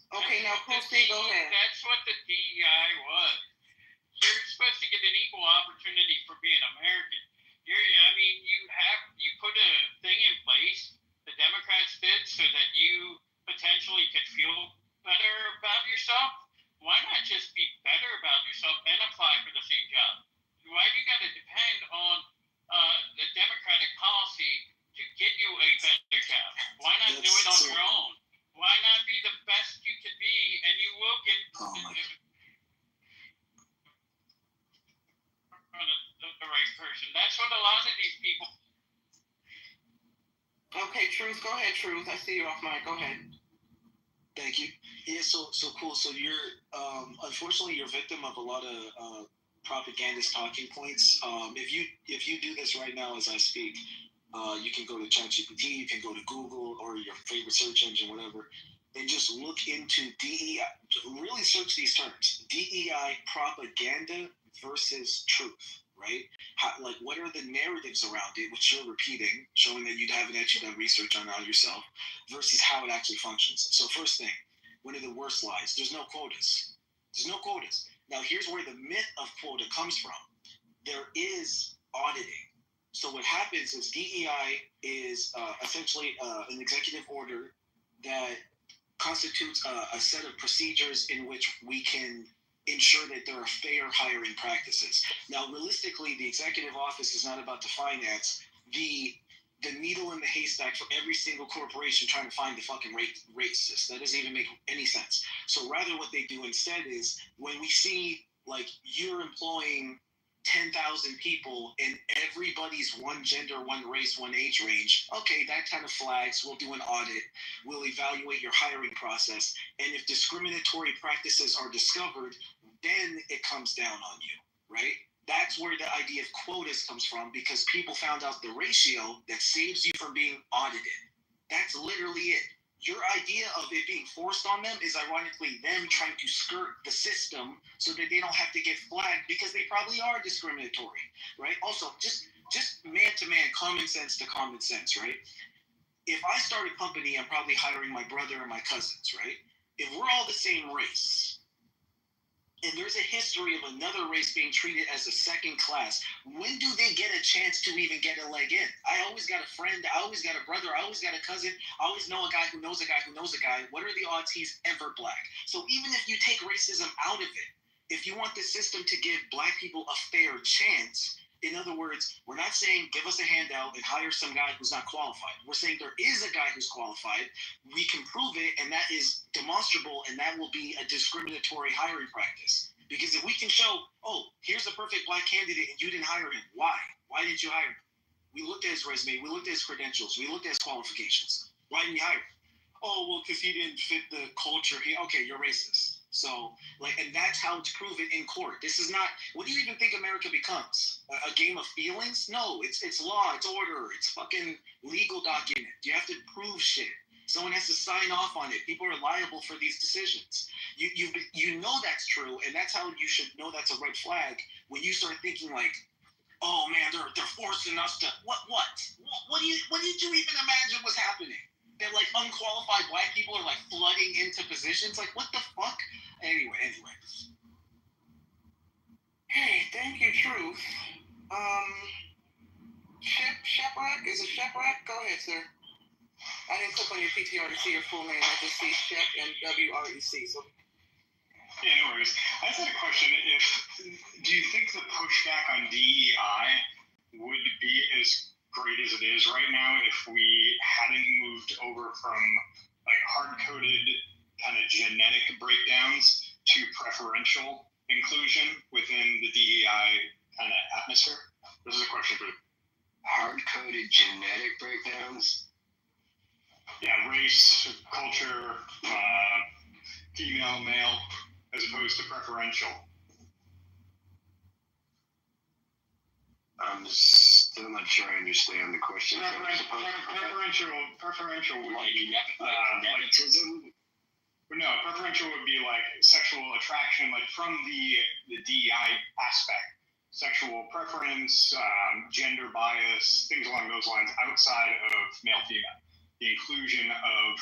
Okay, now, Posty, go ahead. That's what the DEI was. You're supposed to get an equal opportunity for being American. You put a thing in place, the Democrats did, so that you potentially could feel better about yourself. Why not just be better about yourself and apply for the same job? Why do you got to depend on the Democratic policy to get you a better job? Why not do it on your own? Why not be the best you could be, and you will get the right person? That's what a lot of these people. Okay, Truth, go ahead, Truth. I see you off mic. Go ahead. Thank you. Yeah, so cool. So you're unfortunately you're victim of a lot of propagandist talking points. If you do this right now as I speak. You can go to ChatGPT, you can go to Google or your favorite search engine, whatever, and just look into DEI. Really search these terms: DEI propaganda versus truth. Right? What are the narratives around it, which you're repeating, showing that you haven't actually done research on yourself, versus how it actually functions. So first thing, one of the worst lies: there's no quotas. There's no quotas. Now here's where the myth of quota comes from. There is auditing. So what happens is DEI is essentially an executive order that constitutes a set of procedures in which we can ensure that there are fair hiring practices. Now, realistically, the executive office is not about to finance the needle in the haystack for every single corporation trying to find the fucking racist. That doesn't even make any sense. So rather what they do instead is when we see you're employing 10,000 people and everybody's one gender, one race, one age range. Okay, that kind of flags. We'll do an audit. We'll evaluate your hiring process. And if discriminatory practices are discovered, then it comes down on you, right? That's where the idea of quotas comes from, because people found out the ratio that saves you from being audited. That's literally it. Your idea of it being forced on them is ironically them trying to skirt the system so that they don't have to get flagged, because they probably are discriminatory, right? Also, just man-to-man, common sense to common sense, right? If I start a company, I'm probably hiring my brother and my cousins, right? If we're all the same race, and there's a history of another race being treated as a second class, when do they get a chance to even get a leg in? I always got a friend, I always got a brother, I always got a cousin, I always know a guy who knows a guy who knows a guy. What are the odds he's ever black? So even if you take racism out of it, if you want the system to give black people a fair chance, In other words, we're not saying give us a handout and hire some guy who's not qualified. We're saying there is a guy who's qualified. We can prove it, and that is demonstrable, and that will be a discriminatory hiring practice. Because if we can show, oh, here's a perfect black candidate, and you didn't hire him, why? Why didn't you hire him? We looked at his resume. We looked at his credentials. We looked at his qualifications. Why didn't you hire him? Oh, well, because he didn't fit the culture. Okay, you're racist. So, and that's how it's proven in court. This is not, what do you even think America becomes? A game of feelings? No, it's law, it's order, it's fucking legal document. You have to prove shit. Someone has to sign off on it. People are liable for these decisions. You know that's true, and that's how you should know that's a red flag when you start thinking like, oh man, they're forcing us to, what did you even imagine was happening? That like unqualified black people are like flooding into positions. Like what the fuck? Anyway. Hey, thank you, Truth. Shepherd? Is it Shepherd? Go ahead, sir. I didn't click on your PTR to see your full name. I just see Shep and WREC. So. Yeah, no worries. I just had a question. Do you think the pushback on DEI would be as great as it is right now if we hadn't moved over from like hard-coded kind of genetic breakdowns to preferential inclusion within the DEI kind of atmosphere? This is a question for hard-coded genetic breakdowns. Yeah, race, culture, female, male, as opposed to preferential. I'm still not sure I understand the question. Preferential would be nepotism. No, preferential would be like sexual attraction, like from the DEI aspect, sexual preference, gender bias, things along those lines, outside of male-female. The inclusion of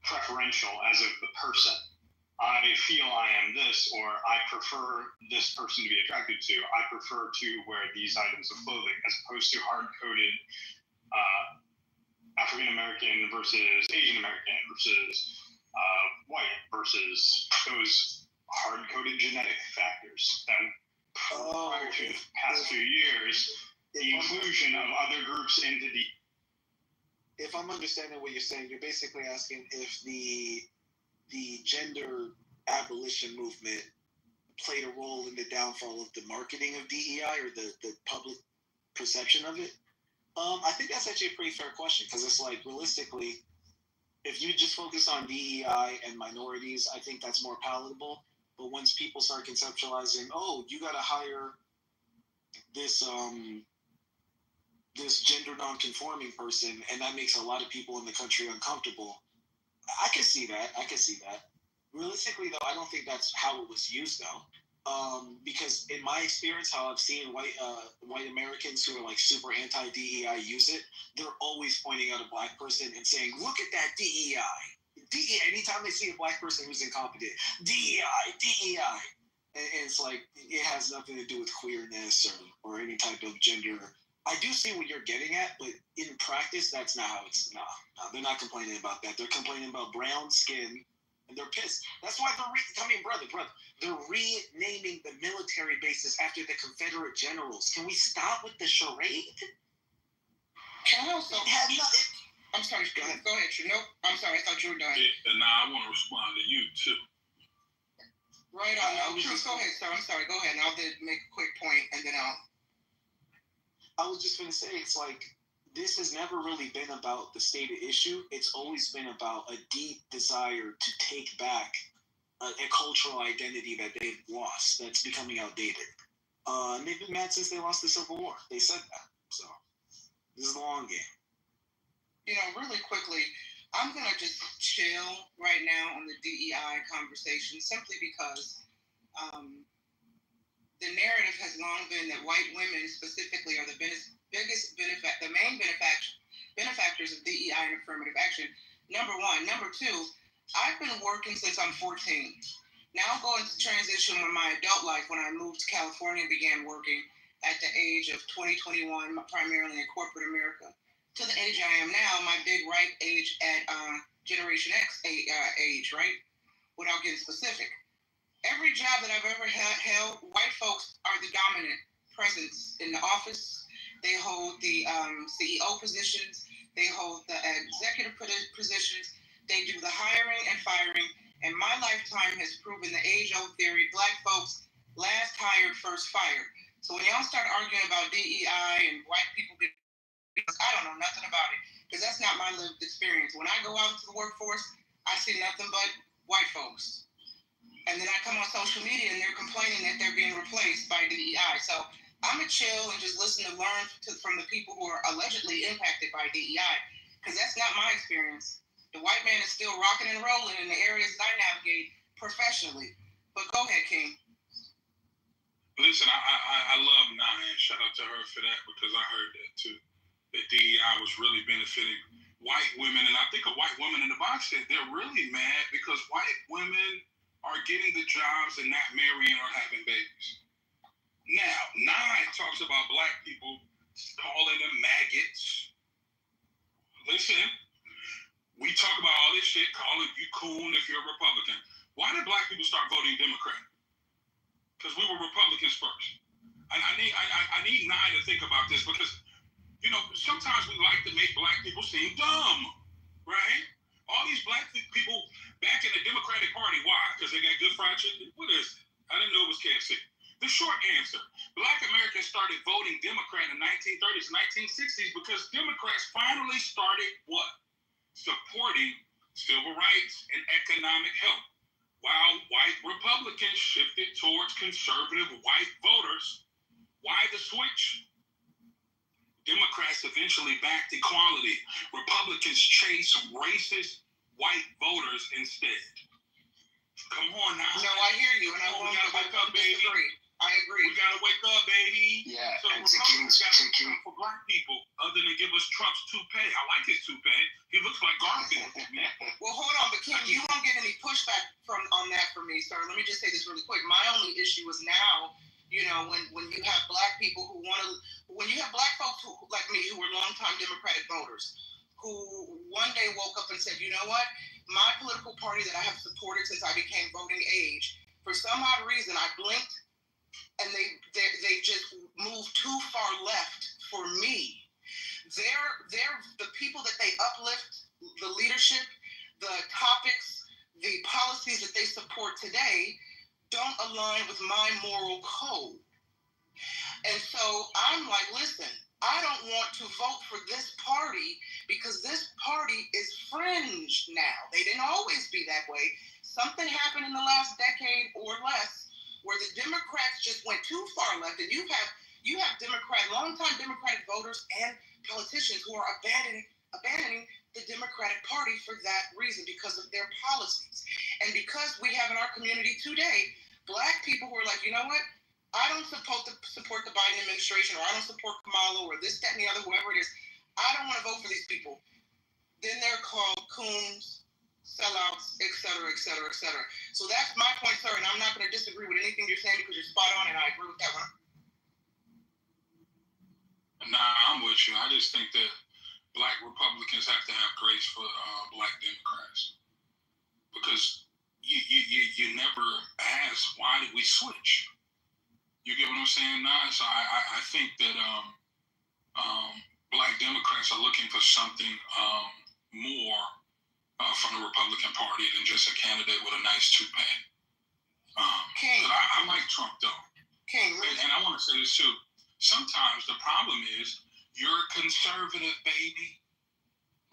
preferential as of the person. I feel I am this, or I prefer this person to be attracted to. I prefer to wear these items of clothing, as opposed to hard-coded African American versus Asian American versus white versus those hard-coded genetic factors that prior to the past few years, the inclusion of other groups into the. If I'm understanding what you're saying, you're basically asking if the gender abolition movement played a role in the downfall of the marketing of DEI or the public perception of it. I think that's actually a pretty fair question because it's like realistically, if you just focus on DEI and minorities, I think that's more palatable. But once people start conceptualizing, oh, you got to hire this this gender non-conforming person, and that makes a lot of people in the country uncomfortable. I can see that. Realistically, though, I don't think that's how it was used, though. Because in my experience, how I've seen white Americans who are like super anti-DEI use it, they're always pointing out a black person and saying, look at that DEI. Anytime they see a black person who's incompetent, DEI. And it's like, it has nothing to do with queerness or any type of gender. I do see what you're getting at, but in practice, that's not how it's. No, they're not complaining about that. They're complaining about brown skin, and they're pissed. That's why brother, they're renaming the military bases after the Confederate generals. Can we stop with the charade? Can I also? I'm sorry. Go ahead. Nope. I'm sorry. I thought you were done. Yeah, now I want to respond to you too. Right on. Truth, go ahead, sir. I'm sorry. Go ahead, and I'll make a quick point, and then I was just going to say, it's like, this has never really been about the stated issue. It's always been about a deep desire to take back a cultural identity that they've lost, that's becoming outdated. And they've been mad since they lost the Civil War. They said that. So, this is a long game. You know, really quickly, I'm going to just chill right now on the DEI conversation simply because the narrative has long been that white women specifically are the main benefactors of DEI and affirmative action. Number one. Number two, I've been working since I'm 14. Now going to transition with my adult life when I moved to California and began working at the age of 21, primarily in corporate America. To the age I am now, my big ripe age at Generation X age, right? Without getting specific. Every job that I've ever held, white folks are the dominant presence in the office. They hold the CEO positions. They hold the executive positions. They do the hiring and firing. And my lifetime has proven the age-old theory: Black folks last hired, first fired. So when y'all start arguing about DEI and white people being, I don't know nothing about it, because that's not my lived experience. When I go out into the workforce, I see nothing but white folks. And then I come on social media and they're complaining that they're being replaced by DEI. So I'm going to chill and just listen to learn from the people who are allegedly impacted by DEI, because that's not my experience. The white man is still rocking and rolling in the areas that I navigate professionally. But go ahead, King. Listen, I love Naya. Shout out to her for that, because I heard that too. That DEI was really benefiting white women. And I think a white woman in the box said they're really mad because white women are getting the jobs and not marrying or having babies. Now, Naya talks about black people calling them maggots. Listen, we talk about all this shit, calling you coon if you're a Republican. Why did black people start voting Democrat? Because we were Republicans first. And I need Nye to think about this, because, you know, sometimes we like to make black people seem dumb, right? All these black people back in the Democratic Party, why? Because they got good fried chicken? What is it? I didn't know it was KFC. The short answer: black Americans started voting Democrat in the 1930s and 1960s because Democrats finally started what? Supporting civil rights and economic help, while white Republicans shifted towards conservative white voters. Why the switch? Democrats eventually backed equality. Republicans chased racist white voters instead. Come on now. No, I hear you, and I won't wake up, baby. I agree. We gotta wake up, baby. Yeah, so and Republicans gotta stand for black people, other than give us Trump's toupee. I like his toupee. He looks like Garfield. Well, hold on, but Kim, you won't get any pushback on that from me, sir. Let me just say this really quick. My only issue is now, you know, when you have black people who want to, when you have black folks who, like me, who were longtime Democratic voters, who one day woke up and said, you know what, my political party that I have supported since I became voting age, for some odd reason, I blinked and they just moved too far left for me. They're the people that they uplift, the leadership, the topics, the policies that they support today don't align with my moral code. And so I'm like, listen, I don't want to vote for this party because this party is fringe now. They didn't always be that way. Something happened in the last decade or less where the Democrats just went too far left, and you have longtime Democratic voters and politicians who are abandoning the Democratic Party for that reason, because of their policies. And because we have in our community today black people who are like, you know what, I don't support the Biden administration, or I don't support Kamala, or this, that, and the other, whoever it is. I don't want to vote for these people. Then they're called coons, sellouts, et cetera, et cetera, et cetera. So that's my point, sir, and I'm not going to disagree with anything you're saying because you're spot on, and I agree with that one. Nah, I'm with you. I just think that black Republicans have to have grace for black Democrats, because you never ask, why did we switch? You get what I'm saying, Nah? So I think that black Democrats are looking for something more from the Republican Party than just a candidate with a nice toupee. But I like Trump, though. And I want to say this, too. Sometimes the problem is you're a conservative, baby.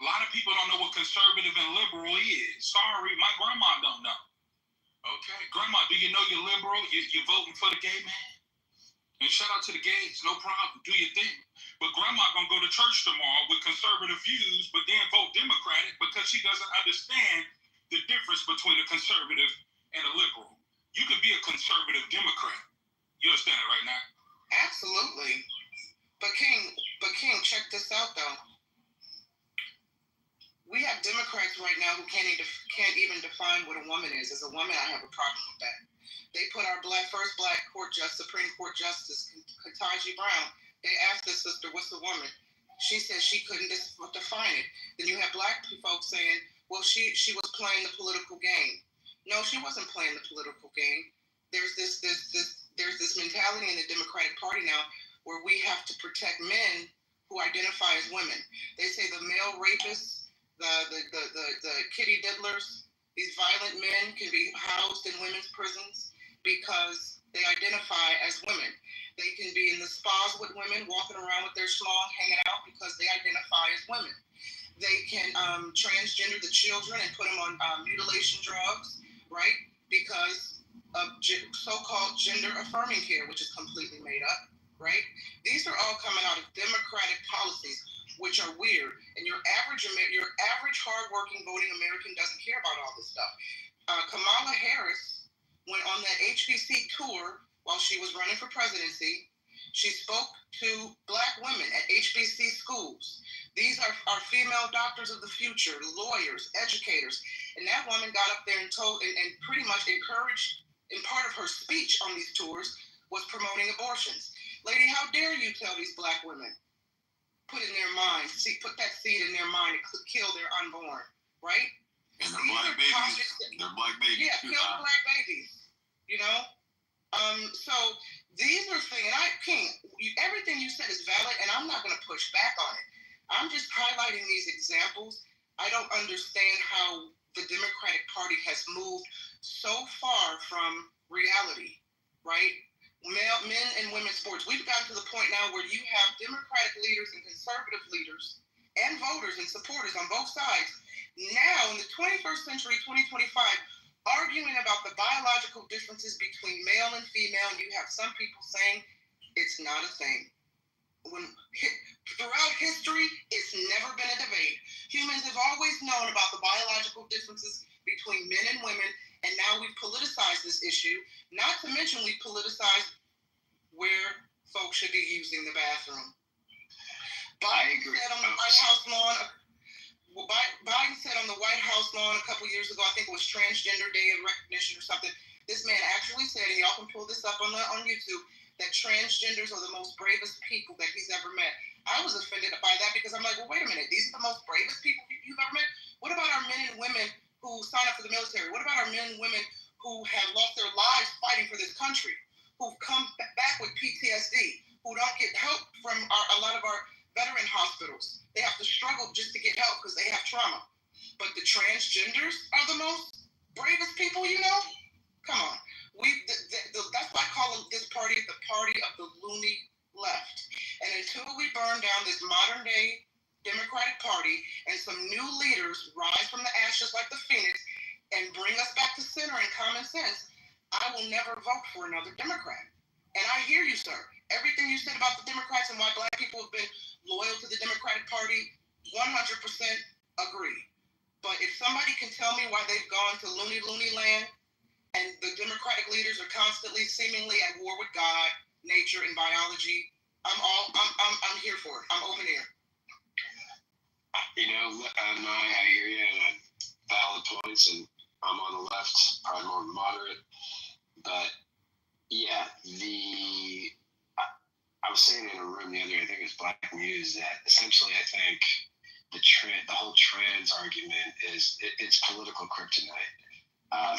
A lot of people don't know what conservative and liberal is. Sorry, my grandma don't know. Okay? Grandma, do you know you're liberal? You're voting for the gay man? And shout out to the gays, no problem, do your thing. But grandma gonna go to church tomorrow with conservative views, but then vote Democratic because she doesn't understand the difference between a conservative and a liberal. You can be a conservative Democrat. You understand it right now? Absolutely. But King, check this out though. We have Democrats right now who can't even define what a woman is. As a woman, I have a problem with that. They put our first black Supreme Court Justice, Ketanji Brown. They asked the sister, what's a woman? She said she couldn't define it. Then you have black folks saying, well, she was playing the political game. No, she wasn't playing the political game. There's this there's this mentality in the Democratic Party now where we have to protect men who identify as women. They say the male rapists, the kitty diddlers, these violent men can be housed in women's prisons because they identify as women. They can be in the spas with women, walking around with their schlong, hanging out because they identify as women. They can transgender the children and put them on mutilation drugs, right? Because of so-called gender-affirming care, which is completely made up, right? These are all coming out of Democratic policies, which are weird. And your average hardworking voting American doesn't care about all this stuff. Kamala Harris went on that HBC tour while she was running for presidency. She spoke to Black women at HBC schools. These are our female doctors of the future, lawyers, educators. And that woman got up there and told and pretty much encouraged, in part of her speech on these tours, was promoting abortions. Lady, how dare you tell these Black women, put in their mind, put that seed in their mind to kill their unborn, right? And they're Black babies. They're Black babies. Yeah, kill the Black babies. You know? So these are things, and everything you said is valid, and I'm not going to push back on it. I'm just highlighting these examples. I don't understand how the Democratic Party has moved so far from reality, right? Men and women's sports. We've gotten to the point now where you have Democratic leaders and conservative leaders and voters and supporters on both sides. Now, in the 21st century, 2025, arguing about the biological differences between male and female, and you have some people saying it's not a thing. Throughout history, it's never been a debate. Humans have always known about the biological differences between men and women, and now we've politicized this issue. Not to mention we've politicized where folks should be using the bathroom. Biden said on the White House lawn a couple years ago, I think it was Transgender Day of Recognition or something. This man actually said, and y'all can pull this up on YouTube, that transgenders are the most bravest people that he's ever met. I was offended by that because I'm like, well, wait a minute. These are the most bravest people you've ever met? What about our men and women who sign up for the military? What about our men and women who have lost their lives fighting for this country, who've come back with PTSD, who don't get help from a lot of our veteran hospitals? They have to struggle just to get help because they have trauma. But the transgenders are the most bravest people, you know? Come on. That's why I call this party the party of the loony left. And until we burn down this modern day Democratic Party and some new leaders rise from the ashes like the phoenix and bring us back to center and common sense, I will never vote for another Democrat. And I hear you, sir. Everything you said about the Democrats and why Black people have been loyal to the Democratic Party, 100% agree. But if somebody can tell me why they've gone to loony land and the Democratic leaders are constantly seemingly at war with God, nature, and biology, I'm here for it. I'm open ear. You know, I hear you, and valid points, and I'm on the left, probably more moderate. But yeah, I was saying in a room the other day, I think it was Black News, that essentially I think the whole trans argument it's political kryptonite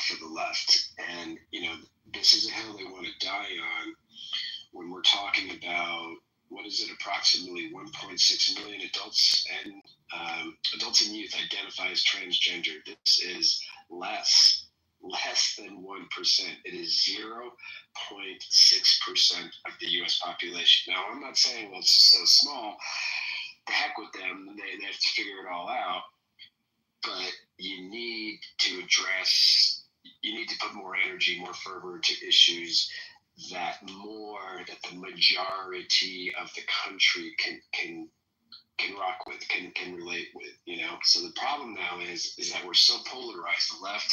for the left. And, you know, this is a hill they want to die on when we're talking about, what is it, approximately 1.6 million adults and youth identify as transgender. This is less than 1%. It is 0.6% of the U.S. population. Now, I'm not saying, well, it's so small, the heck with them, they have to figure it all out. But you need to put more energy, more fervor into issues that the majority of the country can rock with, can relate with, you know. So the problem now is that we're so polarized. The left,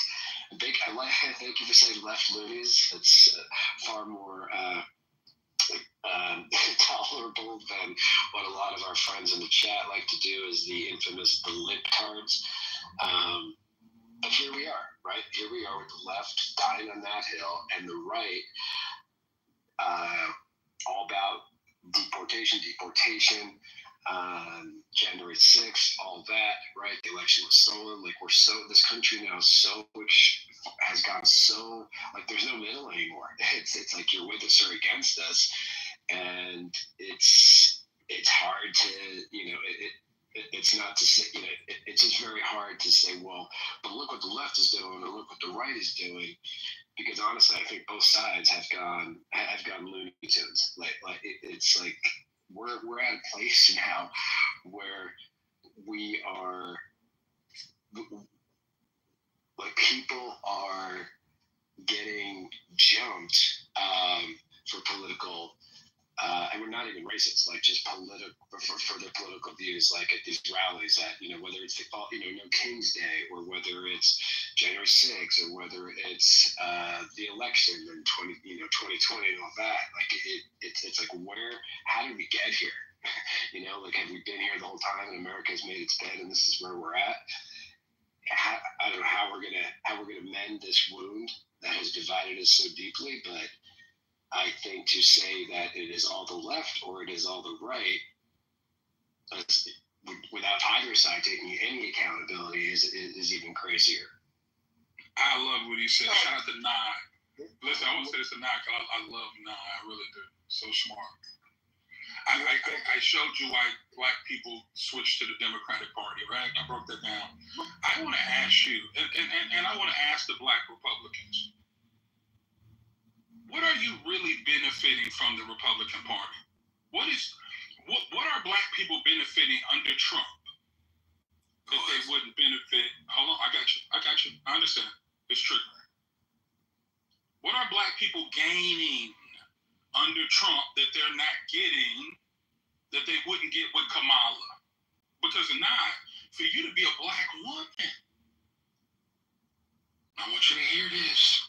thank you for saying left loonies. It's far more tolerable than what a lot of our friends in the chat like to do, is the infamous libtards. But here we are, right? Here we are with the left dying on that hill, and the right all about deportation, January 6th, all that, right? The election was stolen. Like, this country now has has gone so, like, there's no middle anymore. It's like you're with us or against us, and it's hard to, it's not to say, it's just very hard to say, well, but look what the left is doing, or look what the right is doing, because honestly, I think both sides have gone Looney Tunes. It's like we're at a place now where we are, like, people are getting jumped for political. And we're not even racist, like just for their political views, like at these rallies at, whether it's No King's Day, or whether it's January 6th, or whether it's the election in 2020 and all that. Like it's like, how did we get here? Like, have we been here the whole time and America has made its bed and this is where we're at? I don't know how we're gonna mend this wound that has divided us so deeply, but I think to say that it is all the left or it is all the right, without either side taking any accountability, is even crazier. I love what he said. Shout out to Nye. Listen, I want to say this to Nye because I love Nye. I really do. So smart. I showed you why black people switched to the Democratic Party, right? I broke that down. I want to ask you, and I want to ask the black Republicans, what are you really benefiting from the Republican Party? What are black people benefiting under Trump that they wouldn't benefit? Hold on, I got you. I understand. It's tricky. What are black people gaining under Trump that they're not getting, that they wouldn't get with Kamala? Because not for you to be a black woman, I want you to hear this.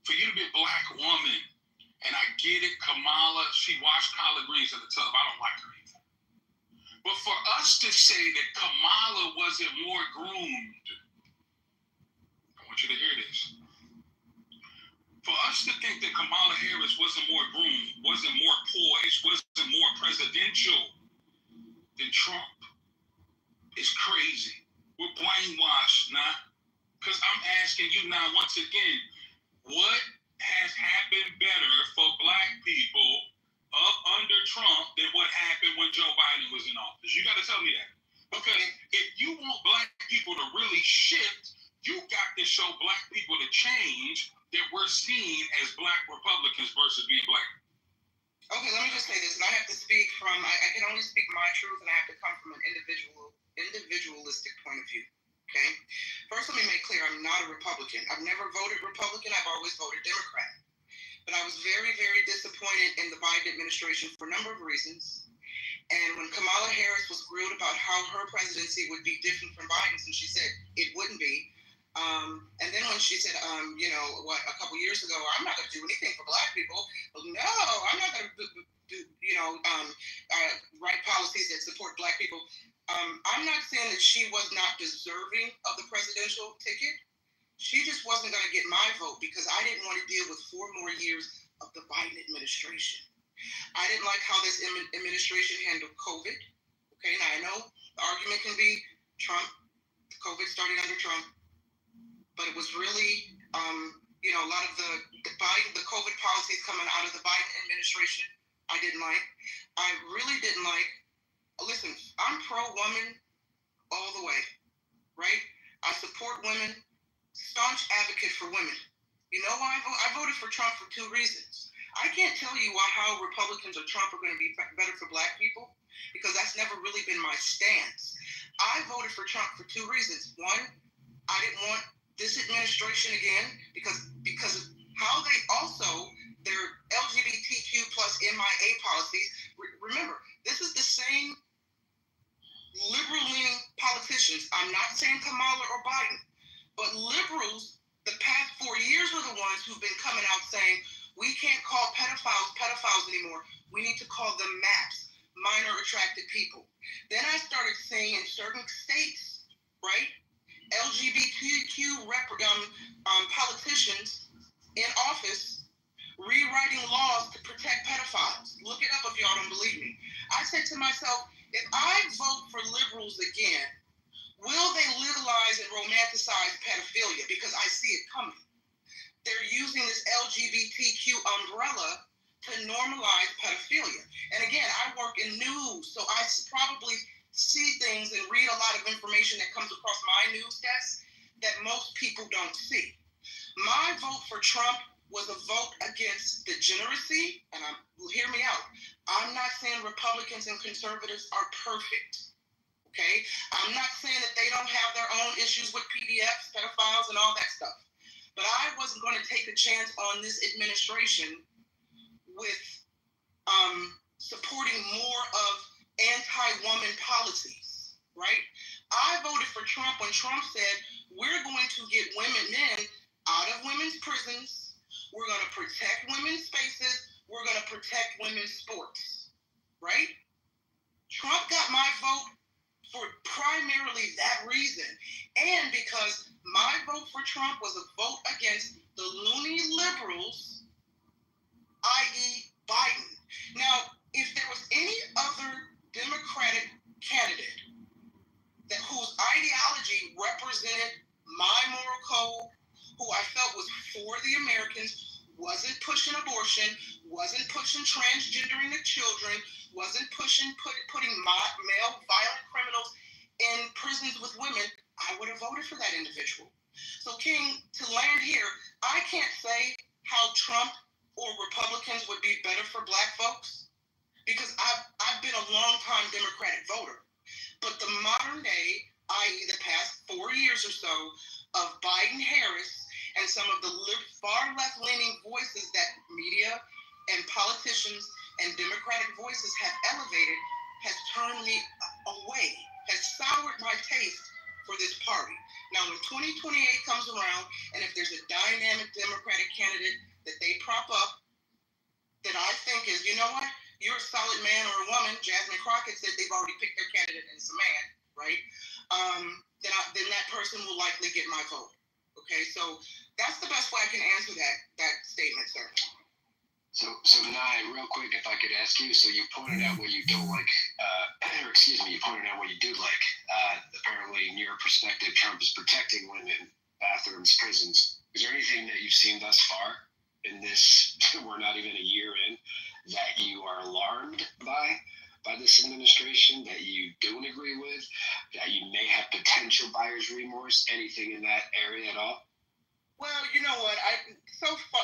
For you to be a black woman, and I get it, Kamala, she washed collard greens in the tub. I don't like her either. But for us to say that Kamala wasn't more groomed, I want you to hear this. For us to think that Kamala Harris wasn't more groomed, wasn't more poised, wasn't more presidential than Trump is crazy. We're brainwashed now. Because I'm asking you now, once again, what has happened better for black people up under Trump than what happened when Joe Biden was in office? You got to tell me that. Because if you want black people to really shift, you got to show black people the change that we're seeing as black Republicans versus being black. Okay, let me just say this, and I have to speak from, I can only speak my truth, and I have to come from an individualistic point of view. Okay? First, let me make clear, I'm not a Republican. I've never voted Republican. I've always voted Democrat. But I was very, very disappointed in the Biden administration for a number of reasons. And when Kamala Harris was grilled about how her presidency would be different from Biden's, and she said it wouldn't be. And then when she said, a couple years ago, I'm not going to do anything for black people. Well, no, I'm not going to write policies that support black people. I'm not saying that she was not deserving of the presidential ticket. She just wasn't going to get my vote because I didn't want to deal with 4 more years of the Biden administration. I didn't like how this administration handled COVID. Okay, now I know the argument can be Trump, COVID started under Trump, but it was really, a lot of the COVID policies coming out of the Biden administration, I didn't like. I really didn't like. Listen, I'm pro-woman all the way, right? I support women, staunch advocate for women. You know why I voted for Trump for 2 reasons. I can't tell you how Republicans or Trump are going to be better for black people because that's never really been my stance. I voted for Trump for 2 reasons. One, I didn't want this administration again because of how they also, their LGBTQ plus MIA policies. Remember, this is the same liberal-leaning politicians. I'm not saying Kamala or Biden, but liberals the past 4 years were the ones who've been coming out saying, we can't call pedophiles anymore. We need to call them MAPs, minor attracted people. Then I started seeing in certain states, right, LGBTQ politicians in office rewriting laws to protect pedophiles. Look it up if y'all don't believe me. I said to myself, if I vote for liberals again, will they legalize and romanticize pedophilia? Because I see it coming. LGBTQ umbrella to normalize pedophilia. And again, I work in news, so I probably see things and read a lot of information that comes across my news desk that most people don't see. My vote for Trump was a vote against degeneracy, and hear me out. I'm not saying Republicans and conservatives are perfect, okay? I'm not saying that they don't have their own issues with PDFs, pedophiles, and all that stuff. But I wasn't going to take a chance on this administration with supporting more of anti-woman policies, right? I voted for Trump when Trump said, we're going to get men out of women's prisons. We're going to protect women's spaces. We're going to protect women's sports, right? Trump got my vote for primarily that reason. And because my vote for Trump was a vote against the loony liberals, i.e. Biden. Now, if there was any other Democratic candidate whose ideology represented my moral code, who I felt was for the Americans, wasn't pushing abortion, wasn't pushing transgendering of children, wasn't pushing putting male violent criminals in prisons with women, I would have voted for that individual. So, King, to land here, I can't say how Trump or Republicans would be better for Black folks because I've been a long-time Democratic voter. But the modern day, i.e. the past 4 years or so of Biden-Harris and some of the far left-leaning voices that media and politicians and Democratic voices have elevated has turned me away, has soured my taste for this party. Now, when 2028 comes around, and if there's a dynamic Democratic candidate that they prop up, that I think is, you know what, you're a solid man or a woman. Jasmine Crockett said they've already picked their candidate and it's a man, right? Then that person will likely get my vote. Okay, so that's the best way I can answer that statement, sir. So Nye, real quick, if I could ask you, so you pointed out what you don't like, you pointed out what you do like. Apparently, in your perspective, Trump is protecting women, bathrooms, prisons. Is there anything that you've seen thus far in this, we're not even a year in, that you are alarmed by this administration, that you don't agree with, that you may have potential buyer's remorse, anything in that area at all? Well, you know what,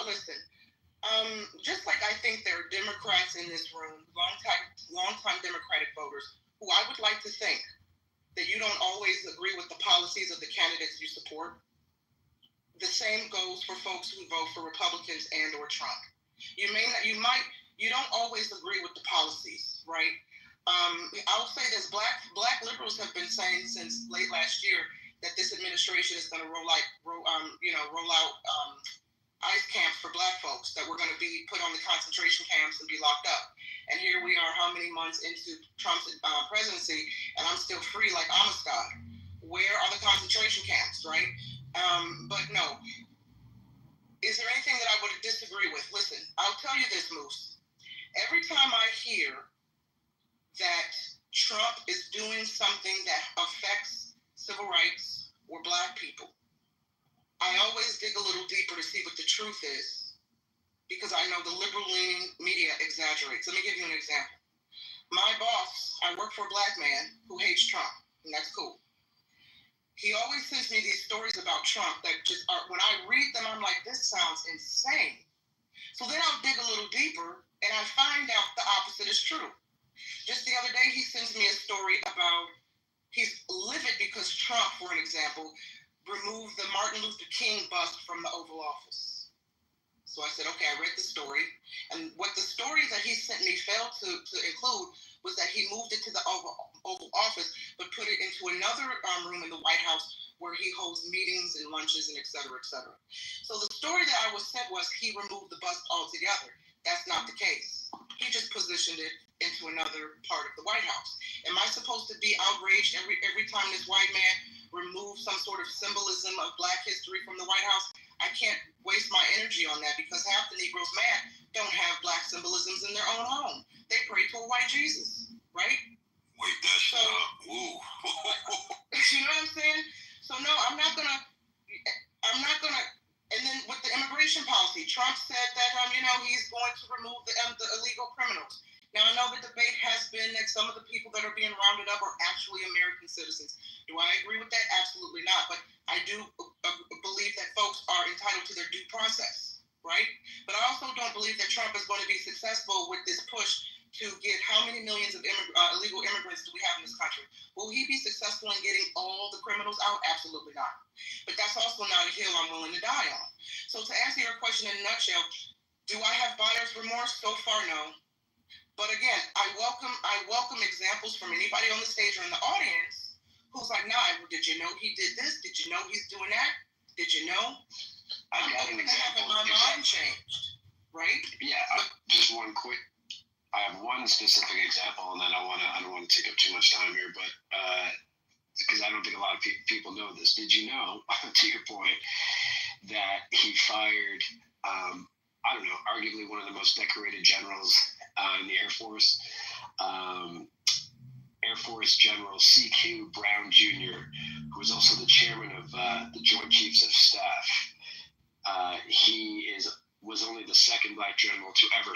listen, just like I think there are Democrats in this room, long-time Democratic voters, who I would like to think that you don't always agree with the policies of the candidates you support. The same goes for folks who vote for Republicans and or Trump. You don't always agree with the policies, right? I'll say this: Black liberals have been saying since late last year that this administration is going to roll out ICE camps for Black folks, that we're going to be put on the concentration camps and be locked up. And here we are, how many months into Trump's presidency, and I'm still free like Amistad. Where are the concentration camps, right? But no. Is there anything that I would disagree with? Listen, I'll tell you this, Moose. Every time I hear that Trump is doing something that affects civil rights or Black people, I always dig a little deeper to see what the truth is, because I know the liberal-leaning media exaggerates. Let me give you an example. My boss, I work for a Black man who hates Trump, and that's cool. He always sends me these stories about Trump that just are, when I read them, I'm like, this sounds insane. So then I'll dig a little deeper, and I find out the opposite is true. Just the other day, he sends me a story about he's livid because Trump, for an example, removed the Martin Luther King bust from the Oval Office. So I said, okay, I read the story. And what the story that he sent me failed to include was that he moved it to the Oval Office, but put it into another room in the White House where he holds meetings and lunches and et cetera, et cetera. So the story that I was sent was he removed the bust altogether. That's not the case. He just positioned it into another part of the White House. Am I supposed to be outraged every time this white man removes some sort of symbolism of Black history from the White House? I can't waste my energy on that, because half the Negroes mad don't have Black symbolisms in their own home. They pray to a white Jesus, right? Wait that shit up. Woo. You know what I'm saying? So no, I'm not gonna. And then with the immigration policy, Trump said that, he's going to remove the illegal criminals. Now, I know the debate has been that some of the people that are being rounded up are actually American citizens. Do I agree with that? Absolutely not. But I do believe that folks are entitled to their due process, right? But I also don't believe that Trump is going to be successful with this push to get how many millions of illegal immigrants do we have in this country? Will he be successful in getting all the criminals out? Absolutely not. But that's also not a hill I'm willing to die on. So to answer your question in a nutshell, do I have buyer's remorse? So far, no. But again, I welcome examples from anybody on the stage or in the audience who's like, nah, did you know he did this? Did you know he's doing that? Did you know? I've got an example. My mind changed, right? Yeah, just one quick. I have one specific example, and then I don't want to take up too much time here, but because I don't think a lot of people know this. Did you know, to your point, that he fired, I don't know, arguably one of the most decorated generals in the Air Force, Air Force General C.Q. Brown Jr., who was also the chairman of the Joint Chiefs of Staff. He was only the second black general to ever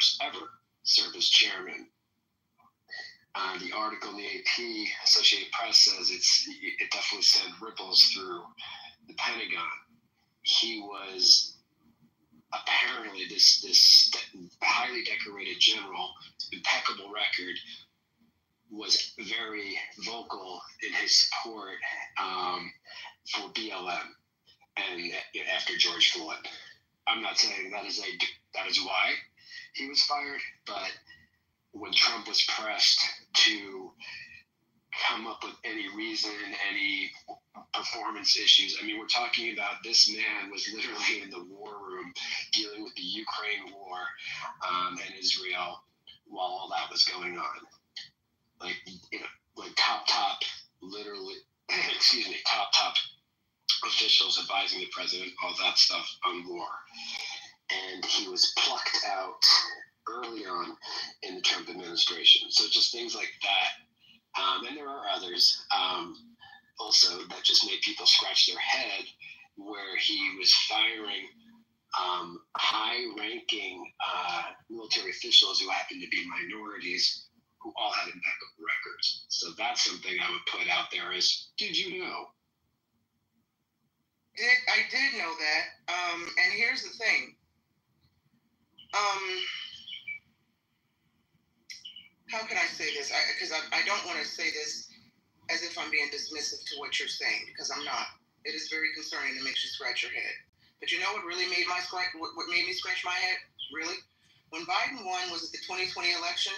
serve as chairman. The article in the AP Associated Press says it definitely sent ripples through the Pentagon. He was apparently this highly decorated general, impeccable record, was very vocal in his support for BLM and after George Floyd. I'm not saying that is why he was fired, but when Trump was pressed to come up with any reason, any performance issues. I mean, we're talking about this man was literally in the war room dealing with the Ukraine war and Israel while all that was going on. Like top, literally, top officials advising the president, all that stuff on war. And he was plucked out early on in the Trump administration. So just things like that. And there are others also that just made people scratch their head, where he was firing high-ranking military officials who happened to be minorities who all had impeccable records. So that's something I would put out there as, did you know? I did know that. And here's the thing. How can I say this? Because I don't want to say this as if I'm being dismissive to what you're saying, because I'm not. It is very concerning. It makes you scratch your head. But you know what really made me scratch my head? Really? When Biden won, was it the 2020 election?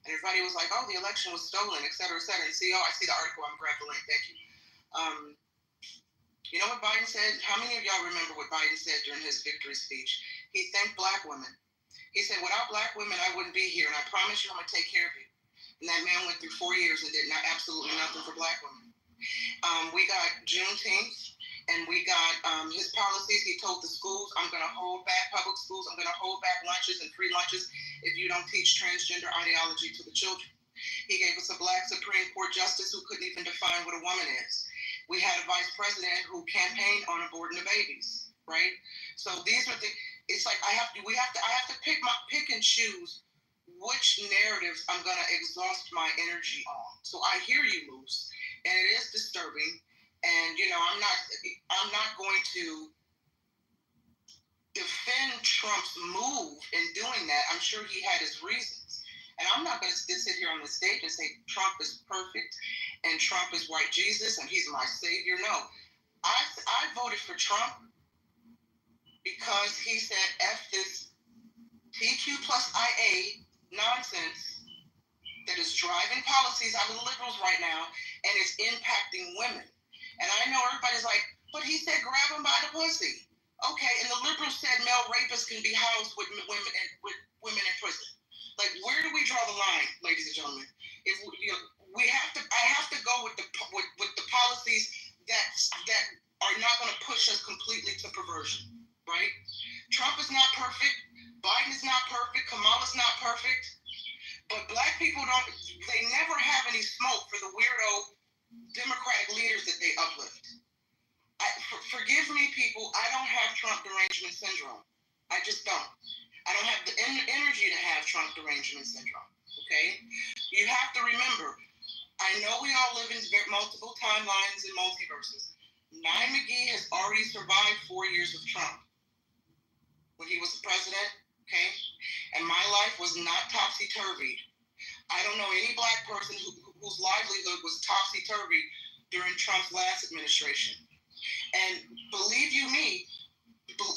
And everybody was like, oh, the election was stolen, et cetera, et cetera. And I see the article. I'm grabbing the link. Thank you. You know what Biden said? How many of y'all remember what Biden said during his victory speech? He thanked black women. He said, without black women, I wouldn't be here, and I promise you I'm going to take care of you. And that man went through 4 years and did absolutely nothing for black women. We got Juneteenth, and we got his policies. He told the schools, I'm going to hold back public schools. I'm going to hold back lunches and free lunches if you don't teach transgender ideology to the children. He gave us a black Supreme Court justice who couldn't even define what a woman is. We had a vice president who campaigned on aborting the babies, right? So these are it's like I have to pick and choose which narratives I'm going to exhaust my energy on. So I hear you, Moose, and it is disturbing. And I'm not going to defend Trump's move in doing that. I'm sure he had his reasons. And I'm not going to sit here on the stage and say Trump is perfect and Trump is white Jesus and he's my savior. No, I voted for Trump because he said F this TQ plus IA nonsense that is driving policies out of the liberals right now and is impacting women. And I know everybody's like, but he said grab him by the pussy. Okay, and the liberals said male rapists can be housed with women in prison. Like, where do we draw the line, ladies and gentlemen? If I have to go with the policies that are not going to push us completely to perversion, right? Trump is not perfect. Biden is not perfect. Kamala's not perfect. But black people they never have any smoke for the weirdo Democratic leaders that they uplift. Forgive me, people. I don't have Trump derangement syndrome. I just don't. I don't have the energy to have Trump derangement syndrome. Okay? You have to remember, I know we all live in multiple timelines and multiverses. Nye McGee has already survived 4 years of Trump when he was the president, okay? And my life was not topsy-turvy. I don't know any black person whose livelihood was topsy-turvy during Trump's last administration. And believe you me,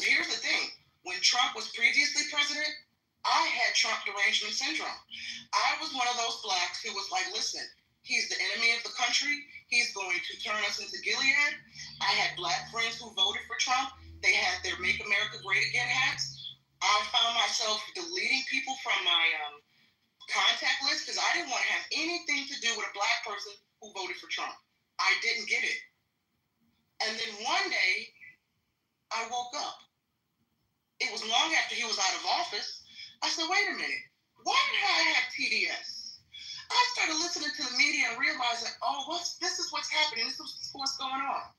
here's the thing. When Trump was previously president, I had Trump derangement syndrome. I was one of those blacks who was like, listen, he's the enemy of the country. He's going to turn us into Gilead. I had black friends who voted for Trump. They had their Make America Great Again hats. I found myself deleting people from my contact list because I didn't want to have anything to do with a black person who voted for Trump. I didn't get it. And then one day, I woke up. It was long after he was out of office. I said, wait a minute. Why did I have TDS? I started listening to the media and realizing, this is what's happening. This is what's going on.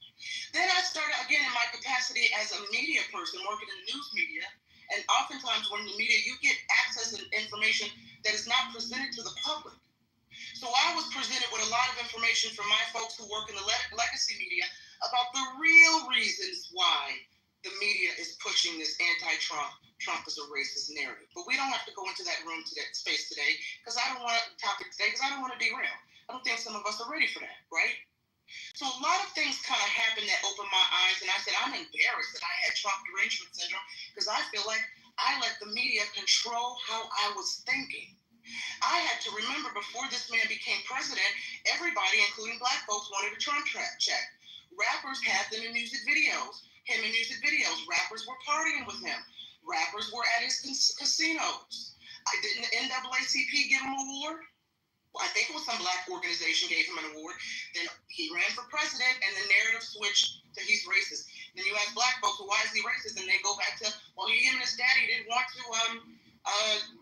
Then I started, again, in my capacity as a media person, working in the news media. And oftentimes when in the media, you get access to information that is not presented to the public. So I was presented with a lot of information from my folks who work in the legacy media about the real reasons why the media is pushing this Trump is a racist narrative. But we don't have to go into that room to that space today because I don't want to derail. I don't think some of us are ready for that, right? So a lot of things kind of happened that opened my eyes, and I said, I'm embarrassed that I had Trump derangement syndrome because I feel like I let the media control how I was thinking. I had to remember before this man became president, everybody, including black folks, wanted a Trump check. Rappers had them in music videos. Rappers were partying with him. Rappers were at his casinos. Didn't the NAACP give him an award? I think it was some black organization gave him an award. Then he ran for president, and the narrative switched to he's racist. Then you ask black folks, well, why is he racist? And they go back to, well, him and his daddy didn't want to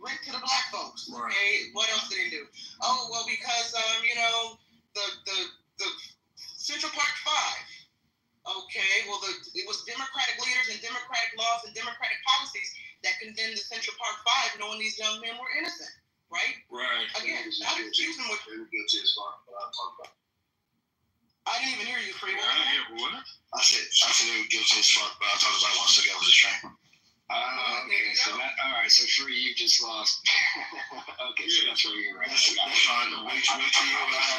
rent to the black folks. Right. Okay, what else did he do? Oh, well, because the Central Park 5. Okay, well, it was Democratic leaders and Democratic laws and Democratic policies that condemned the Central Park 5, knowing these young men were innocent, right? Right. Again, not excusing what I didn't even hear you, Free. What? I said they were guilty as fuck, but I'll talk about it once I get with the train. Okay, so all right, so Free, you just lost. Okay, so that's where you're right. That's fine. Wait till you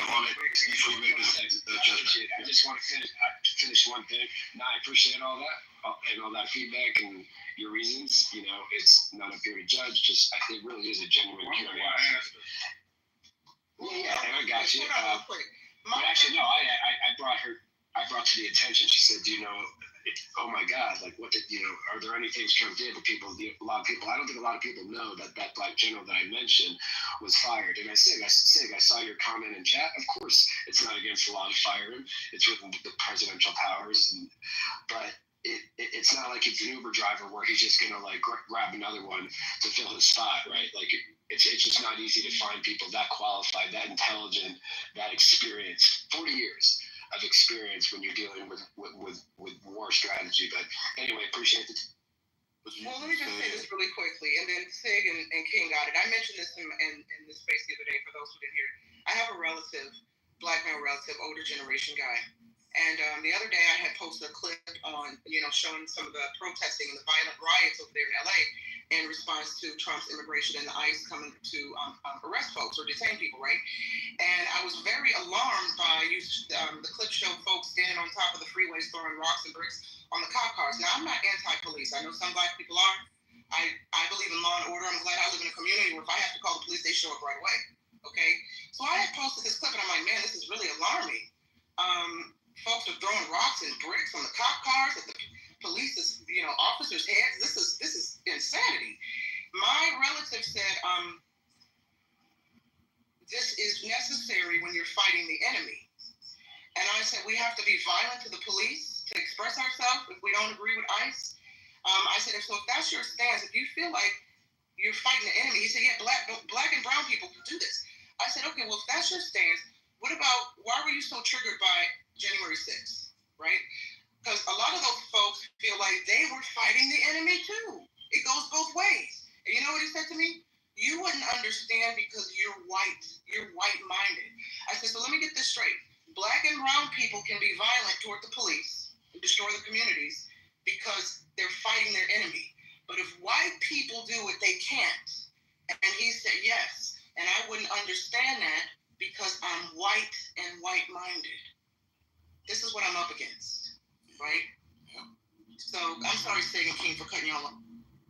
on it before you make the judgment. I just want to finish one thing. No, I appreciate all that and all that feedback and your reasons. It's not up here to judge. Just it really is a genuine curiosity. Yeah, I got you. But actually, no, I brought to the attention. She said, oh my God, like are there any things Trump did that a lot of people, I don't think a lot of people know that black general that I mentioned was fired. And I saw your comment in chat. Of course, it's not against the law to fire him. It's within the presidential powers. But it's not like it's an Uber driver where he's just going to like grab another one to fill his spot, right? Like it's just not easy to find people that qualified, that intelligent, that experienced. 40 years of experience when you're dealing with war strategy. But anyway, appreciate it. Well, let me just say this really quickly, and then Sig and King got it. I mentioned this in this space the other day for those who didn't hear it. I have a relative, black male relative, older generation guy. And the other day I had posted a clip on, showing some of the protesting and the violent riots over there in LA in response to Trump's immigration and the ICE coming to arrest folks or detain people, right? And I was very alarmed by the clip showed folks standing on top of the freeways throwing rocks and bricks on the cop cars. Now, I'm not anti-police. I know some black people are. I believe in law and order. I'm glad I live in a community where if I have to call the police, they show up right away, okay? So I had posted this clip, and I'm like, man, this is really alarming. Folks are throwing rocks and bricks on the cop cars at the police's, officers' heads. This is insanity. My relative said, this is necessary when you're fighting the enemy. And I said, we have to be violent to the police to express ourselves if we don't agree with ICE. I said, if that's your stance, if you feel like you're fighting the enemy, he said, yeah, black and brown people can do this. I said, okay, well, if that's your stance, why were you so triggered by January 6th, right? Because a lot of those folks feel like they were fighting the enemy too. It understand because you're white. You're white-minded. I said, so let me get this straight. Black and brown people can be violent toward the police and destroy the communities because they're fighting their enemy. But if white people do what they can't, and he said yes, and I wouldn't understand that because I'm white and white-minded. This is what I'm up against, right? Yeah. So I'm sorry, Stephen King, for cutting you off.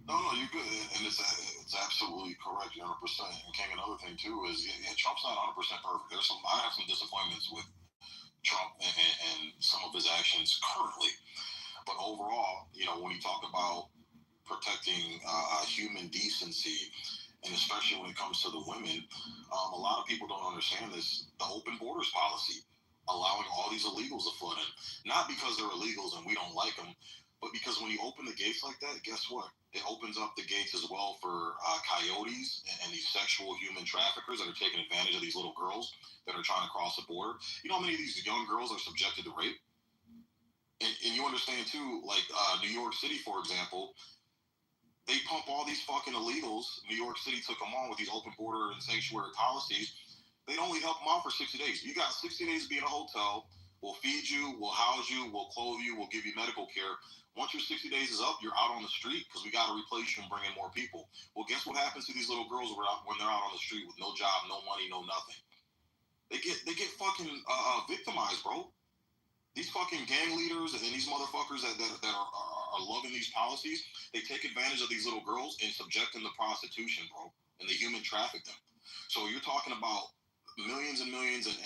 No, you're good, and it's absolutely correct, 100%. And King, another thing too is, Trump's not 100% perfect. I have some disappointments with Trump and some of his actions currently, but overall, when you talk about protecting human decency, and especially when it comes to the women, a lot of people don't understand this. The open borders policy, allowing all these illegals to flood in, not because they're illegals and we don't like them, but because when you open the gates like that, guess what? It opens up the gates as well for coyotes and these sexual human traffickers that are taking advantage of these little girls that are trying to cross the border. You know how many of these young girls are subjected to rape? And you understand too, like New York City, for example, they pump all these fucking illegals. New York City took them on with these open border and sanctuary policies. They'd only help them out for 60 days. You got 60 days to be in a hotel. We'll feed you, we'll house you, we'll clothe you, we'll give you medical care. Once your 60 days is up, you're out on the street because we got to replace you and bring in more people. Well, guess what happens to these little girls when they're out on the street with no job, no money, no nothing? They get fucking victimized, bro. These fucking gang leaders and these motherfuckers that are loving these policies, they take advantage of these little girls and subject them to prostitution, bro, and they human traffic them. So you're talking about millions and millions and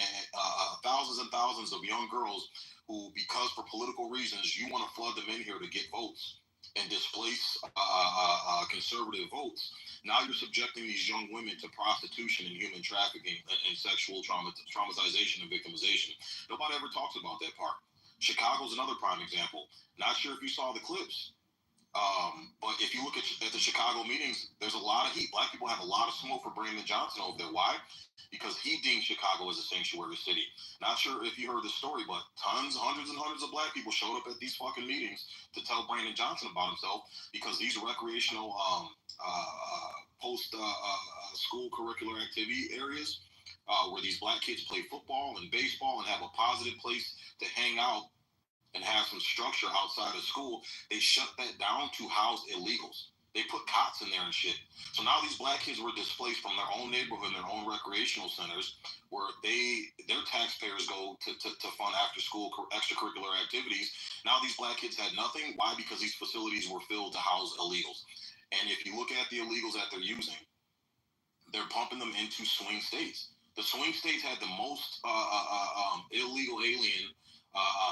thousands of young girls who, because for political reasons, you want to flood them in here to get votes and displace conservative votes. Now you're subjecting these young women to prostitution and human trafficking and sexual traumatization and victimization. Nobody ever talks about that part. Chicago's another prime example. Not sure if you saw the clips, but if you look at the Chicago meetings, there's a lot of heat. Black people have a lot of smoke for Brandon Johnson over there. Why? Because he deemed Chicago as a sanctuary city. Not sure if you heard the story, but hundreds and hundreds of black people showed up at these fucking meetings to tell Brandon Johnson about himself because these recreational post-school curricular activity areas where these black kids play football and baseball and have a positive place to hang out and have some structure outside of school, they shut that down to house illegals. They put cots in there and shit. So now these black kids were displaced from their own neighborhood and their own recreational centers where their taxpayers go to fund after school extracurricular activities. Now these black kids had nothing. Why? Because these facilities were filled to house illegals. And if you look at the illegals that they're using, they're pumping them into swing states. The swing states had the most illegal alien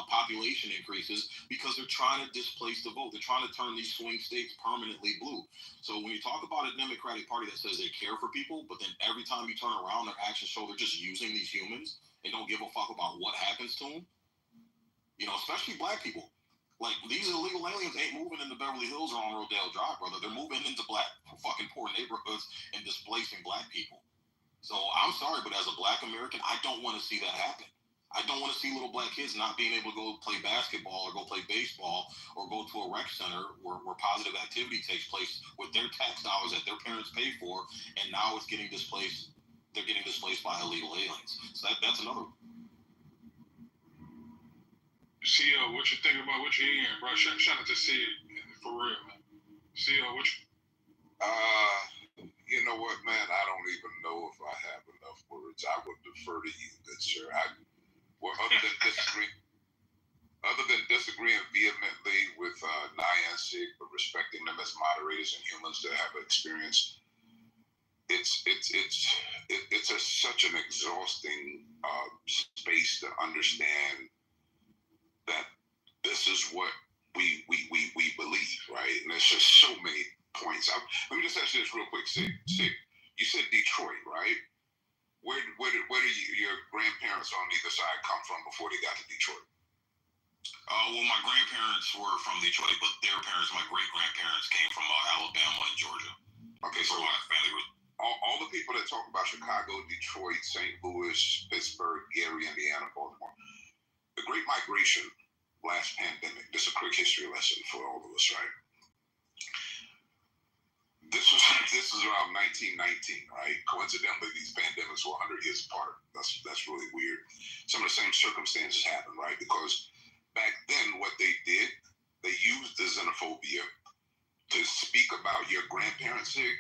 population increases because they're trying to displace the vote. They're trying to turn these swing states permanently blue. So when you talk about a Democratic Party that says they care for people, but then every time you turn around, their actions show they're just using these humans and don't give a fuck about what happens to them, especially black people. Like, these illegal aliens ain't moving into Beverly Hills or on Rodale Drive, brother. They're moving into black fucking poor neighborhoods and displacing black people. So I'm sorry, but as a black American, I don't want to see that happen. I don't want to see little black kids not being able to go play basketball or go play baseball or go to a rec center where positive activity takes place with their tax dollars that their parents pay for, and now it's getting displaced. They're getting displaced by illegal aliens. So that's another one. CEO, what you think about what you're hearing, bro? Shout out to see it for real, man. CEO, what you... You know what, man? I don't even know if I have enough words. I would defer to you, good sir. Other than disagreeing vehemently with Nia and Sig, but respecting them as moderators and humans that have experience, it's such an exhausting space to understand that this is what we believe, right? And there's just so many points. Let me just ask you this real quick, Sig. You said Detroit, right? Where do your grandparents on either side come from before they got to Detroit? Well, my grandparents were from Detroit, but their parents, my great-grandparents, came from Alabama and Georgia. Okay, so my family was... all the people that talk about Chicago, Detroit, St. Louis, Pittsburgh, Gary, Indiana, Baltimore, the Great Migration, last pandemic, this is a quick history lesson for all of us, right? This this is around 1919, right? Coincidentally, these pandemics were 100 years apart. That's really weird. Some of the same circumstances happened, right? Because back then, what they did, they used the xenophobia to speak about your grandparents here,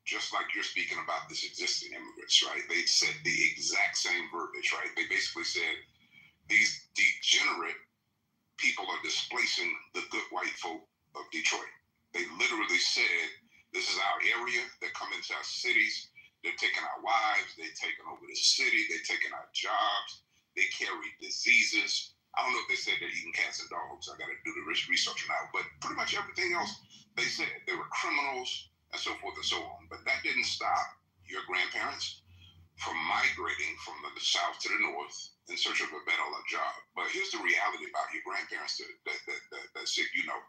just like you're speaking about this existing immigrants, right? They said the exact same verbiage, right? They basically said these degenerate people are displacing the good white folk of Detroit. They literally said, this is our area. They're coming to our cities. They're taking our wives. They're taking over the city. They're taking our jobs. They carry diseases. I don't know if they said they're eating cats and dogs. I got to do the research now. But pretty much everything else, they said they were criminals and so forth and so on. But that didn't stop your grandparents from migrating from the south to the north in search of a better job. But here's the reality about your grandparents that sick, you know,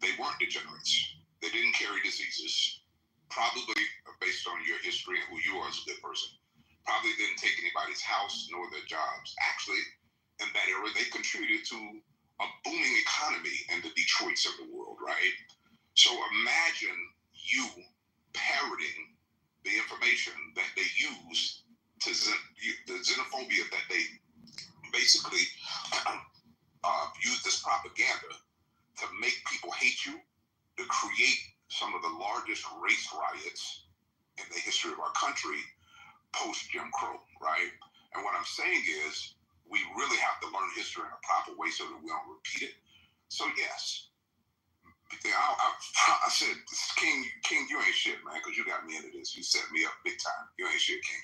they weren't degenerates. They didn't carry diseases, probably based on your history and who you are as a good person. Probably didn't take anybody's house nor their jobs. Actually, in that era, they contributed to a booming economy in the Detroits of the world, right? So imagine you parroting the information that they use to the xenophobia that they basically use this propaganda to make people hate you, to create some of the largest race riots in the history of our country post Jim Crow, right? And what I'm saying is we really have to learn history in a proper way so that we don't repeat it. So yes, I said, King, you ain't shit, man, because you got me into this. You set me up big time. You ain't shit, King.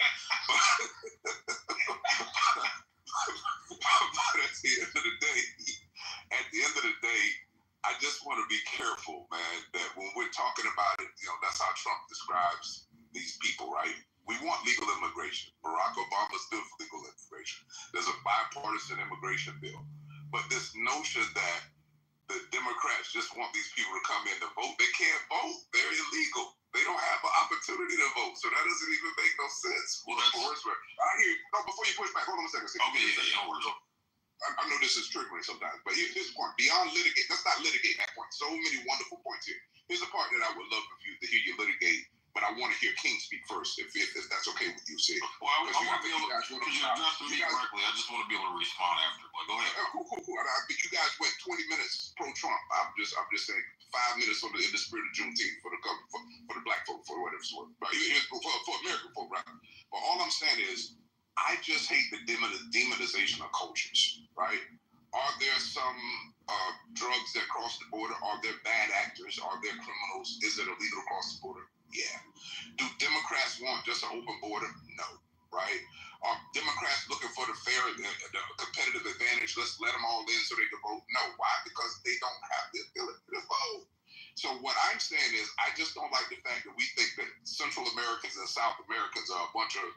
But at the end of the day, I just want to be careful, man, that when we're talking about it, you know, that's how Trump describes these people, right? We want legal immigration. Barack Obama stood for legal immigration. There's a bipartisan immigration bill. But this notion that the Democrats just want these people to come in to vote, they can't vote. They're illegal. They don't have an opportunity to vote. So that doesn't even make no sense. Well, I hear, no, before you push back, hold on a second. Okay, no worries. I know this is triggering sometimes, but here's the point. Beyond litigate, let's not litigate that point. So many wonderful points here. Here's the part that I would love to hear you litigate, but I want to hear King speak first, if that's okay with you, see. Well, I want to be able to, because you're addressing me correctly, I just want to be able to respond after. But go ahead. Cool. You guys went 20 minutes pro-Trump. I'm just saying 5 minutes in the spirit of Juneteenth for the black folk, for whatever it's worth. Right? For American folk, right? But all I'm saying is, I just hate the demonization of cultures, right? Are there some drugs that cross the border? Are there bad actors? Are there criminals? Is it illegal to cross the border? Yeah. Do Democrats want just an open border? No, right? Are Democrats looking for the competitive advantage? Let's let them all in so they can vote? No. Why? Because they don't have the ability to vote. So what I'm saying is, I just don't like the fact that we think that Central Americans and South Americans are a bunch of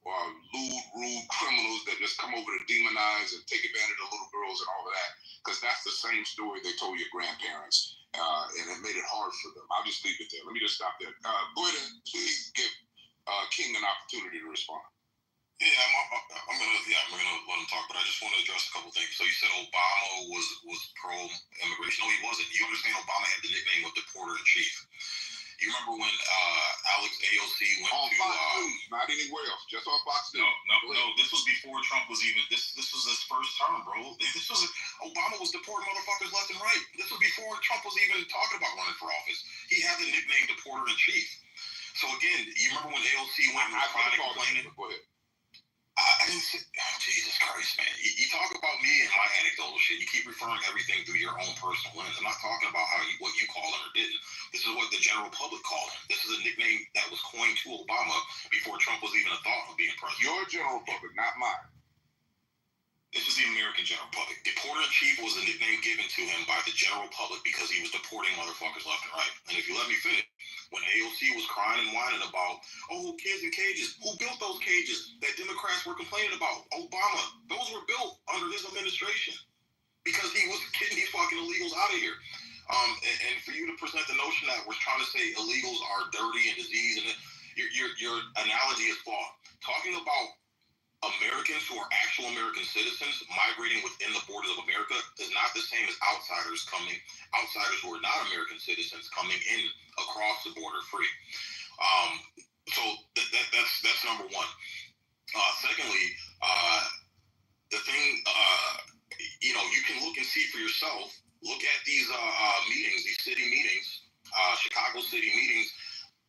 lewd, rude criminals that just come over to demonize and take advantage of little girls and all of that, because that's the same story they told your grandparents, and it made it hard for them. I'll just leave it there. Let me just stop there. Go ahead and please give King an opportunity to respond. Yeah, I'm gonna let him talk, but I just want to address a couple things. So you said Obama was pro-immigration. No, he wasn't. You understand Obama had the nickname of deporter in chief. You remember when Alex AOC went on to Fox News, not anywhere else, just on Fox News. No. This was before Trump was even. This was his first term, bro. Obama was deporting motherfuckers left and right. This was before Trump was even talking about running for office. He had the nickname deporter in chief. So again, you remember when AOC went and was crying and complaining? Go ahead. I didn't say, Jesus Christ, man. You talk about me and my anecdotal shit. You keep referring to everything through your own personal lens. I'm not talking about what you call him or didn't. This is what the general public called him. This is a nickname that was coined to Obama before Trump was even a thought of being president. Your general public, not mine. This is the American general public. Deporter-in-chief was a nickname given to him by the general public because he was deporting motherfuckers left and right. And if you let me finish, when AOC was crying and whining about, kids in cages, who built those cages that Democrats were complaining about? Obama. Those were built under his administration because he was getting these fucking illegals out of here. And for you to present the notion that we're trying to say illegals are dirty and diseased, and your analogy is flawed. Talking about Americans who are actual American citizens migrating within the borders of America is not the same as outsiders who are not American citizens coming in across the border free. So that's number one. Secondly, the thing, you can look and see for yourself. Look at these meetings, these city meetings, Chicago city meetings.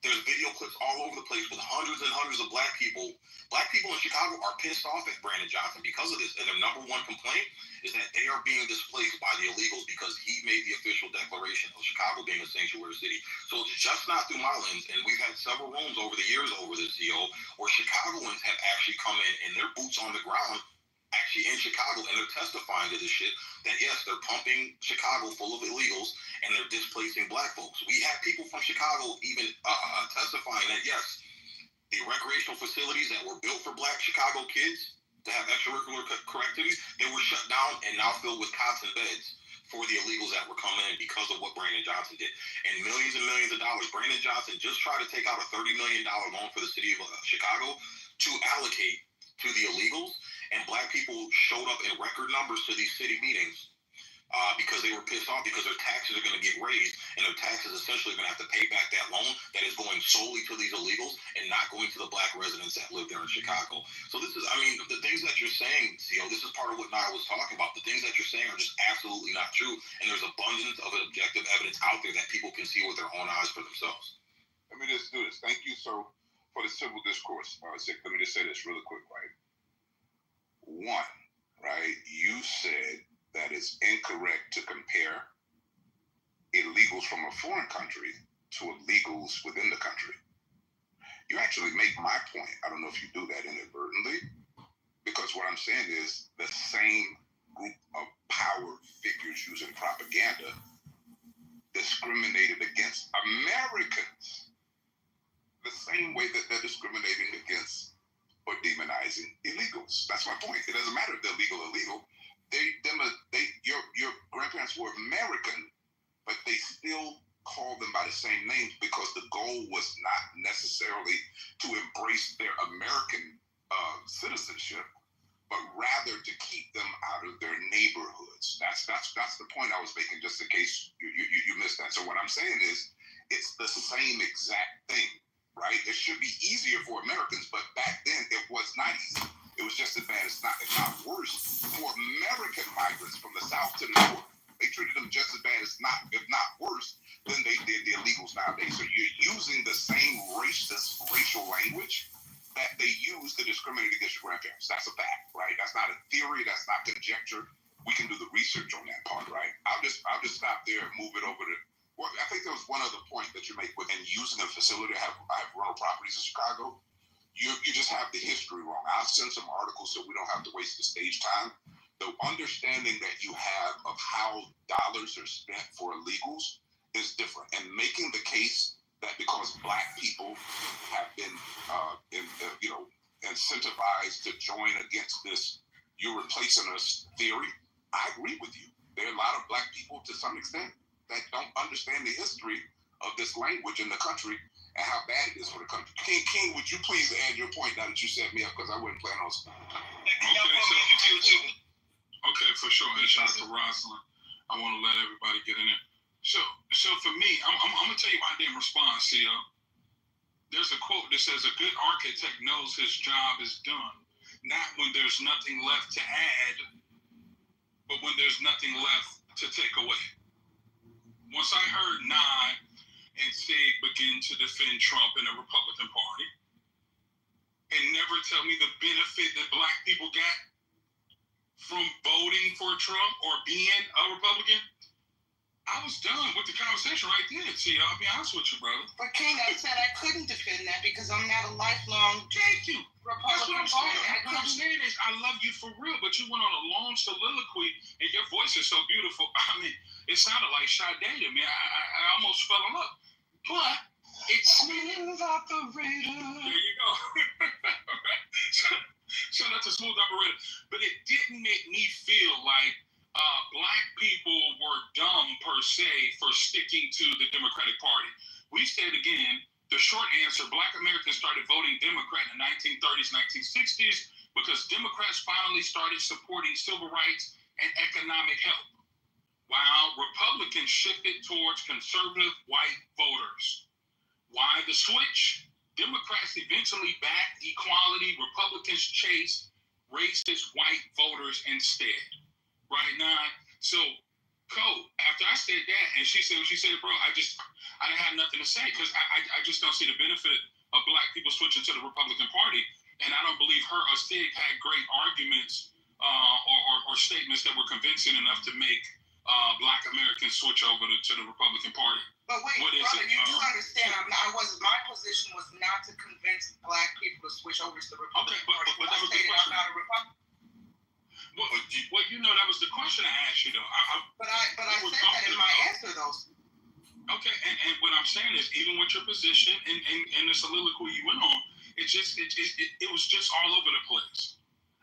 There's video clips all over the place with hundreds and hundreds of black people. Black people in Chicago are pissed off at Brandon Johnson because of this. And their number one complaint is that they are being displaced by the illegals because he made the official declaration of Chicago being a sanctuary city. So it's just not through my lens. And we've had several rooms over the years over this, where Chicagoans have actually come in and their boots on the ground actually in Chicago, and they're testifying to this shit, that yes, they're pumping Chicago full of illegals, and they're displacing black folks. We have people from Chicago even testifying that yes, the recreational facilities that were built for black Chicago kids to have extracurricular activities, they were shut down and now filled with cots and beds for the illegals that were coming in because of what Brandon Johnson did. And millions of dollars. Brandon Johnson just tried to take out a $30 million loan for the city of Chicago to allocate to the illegals, and black people showed up in record numbers to these city meetings because they were pissed off because their taxes are going to get raised, and their taxes essentially going to have to pay back that loan that is going solely to these illegals and not going to the black residents that live there in Chicago. So this is, the things that you're saying, CO, this is part of what Nara was talking about. The things that you're saying are just absolutely not true, and there's abundance of objective evidence out there that people can see with their own eyes for themselves. Let me just do this. Thank you so for the civil discourse. Let me just say this really quick, right? One, right? You said that it's incorrect to compare illegals from a foreign country to illegals within the country. You actually make my point. I don't know if you do that inadvertently, because what I'm saying is the same group of power figures using propaganda discriminated against Americans the same way that they're discriminating against or demonizing illegals. That's my point. It doesn't matter if they're legal or illegal. Your grandparents were American, but they still called them by the same names because the goal was not necessarily to embrace their American citizenship, but rather to keep them out of their neighborhoods. That's the point I was making, just in case you missed that. So what I'm saying is, it's the same exact thing, right? It should be easier for Americans, but back then it was not easy. It was just as bad, if not worse, for American migrants from the South to the North. They treated them just as bad, if not worse, than they did the illegals nowadays. So you're using the same racial language that they use to discriminate against your grandparents. That's a fact, right? That's not a theory. That's not conjecture. We can do the research on that part, right? I'll just stop there and move it over to. Well, I think there was one other point that you make within using a facility. I have rental properties in Chicago. You just have the history wrong. I'll send some articles so we don't have to waste the stage time. The understanding that you have of how dollars are spent for illegals is different. And making the case that because black people have been, incentivized to join against this, you're replacing us theory, I agree with you. There are a lot of black people, to some extent, that don't understand the history of this language in the country and how bad it is for the country. King, would you please add your point now that you set me up, because I wouldn't plan on speaking. Okay, for sure. And shout out to Rosalind. I want to let everybody get in there. So for me, I'm gonna tell you why I didn't respond, CO. There's a quote that says, "A good architect knows his job is done, not when there's nothing left to add, but when there's nothing left to take away." Once I heard Nye and Sig begin to defend Trump and the Republican Party, and never tell me the benefit that black people got from voting for Trump or being a Republican, I was done with the conversation right there. See, I'll be honest with you, brother. But King, I said I couldn't defend that because I'm not a lifelong Thank you. That's what I'm saying. Republican. What I'm saying is, I love you for real, but you went on a long soliloquy, and your voice is so beautiful. I mean, it sounded like Sade to me. I almost fell in love. But it's smooth operator. There you go. So that's a smooth operator. But it didn't make me feel like black people were dumb per se for sticking to the Democratic Party. We said again, the short answer, black Americans started voting Democrat in the 1930s, 1960s because Democrats finally started supporting civil rights and economic help, while Republicans shifted towards conservative white voters. Why the switch? Democrats eventually backed equality. Republicans chased racist white voters instead. Right now, so Cole, after I said that, and she said what she said, bro, I didn't have nothing to say because I just don't see the benefit of black people switching to the Republican Party, and I don't believe her or Sig had great arguments or statements that were convincing enough to make black Americans switch over to the Republican Party. But wait, brother, you do understand? My position was not to convince black people to switch over to the Republican Party. But that was the question. I'm not a Republican. Well, you know that was the question I asked you though. But I said that in my answer though. Okay, and what I'm saying is, even with your position and the soliloquy you went on, it was just all over the place.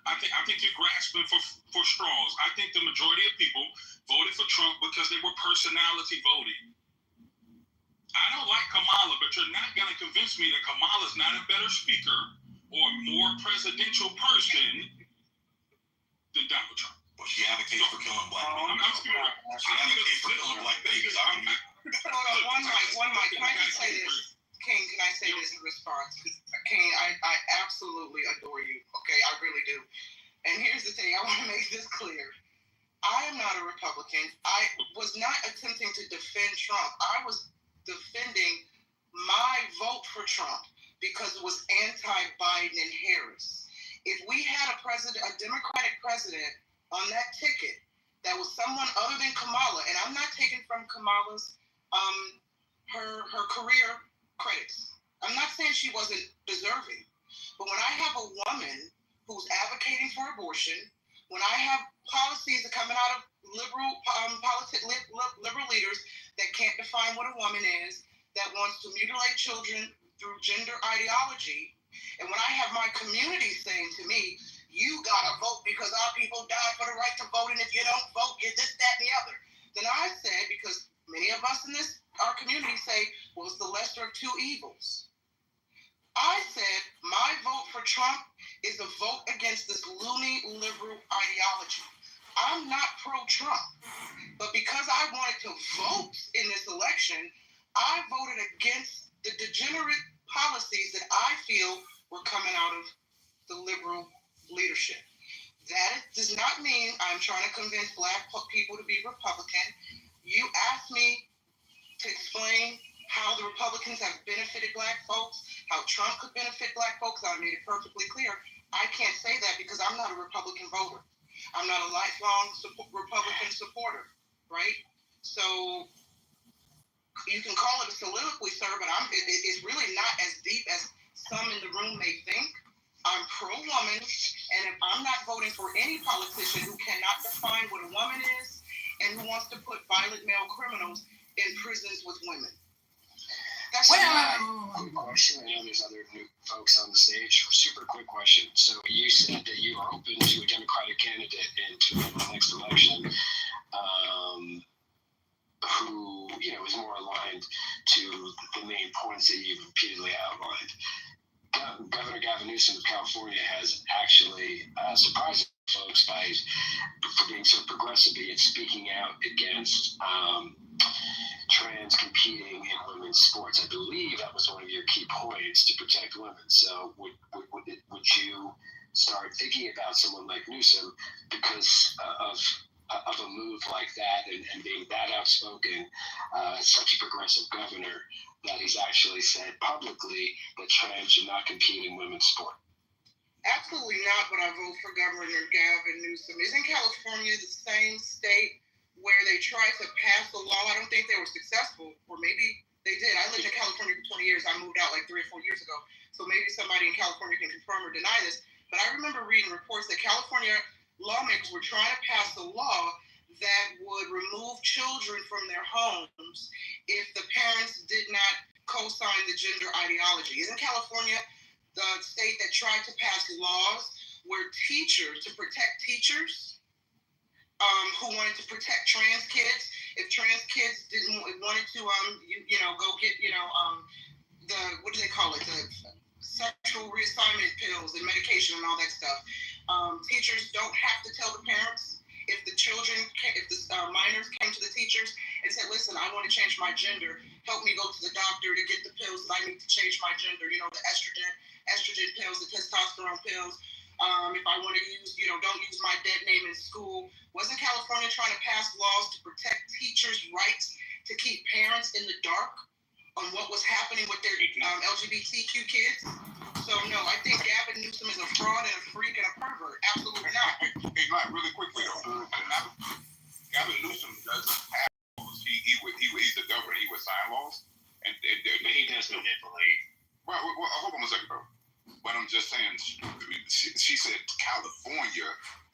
I think you're grasping for straws. I think the majority of people voted for Trump because they were personality voting. I don't like Kamala, but you're not going to convince me that Kamala's not a better speaker or more presidential person than Donald Trump. But she advocates for killing black people. She advocates for killing black babies. One mic. Can I just say this? King, can I say this in response? King, I absolutely adore you. Okay, I really do. And here's the thing. I want to make this clear. I am not a Republican. I was not attempting to defend Trump. I was defending my vote for Trump because it was anti-Biden and Harris. If we had a Democratic president on that ticket that was someone other than Kamala, and I'm not taking from Kamala's her career credits. I'm not saying she wasn't deserving, but when I have a woman who's advocating for abortion, when I have policies that coming out of liberal leaders that can't define what a woman is, that wants to mutilate children through gender ideology, and when I have my community saying to me, you gotta vote because our people died for the right to vote, and if you don't vote, you're this, that, and the other. Then I said, because many of us in our community say, well, it's the lesser of two evils. I said, my vote for Trump is a vote against this loony liberal ideology. I'm not pro-Trump, but because I wanted to vote in this election, I voted against the degenerate policies that I feel were coming out of the liberal leadership. That does not mean I'm trying to convince black people to be Republican. You asked me to explain how the Republicans have benefited black folks, how Trump could benefit black folks. I made it perfectly clear. I can't say that because I'm not a Republican voter. I'm not a lifelong Republican supporter, right? So you can call it a soliloquy, sir, but it's really not as deep as some in the room may think. I'm pro-woman, and if I'm not voting for any politician who cannot define what a woman is and who wants to put violent male criminals in prisons with women. Quick question. I know there's other new folks on the stage. Super quick question. So you said that you are open to a Democratic candidate into the next election who, is more aligned to the main points that you've repeatedly outlined. Governor Gavin Newsom of California has actually surprised folks for being so progressive and speaking out against trans competing in women's sports. I believe that was one of your key points, to protect women. So would you start thinking about someone like Newsom because of a move like that and being that outspoken, such a progressive governor, that he's actually said publicly that trans should not compete in women's sport? Absolutely not would I vote for Governor Gavin Newsom. Isn't California the same state where they tried to pass a law? I don't think they were successful, or maybe they did. I lived in California for 20 years. I moved out like 3 or 4 years ago. So maybe somebody in California can confirm or deny this. But I remember reading reports that California lawmakers were trying to pass a law that would remove children from their homes if the parents did not co-sign the gender ideology. Isn't California the state that tried to pass laws where teachers, to protect teachers who wanted to protect trans kids, if trans kids wanted to go get the, what do they call it, the sexual reassignment pills and medication and all that stuff, teachers don't have to tell the parents. If the minors came to the teachers and said, listen, I want to change my gender, help me go to the doctor to get the pills that I me to change my gender. You know, the estrogen pills, the testosterone pills. If I want to use, don't use my dead name in school. Wasn't California trying to pass laws to protect teachers' rights to keep parents in the dark on what was happening with their LGBTQ kids? So, no, I think Gavin Newsom is a fraud and a freak and a pervert. Absolutely not. Hey, Mike, really quickly, though. Gavin Newsom doesn't have laws. He's the governor. He would sign laws. And he does manipulate. Well, hold on a second, bro. But I'm just saying, she said California,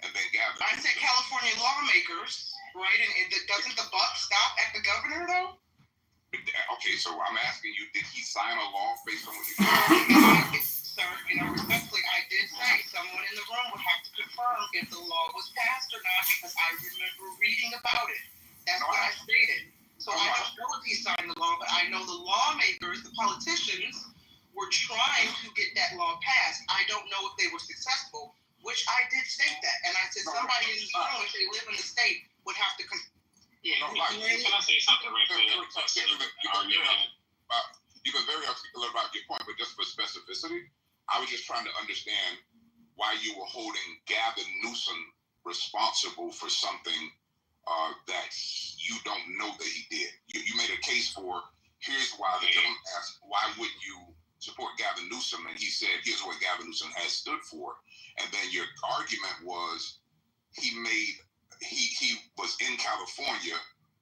and then Gavin. I said California lawmakers, right? And doesn't the buck stop at the governor, though? Okay, so I'm asking you, did he sign a law based on what you Sir, respectfully, I did say someone in the room would have to confirm if the law was passed or not, because I remember reading about it. That's what I stated. So I don't know if he signed the law, but I know the lawmakers, the politicians, were trying to get that law passed. I don't know if they were successful, which I did state that. And I said somebody in this room, if they live in the state, would have to can I say something right there? You've been very articulate about your point, but just for specificity, I was just trying to understand why you were holding Gavin Newsom responsible for something that you don't know that he did. You made a case for, here's why the gentleman asked, why wouldn't you support Gavin Newsom? And he said, here's what Gavin Newsom has stood for. And then your argument was he was in California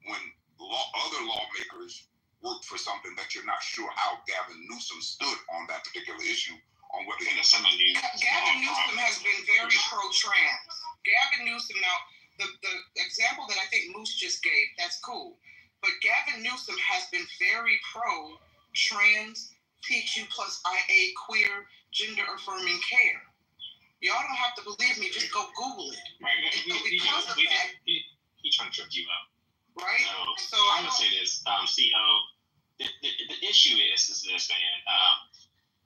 when other lawmakers worked for something that you're not sure how Gavin Newsom stood on that particular issue, on whether he was some of these. Gavin Newsom has been very pro-trans. Gavin Newsom, now, the example that I think Moose just gave, that's cool. But Gavin Newsom has been very pro-trans, PQ plus IA, queer, gender-affirming care. Y'all don't have to believe me. Just go Google it. Right. He's trying to trip you up. Right. So I'm gonna say this. The issue is this, man.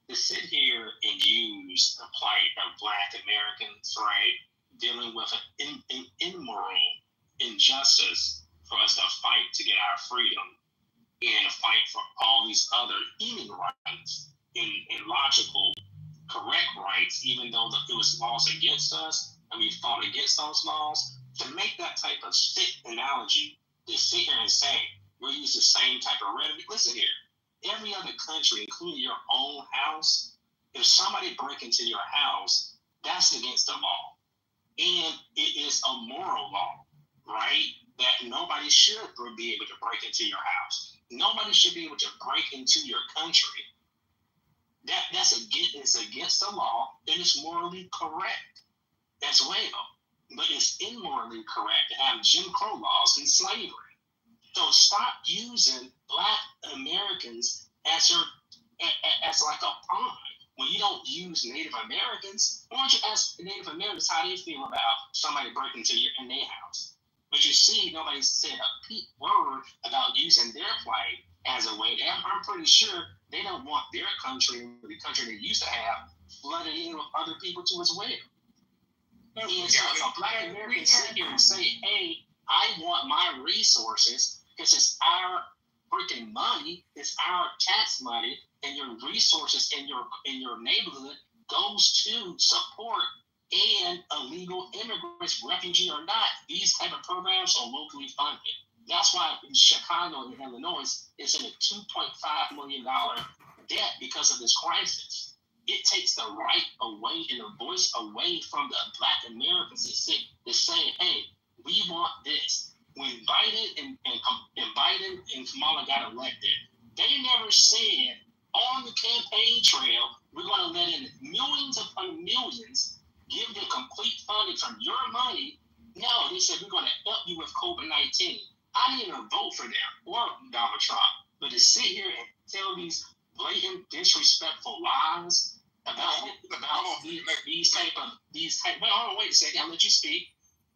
To sit here and use the plight of Black Americans, right, dealing with an immoral injustice for us to fight to get our freedom and fight for all these other human rights and logical, correct rights, even though it was laws against us and we fought against those laws, to make that type of sick analogy, to sit here and say, we'll use the same type of rhetoric. Listen here, every other country, including your own house, if somebody break into your house, that's against the law. And it is a moral law, right? That nobody should be able to break into your house. Nobody should be able to break into your country. It's against the law, and it's morally correct as well. But it's immorally correct to have Jim Crow laws and slavery. So stop using Black Americans as like a pawn. When you don't use Native Americans, why don't you ask Native Americans how they feel about somebody breaking in their house? But you see, nobody said a peep word about using their plight as a way. I'm pretty sure they don't want their country, the country they used to have, flooded in with other people too as well. And so if a Black American sit here and say, hey, I want my resources, because it's our freaking money, it's our tax money, and your resources in your neighborhood goes to support and illegal immigrants, refugee or not, these type of programs are locally funded. That's why in Chicago and Illinois is in a $2.5 million debt because of this crisis. It takes the right away and the voice away from the Black Americans to say, hey, we want this. When Biden and Kamala got elected, they never said on the campaign trail, we're going to let in millions upon millions, give them complete funding from your money. No, they said we're going to help you with COVID-19. I didn't even vote for them or Donald Trump, but to sit here and tell these blatant, disrespectful lies about these type. Wait, hold on, wait a second. I'll let you speak.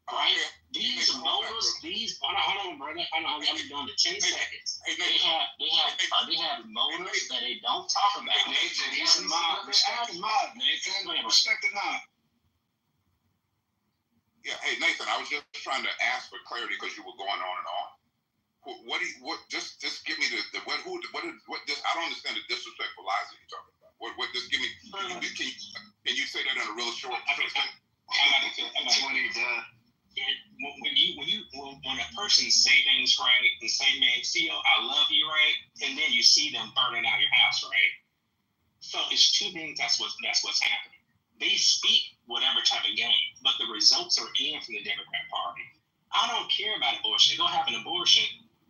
All right, these voters, hold on, brother. I'm down to 10 seconds. They have voters that they don't talk about. He's a mob. Respect the mob, Nathan. Respect the mob. Yeah, hey Nathan, I was just trying to ask for clarity because you were going on and on. Just give me the what I don't understand the disrespectful lies that you're talking about. Just give me, can you say that in a real short thing? When a person say things right and say, man, see, I love you, right, and then you see them burning out your house, right? So it's two things. That's what's happening. They speak whatever type of game, but the results are in from the Democrat Party. I don't care about abortion. Go have an abortion,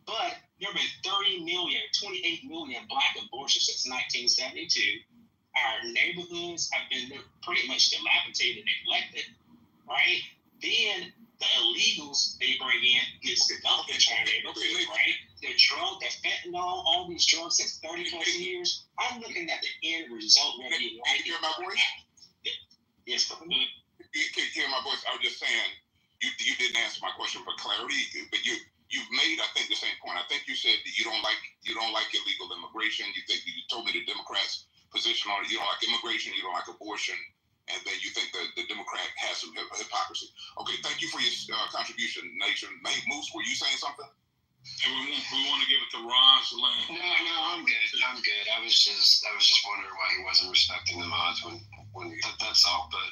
but there have been 28 million black abortions since 1972. Our neighborhoods have been pretty much dilapidated and neglected, right? Then the illegals they bring in gets developed in our neighborhoods, right? The fentanyl, all these drugs since 30 plus years. I'm looking at the end result. Can you hear my voice? Yes, but you hear my voice? I was just saying, you didn't answer my question for clarity, but you've made, I think, the same point. I think you said that you don't like illegal immigration. You told me the Democrats' position on it. You don't like immigration. You don't like abortion. And then you think that the Democrat has some hypocrisy. Okay, thank you for your contribution, Nation. Moose, were you saying something? And we want to give it to Rosalind. No, I'm good. I was just wondering why he wasn't respecting the mods when that's all. But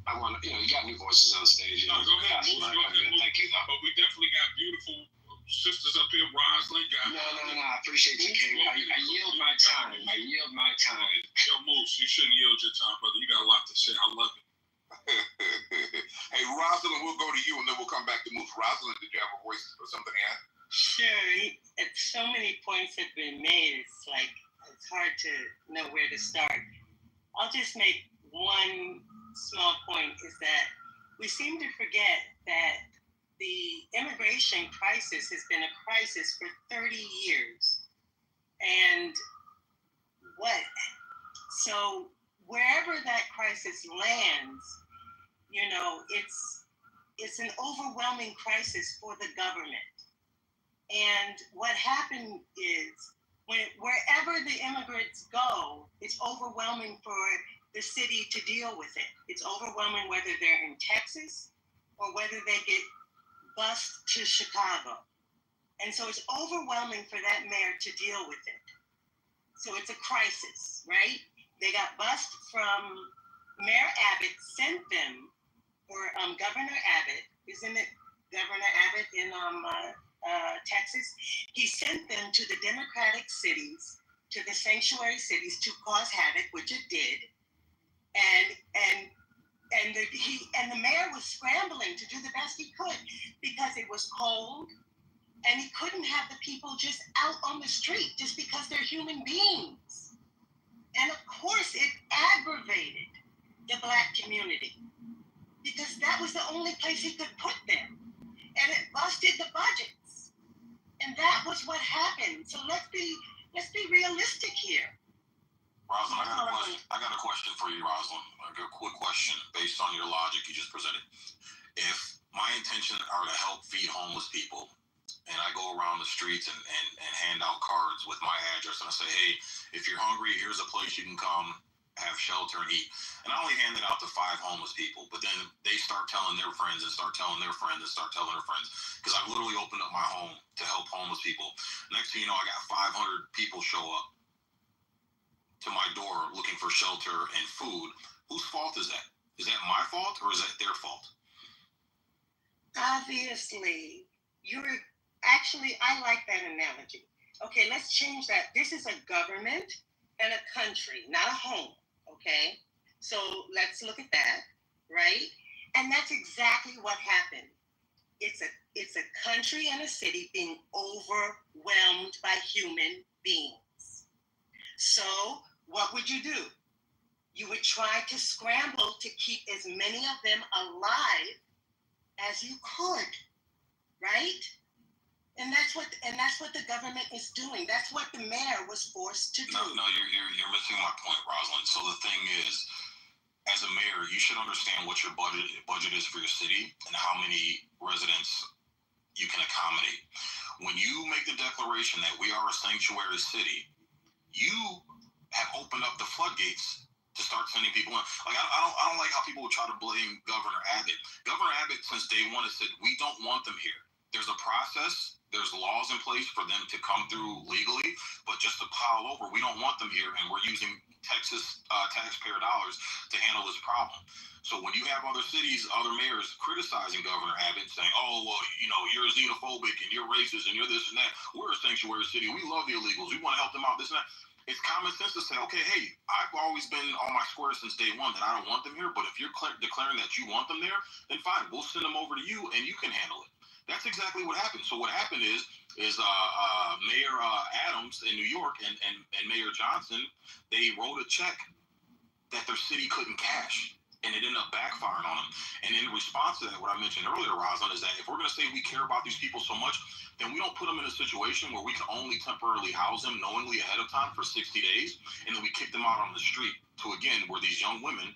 I want you got new voices on stage. No, go ahead, Moose. Thank you, though. But we definitely got beautiful sisters up here. Rosalind got. No. I appreciate you, King. I yield my time. Yo, Moose, you shouldn't yield your time, brother. You got a lot to say. I love it. Hey, Rosalind, we'll go to you and then we'll come back to Moose. Rosalind, did you have a voice or something to add? Sure. So many points have been made. It's hard to know where to start. I'll just make one small point, is that we seem to forget that the immigration crisis has been a crisis for 30 years. And so wherever that crisis lands, it's an overwhelming crisis for the government. And what happened is, wherever the immigrants go, it's overwhelming for the city to deal with it. It's overwhelming whether they're in Texas or whether they get bused to Chicago. And so it's overwhelming for that mayor to deal with it. So it's a crisis, right? They got bused from Mayor Abbott sent them, or Governor Abbott, isn't it Governor Abbott in Texas? He sent them to the Democratic cities, to the sanctuary cities, to cause havoc, which it did. And the mayor was scrambling to do the best he could because it was cold, and he couldn't have the people just out on the street just because they're human beings. And of course, it aggravated the Black community because that was the only place he could put them. And it busted the budgets. And that was what happened. So let's be realistic here. Rosalind, I got a question for you, Rosalind. I got a quick question based on your logic you just presented. If my intention are to help feed homeless people, and I go around the streets and hand out cards with my address, and I say, hey, if you're hungry, here's a place you can come, have shelter and eat. And I only hand it out to 5 homeless people, but then they start telling their friends and start telling their friends and start telling their friends, because I've literally opened up my home to help homeless people. Next thing you know, I got 500 people show up to my door looking for shelter and food. Whose fault is that? Is that my fault or is that their fault? Obviously, I like that analogy. Okay, let's change that. This is a government and a country, not a home, okay? So let's look at that, right? And that's exactly what happened. It's a country and a city being overwhelmed by human beings. So what would you do? You would try to scramble to keep as many of them alive as you could, right? And that's what the government is doing. That's what the mayor was forced to do. No, you're missing my point, Rosalind. So the thing is, as a mayor, you should understand what your budget is for your city and how many residents you can accommodate. When you make the declaration that we are a sanctuary city, you have opened up the floodgates to start sending people in. Like I don't like how people would try to blame Governor Abbott. Governor Abbott, since day one, has said we don't want them here. there's a process. There's laws in place for them to come through legally, but just to pile over, we don't want them here, and we're using Texas taxpayer dollars to handle this problem. So when you have other cities, other mayors criticizing Governor Abbott, saying, "Oh, well, you know, you're xenophobic and you're racist and you're this and that," we're a sanctuary city. We love the illegals. We want to help them out. This and that. It's common sense to say, okay, hey, I've always been on my square since day one that I don't want them here, but if you're declaring that you want them there, then fine, we'll send them over to you and you can handle it. That's exactly what happened. So what happened is Mayor Adams in New York and Mayor Johnson, they wrote a check that their city couldn't cash, and it ended up backfiring on them. And in response to that, what I mentioned earlier, Rosalind, is that if we're going to say we care about these people so much, then we don't put them in a situation where we can only temporarily house them knowingly ahead of time for 60 days, and then we kick them out on the street to, again, where these young women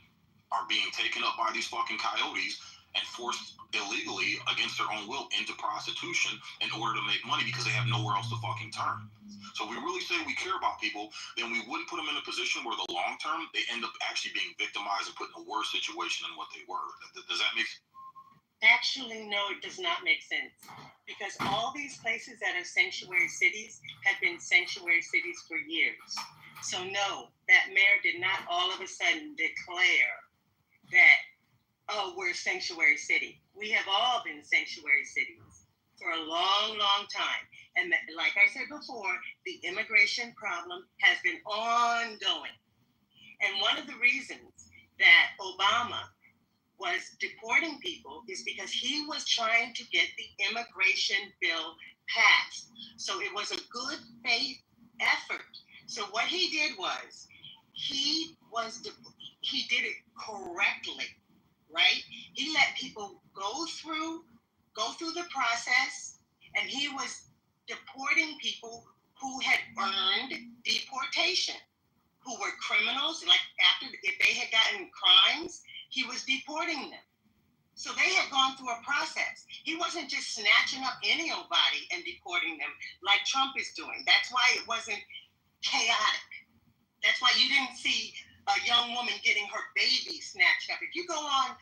are being taken up by these fucking coyotes and forced illegally against their own will into prostitution in order to make money because they have nowhere else to fucking turn. So if we really say we care about people, then we wouldn't put them in a position where the long term they end up actually being victimized and put in a worse situation than what they were. Does that make sense? Actually, no, it does not make sense. Because all these places that are sanctuary cities have been sanctuary cities for years. So no, that mayor did not all of a sudden declare that, oh, we're a sanctuary city. We have all been sanctuary cities for a long, long time. And like I said before, the immigration problem has been ongoing. And one of the reasons that Obama was deporting people is because he was trying to get the immigration bill passed. So it was a good faith effort. So what he did was, he did it correctly, right? He let people go through the process, and he was deporting people who had earned deportation, who were criminals. Like if they had gotten crimes, he was deporting them. So they had gone through a process. He wasn't just snatching up any old body and deporting them like Trump is doing. That's why it wasn't chaotic. That's why you didn't see a young woman getting her baby snatched up. If you go on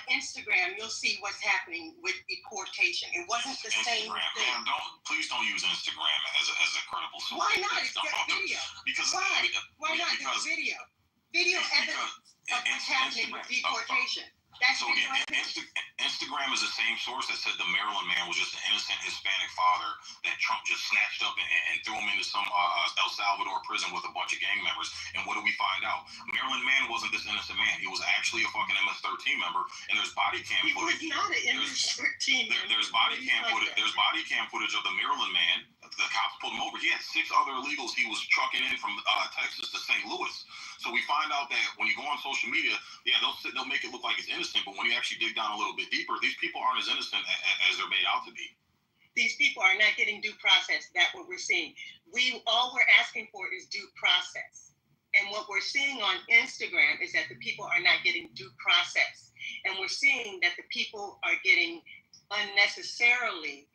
Instagram, you'll see what's happening with deportation. It wasn't the same thing. Man, please don't use Instagram as a credible source. Why not? It's got video. Because why not? There's video. Video evidence of what's happening with deportation. That's so Instagram is the same source that said the Maryland man was just an innocent Hispanic father that Trump just snatched up and threw him into some El Salvador prison with a bunch of gang members. And what do we find out? Maryland man wasn't this innocent man. He was actually a fucking MS-13 member. And there's body cam footage. He was not an MS-13 member. There's body cam footage. There's body cam footage of the Maryland man. The cops pulled him over. He had 6 other illegals he was trucking in from Texas to St. Louis. So we find out that when you go on social media, yeah, they'll make it look like it's innocent, but when you actually dig down a little bit deeper, these people aren't as innocent as they're made out to be. These people are not getting due process. That's what we're seeing. All we're asking for is due process. And what we're seeing on Instagram is that the people are not getting due process. And we're seeing that the people are getting unnecessarily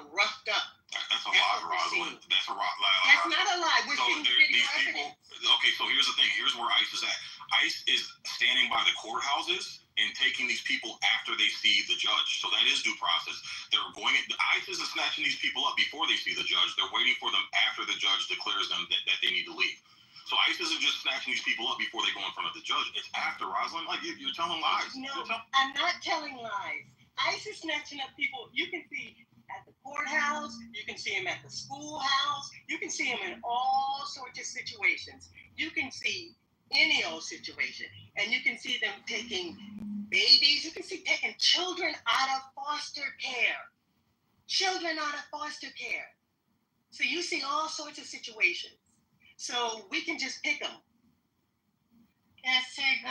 roughed up. That's a lie, Rosalind. That's a lie. That's not a lie. We're seeing video evidence. Okay, so here's the thing. Here's where ICE is at. ICE is standing by the courthouses and taking these people after they see the judge. So that is due process. ICE isn't snatching these people up before they see the judge. They're waiting for them after the judge declares them that they need to leave. So ICE isn't just snatching these people up before they go in front of the judge. It's after, Rosalind. Like, you're telling lies. No, I'm not telling lies. ICE is snatching up people. You can see at the courthouse, you can see them at the schoolhouse, you can see them in all sorts of situations. You can see any old situation, and you can see them taking babies, you can see taking children out of foster care. Children out of foster care. So you see all sorts of situations. So we can just pick them. Yeah, Sig,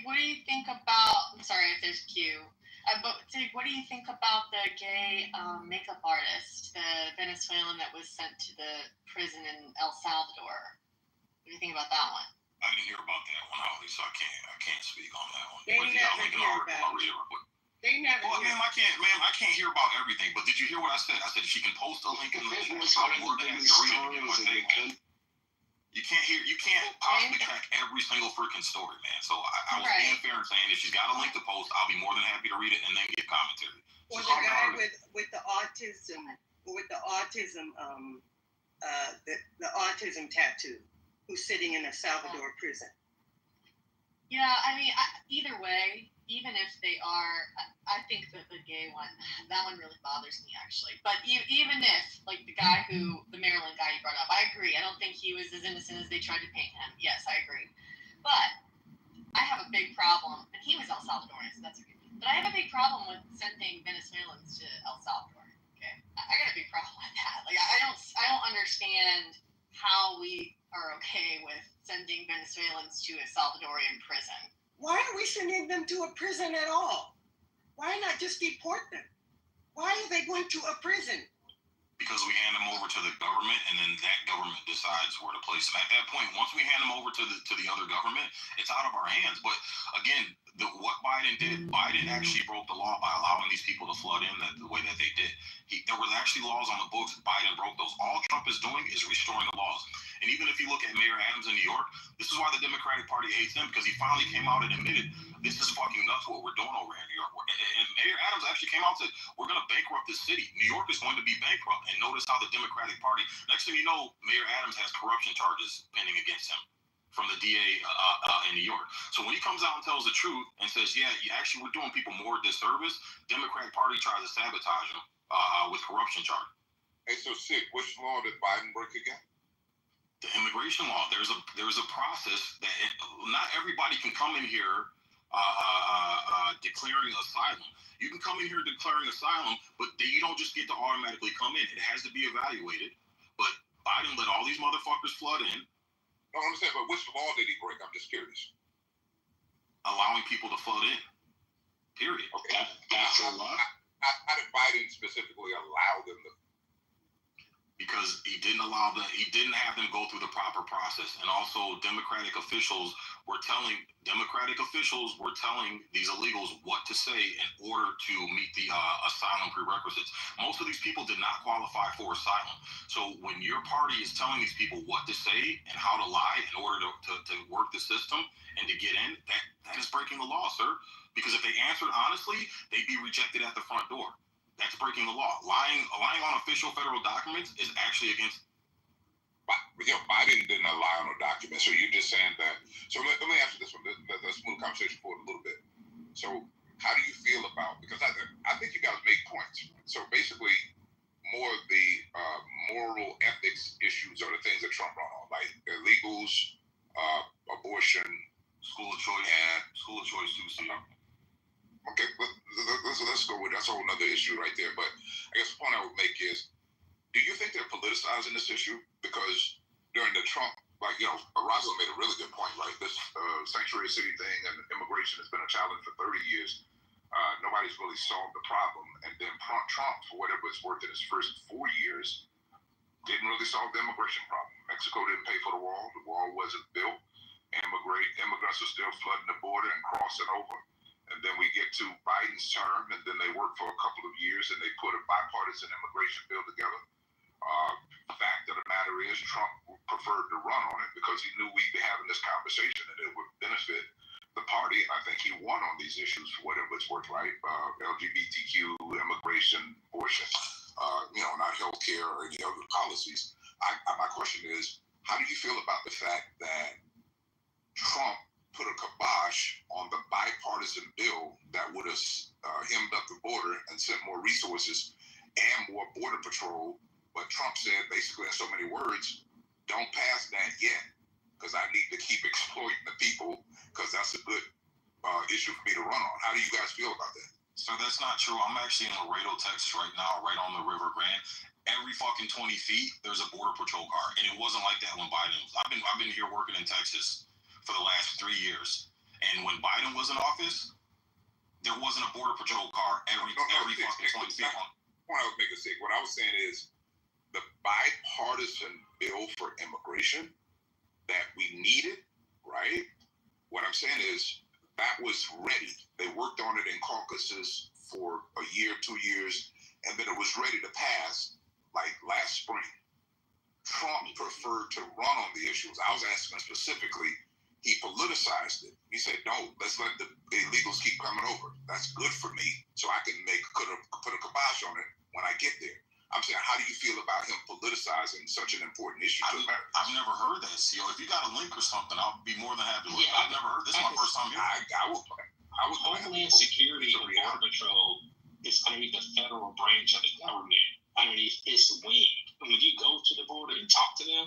what do you think about, I'm sorry if there's Q, but Sig, what do you think about the gay makeup artist, the Venezuelan that was sent to the prison in El Salvador? What do you think about that one? I didn't hear about that one, Holly, so I can't speak on that one. They never hear about it. They never hear. Ma'am, I can't hear about everything, but did you hear what I said? I said if she can post a link in the chat, I'll be more than happy to read it. You can't possibly track every single freaking story, man. So I was being fair and saying if she's got a link to post, I'll be more than happy to read it and then give commentary. Or the guy with the autism the autism tattoo, who's sitting in a Salvador prison. Yeah, I mean, either way, even if they are, I think that the gay one, that one really bothers me, actually. But even if, like, the Maryland guy you brought up, I agree. I don't think he was as innocent as they tried to paint him. Yes, I agree. But I have a big problem, and he was El Salvadorian, so that's okay. But I have a big problem with sending Venezuelans to El Salvador. Okay, I got a big problem with that. Like, I don't understand how we are okay with sending Venezuelans to a Salvadorian prison. Why are we sending them to a prison at all? Why not just deport them? Why are they going to a prison? Because we hand them over to the government, and then that government decides where to place them. At that point, once we hand them over to the other government, it's out of our hands. But again, what Biden did, Biden actually broke the law by allowing these people to flood in the way that they did. There was actually laws on the books. Biden broke those. All Trump is doing is restoring the laws. And even if you look at Mayor Adams in New York, this is why the Democratic Party hates him, because he finally came out and admitted this is fucking nuts what we're doing over here in New York. And Mayor Adams actually came out and said, we're going to bankrupt this city. New York is going to be bankrupt. And notice how the Democratic Party, next thing you know, Mayor Adams has corruption charges pending against him from the DA in New York. So when he comes out and tells the truth and says, yeah, actually we're doing people more disservice, Democratic Party tries to sabotage him with corruption charges. Hey, so Sid, which law did Biden break again? The immigration law. There's a process that not everybody can come in here declaring asylum. You can come in here declaring asylum, but you don't just get to automatically come in. It has to be evaluated. But Biden let all these motherfuckers flood in. No, I'm saying, but which law did he break? I'm just curious. Allowing people to flood in. Period. Okay. That's a law. How did Biden specifically allow them to? Because he didn't have them go through the proper process. And also Democratic officials were telling these illegals what to say in order to meet the asylum prerequisites. Most of these people did not qualify for asylum. So when your party is telling these people what to say and how to lie in order to work the system and to get in, that is breaking the law, sir. Because if they answered honestly, they'd be rejected at the front door. That's breaking the law. Lying on official federal documents is actually against. Biden didn't lie on a document. So you're just saying that. So let me ask you this one. Let's move the conversation forward a little bit. So how do you feel about? Because I think you guys make points. So basically, more of the moral ethics issues are the things that Trump brought on, like illegals, abortion, school of choice too. Okay, let's go with that's a whole other issue right there. But I guess the point I would make is, do you think they're politicizing this issue? Because during the Trump, Rosalind made a really good point, right? This sanctuary city thing and immigration has been a challenge for 30 years. Nobody's really solved the problem. And then Trump, for whatever it's worth in his first 4 years, didn't really solve the immigration problem. Mexico didn't pay for the wall. The wall wasn't built. Immigrants are still flooding the border and crossing over. And then we get to Biden's term, and then they work for a couple of years, and they put a bipartisan immigration bill together. The fact of the matter is, Trump preferred to run on it because he knew we'd be having this conversation and it would benefit the party. And I think he won on these issues for whatever it's worth, right? LGBTQ, immigration, abortion, not healthcare or any other policies. My question is, how do you feel about the fact that Trump put a kibosh on the bipartisan bill that would have hemmed up the border and sent more resources and more border patrol? But Trump said, basically in so many words, don't pass that yet, because I need to keep exploiting the people, because that's a good issue for me to run on. How do you guys feel about that? So that's not true. I'm actually in Laredo, Texas right now, right on the River Grand. Every fucking 20 feet, there's a border patrol car. And it wasn't like that when Biden was. I've been here working in Texas for the last 3 years. And when Biden was in office, there wasn't a border patrol car every fucking 20 feet. What I was saying is, the bipartisan bill for immigration that we needed, right? What I'm saying is, that was ready. They worked on it in caucuses for a year, 2 years, and then it was ready to pass like last spring. Trump preferred to run on the issues. I was asking specifically, he politicized it. He said, no, let's let the illegals keep coming over. That's good for me, so I can put a kibosh on it when I get there. I'm saying, how do you feel about him politicizing such an important issue to America? I've never heard that, CEO. If you got a link or something, I'll be more than happy with it. I've never heard this. Is my first time hearing it. I would Homeland Security and Border Patrol is underneath the federal branch of the government, underneath its wing. And when you go to the border and talk to them,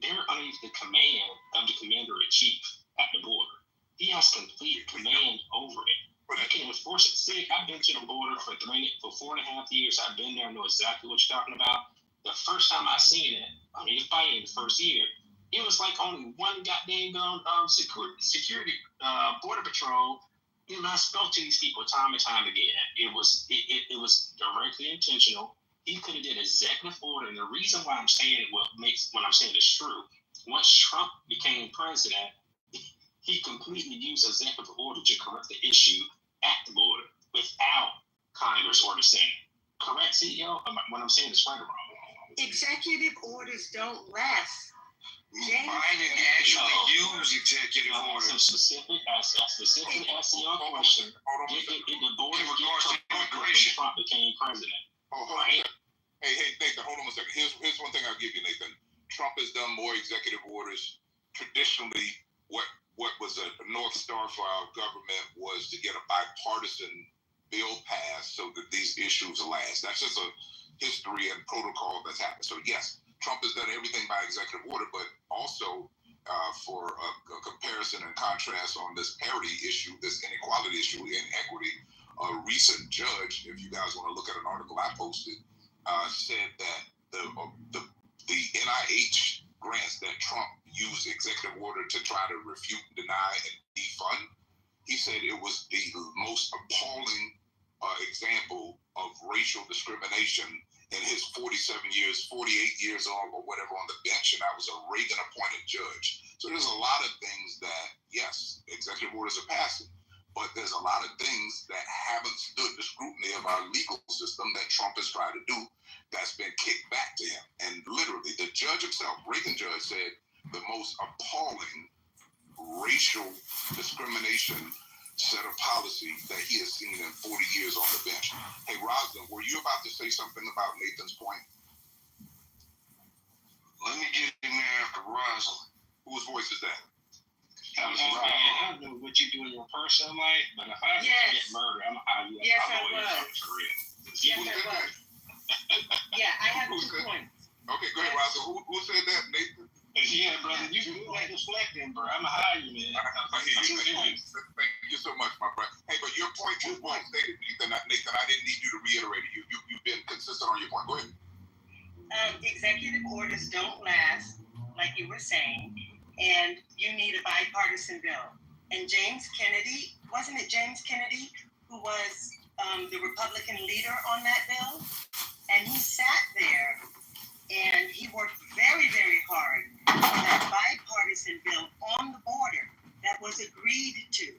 they're underneath the command of the commander-in-chief at the border. He has complete command over it. You can enforce it. See, I've been to the border for 4.5 years. I've been there. I know exactly what you're talking about. The first time I seen it, it's probably in the first year, it was like only one goddamn security border patrol. I spoke to these people time and time again. It was directly intentional. He could have did executive order, and the reason why I'm saying what I'm saying is true. Once Trump became president, he completely used executive order to correct the issue at the border without Congress or the Senate. Correct, CEO? What I'm saying is right or wrong? Executive orders don't last. Biden actually used executive orders. As specific as your question, the border in regards to immigration. Trump became president. Right? Hey, Nathan, hold on a second. Here's one thing I'll give you, Nathan. Trump has done more executive orders. Traditionally, what was a North Star for our government was to get a bipartisan bill passed so that these issues will last. That's just a history and protocol that's happened. So yes, Trump has done everything by executive order, but also for a comparison and contrast on this parity issue, this inequality issue, inequity, a recent judge, if you guys want to look at an article I posted, said that the NIH grants that Trump used executive order to try to refute, deny, and defund, he said it was the most appalling example of racial discrimination in his 48 years or whatever on the bench, and that was a Reagan-appointed judge. So there's a lot of things that, yes, executive orders are passing, but there's a lot of things that haven't stood the scrutiny of our legal system that Trump has tried to do that's been kicked back to him. And literally, the judge himself, Reagan judge, said the most appalling racial discrimination set of policy that he has seen in 40 years on the bench. Hey, Rosalind, were you about to say something about Nathan's point? Let me get in there after Rosalind. Whose voice is that? I don't know what you do in your personal life, but if I get murdered, I'm going to hire you. Yes, I was. For real. Yes, I was. Yeah, I have 2 points. Okay, go ahead, Rosalind. Who said that, Nathan? Yeah, brother, you can go ahead and deflecting, bro. I'm going to hire you, man. I hear you. Thank you so much, my brother. Hey, but your point stated, Nathan, I didn't need you to reiterate it. You've been consistent on your point. Go ahead. Executive orders don't last, like you were saying, and you need a bipartisan bill. And James Kennedy, wasn't it James Kennedy who was the Republican leader on that bill? And he sat there and he worked very, very hard for that bipartisan bill on the border that was agreed to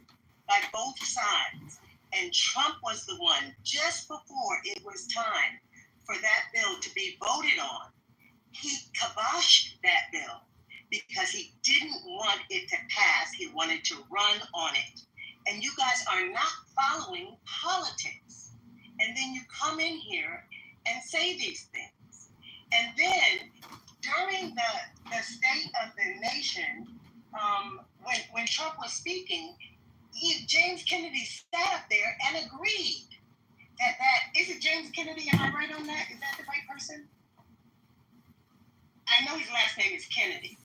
by both sides. And Trump was the one, just before it was time for that bill to be voted on, he kiboshed that bill because he didn't want it to pass. He wanted to run on it. And you guys are not following politics. And then you come in here and say these things. And then during the State of the Nation, when Trump was speaking, James Kennedy sat up there and agreed that is it James Kennedy? Am I right on that? Is that the right person? I know his last name is Kennedy.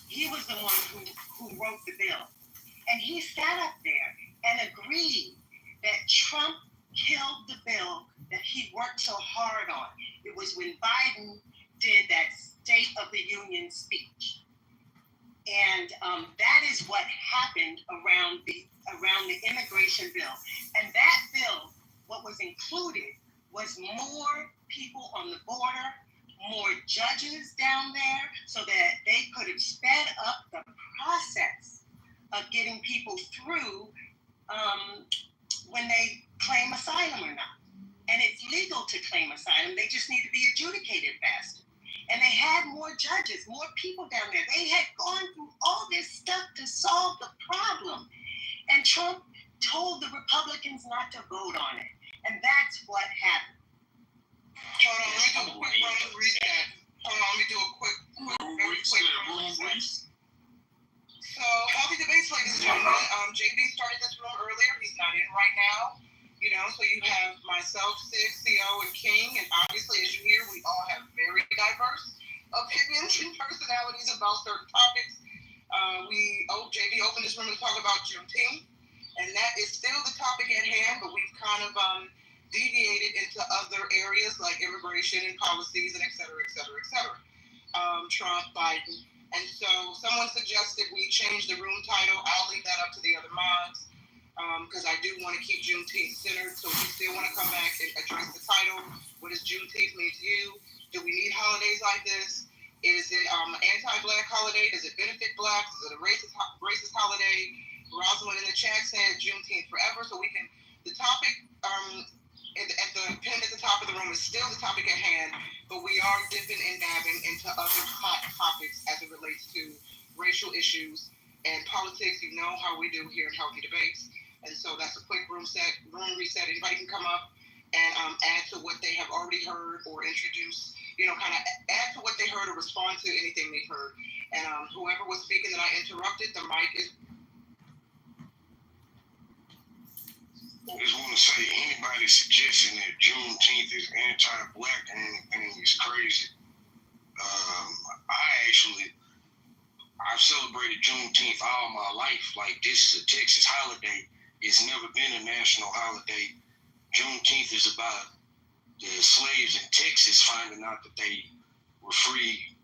He was the one who wrote the bill. And he sat up there and agreed that Trump killed the bill that he worked so hard on. It was when Biden did that State of the Union speech. And that is what happened around the immigration bill. And that bill, what was included was more people on the border, more judges down there, so that they could have sped up the process of getting people through when they claim asylum or not. And it's legal to claim asylum. They just need to be adjudicated faster. And they had more judges, more people down there. They had gone through all this stuff to solve the problem. And Trump told the Republicans not to vote on it. And that's what happened. Hold on, let me do a quick room reset. Hold on, let me do a very quick room reset. So, healthy debates, ladies and gentlemen. JB started this room earlier. He's not in right now. You know, so you have myself, Sig, CO, and King. And obviously, as you hear, we all have very diverse opinions and personalities about certain topics. JB opened this room to talk about Juneteenth. And that is still the topic at hand, but we've kind of deviated into other areas like immigration and policies and et cetera, et cetera, et cetera. Trump, Biden. And so someone suggested we change the room title. I'll leave that up to the other mods because I do want to keep Juneteenth centered. So we still want to come back and address the title. What does Juneteenth mean to you? Do we need holidays like this? Is it an anti-Black holiday? Does it benefit Blacks? Is it a racist holiday? Rosalind in the chat said Juneteenth forever. So we can, the topic at the pin at the top of the room is still the topic at hand, but we are dipping and dabbing into other hot topics as it relates to racial issues and politics. You know how we do here in Healthy Debates. And so that's a quick room reset. Anybody can come up and add to what they have already heard or introduce, kind of add to what they heard or respond to anything they heard. And whoever was speaking that I interrupted, the mic is. I just want to say, anybody suggesting that Juneteenth is anti-Black and anything is crazy. I've celebrated Juneteenth all my life. Like, this is a Texas holiday. It's never been a national holiday. Juneteenth is about the slaves in Texas finding out that they were free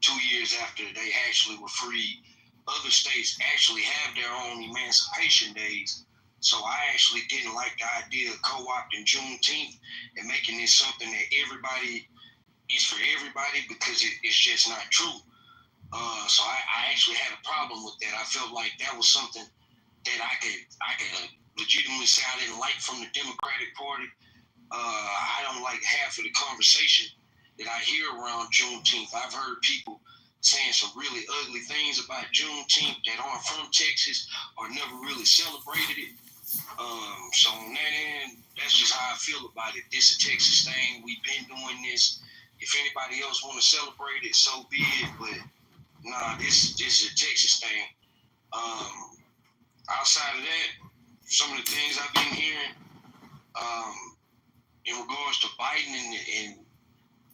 2 years after they actually were free. Other states actually have their own emancipation days. So I actually didn't like the idea of co-opting Juneteenth and making it something that everybody is for everybody because it's just not true. So I actually had a problem with that. I felt like that was something that I could legitimately say I didn't like from the Democratic Party. I don't like half of the conversation that I hear around Juneteenth. I've heard people saying some really ugly things about Juneteenth that aren't from Texas or never really celebrated it. So on that end, that's just how I feel about it. This is a Texas thing. We've been doing this. If anybody else want to celebrate it, so be it. But nah, this is a Texas thing. Outside of that, some of the things I've been hearing in regards to Biden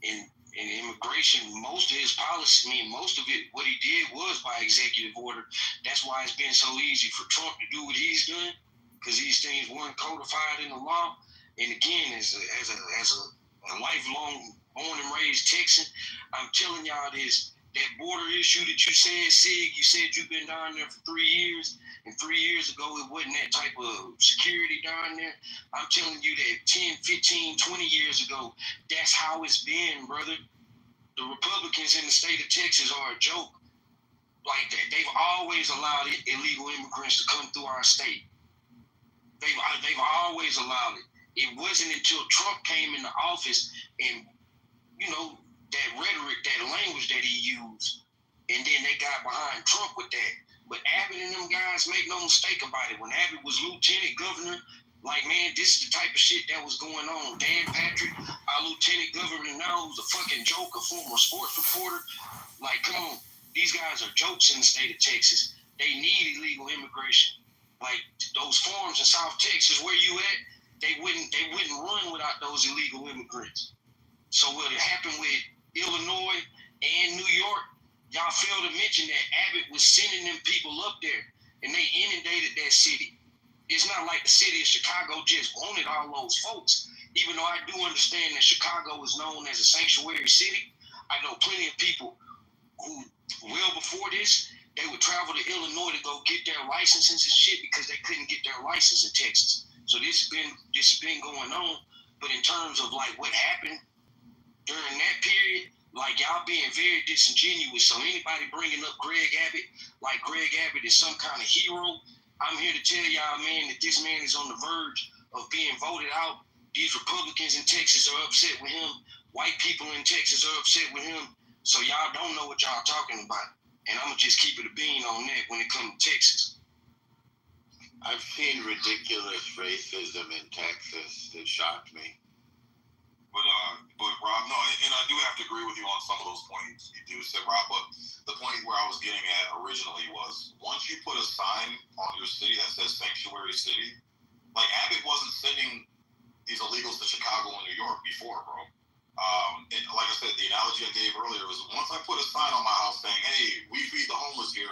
and immigration, most of his policy, most of it, what he did was by executive order. That's why it's been so easy for Trump to do what he's doing, because these things weren't codified in the law. And again, as a lifelong born and raised Texan, I'm telling y'all this, that border issue that you said, Sig, you said you've been down there for 3 years, and 3 years ago it wasn't that type of security down there. I'm telling you that 10, 15, 20 years ago, that's how it's been, brother. The Republicans in the state of Texas are a joke. Like, they've always allowed illegal immigrants to come through our state. They've always allowed it. It wasn't until Trump came into office and, that rhetoric, that language that he used, and then they got behind Trump with that. But Abbott and them guys, make no mistake about it, when Abbott was lieutenant governor, like, man, this is the type of shit that was going on. Dan Patrick, our lieutenant governor now, who's a fucking joke, a former sports reporter. Like, come on, these guys are jokes in the state of Texas. They need illegal immigration. Like, those farms in South Texas, where you at, they wouldn't run without those illegal immigrants. So what happened with Illinois and New York, y'all failed to mention that Abbott was sending them people up there, and they inundated that city. It's not like the city of Chicago just wanted all those folks, even though I do understand that Chicago is known as a sanctuary city. I know plenty of people who, well before this, they would travel to Illinois to go get their licenses and shit because they couldn't get their license in Texas. So this has been going on. But in terms of like what happened during that period, like y'all being very disingenuous. So anybody bringing up Greg Abbott, like Greg Abbott is some kind of hero, I'm here to tell y'all, man, that this man is on the verge of being voted out. These Republicans in Texas are upset with him white people in Texas are upset with him, so y'all don't know what y'all talking about. And I'm going to just keep it a bean on that when it comes to Texas. I've seen ridiculous racism in Texas that shocked me. But Rob, no, and I do have to agree with you on some of those points you do say, Rob, but the point where I was getting at originally was once you put a sign on your city that says sanctuary city, like Abbott wasn't sending these illegals to Chicago and New York before, bro. And like I said, the analogy I gave earlier was once I put a sign on my house saying, hey, we feed the homeless here,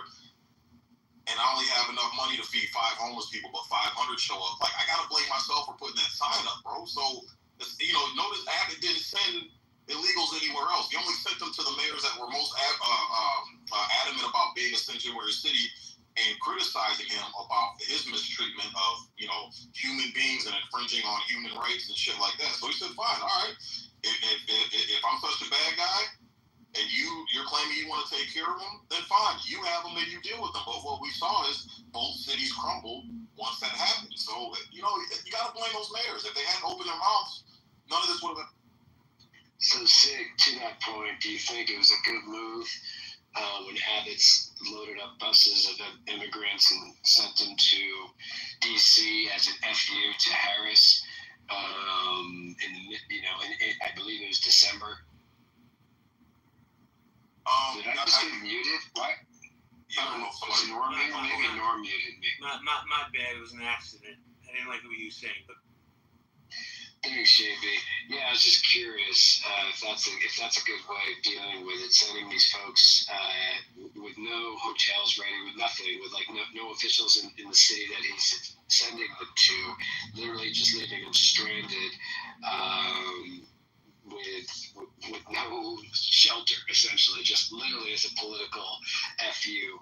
and I only have enough money to feed 5 homeless people, but 500 show up, like I gotta blame myself for putting that sign up, bro. So, you know, notice Abbott didn't send illegals anywhere else. He only sent them to the mayors that were most adamant about being a sanctuary city and criticizing him about his mistreatment of, you know, human beings and infringing on human rights and shit like that. So he said, fine, all right, if I'm such a bad guy and you're claiming you want to take care of them, then fine, you have them and you deal with them. But what we saw is both cities crumbled once that happened. So, you know, you got to blame those mayors. If they hadn't opened their mouths, none of this would have been. So, Sig, to that point, do you think it was a good move when Abbott's loaded up buses of immigrants and sent them to D.C. as an FU to Harris? I believe it was December. Did I just get muted? What? Yeah, I don't know. Maybe Norm muted me. My bad. It was an accident. I didn't like what you were saying, but. Thanks, JB. Yeah, I was just curious if that's a good way of dealing with it, sending these folks with no hotels ready, with nothing, with like no officials in the city that he's sending them to, literally just leaving them stranded with no shelter, essentially, just literally as a political FU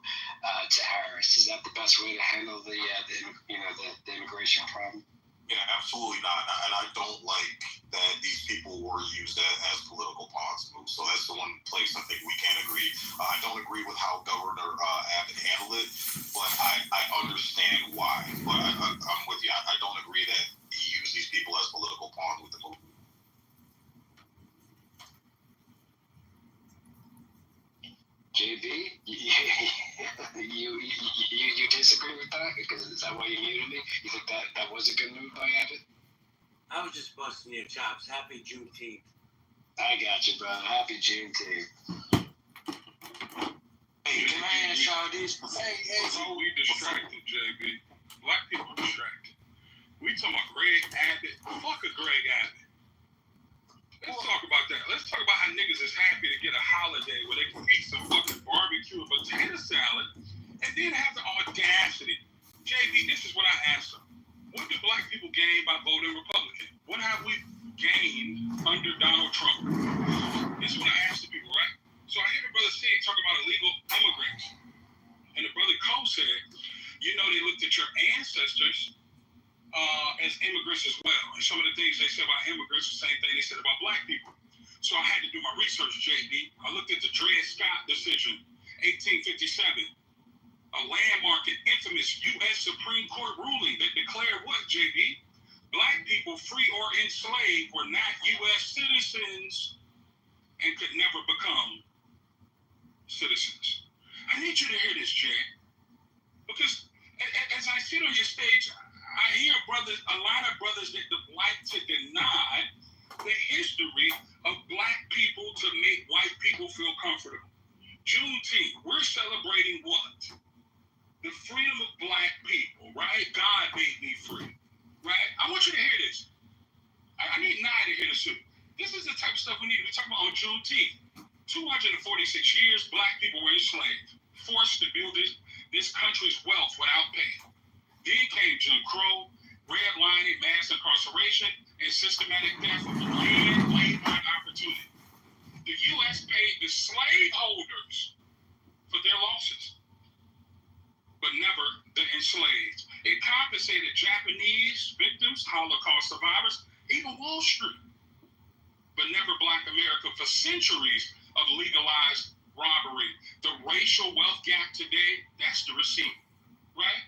to Harris. Is that the best way to handle the immigration problem? Yeah, absolutely not. And I don't like that these people were used as political pawns moves. So that's the one place I think we can agree. I don't agree with how Governor Abbott handled it, but I understand why. But I'm with you. I don't agree that he used these people as political pawns with the move. JB, you disagree with that? Because is that why you muted me? You think that was a good move by Abbott? I was just busting your chops. Happy Juneteenth. I got you, brother. Happy Juneteenth. Hey, can I ask y'all this? So we distracted, JB. Black people distracted. We talking about Greg Abbott. Fuck a Greg Abbott. Let's talk about that. Let's talk about how niggas is happy to get a holiday where they can eat some fucking barbecue and potato salad and then have the audacity. JB, this is what I asked them. What do black people gain by voting Republican? What have we gained under Donald Trump? This is what I asked the people, right? So I hear the brother Sig talking about illegal immigrants. And the brother Cole said, you know, they looked at your ancestors as immigrants as well. And some of the things they said about immigrants, the same thing they said about black people. So I had to do my research, JB. I looked at the Dred Scott decision, 1857, a landmark and infamous U.S. Supreme Court ruling that declared what, JB? Black people, free or enslaved, were not U.S. citizens and could never become citizens. I need you to hear this, Jay, because as I sit on your stage, I hear a lot of brothers that like to deny the history of black people to make white people feel comfortable. Juneteenth, we're celebrating what? The freedom of black people, right? God made me free, right? I want you to hear this. I need Nye to hear this too. This is the type of stuff we need to be talking about on Juneteenth. 246 years, black people were enslaved, forced to build this country's wealth without pay. Then came Jim Crow, redlining, mass incarceration, and systematic theft of human labor and opportunity. The U.S. paid the slaveholders for their losses, but never the enslaved. It compensated Japanese victims, Holocaust survivors, even Wall Street, but never black America for centuries of legalized robbery. The racial wealth gap today, that's the receipt, right?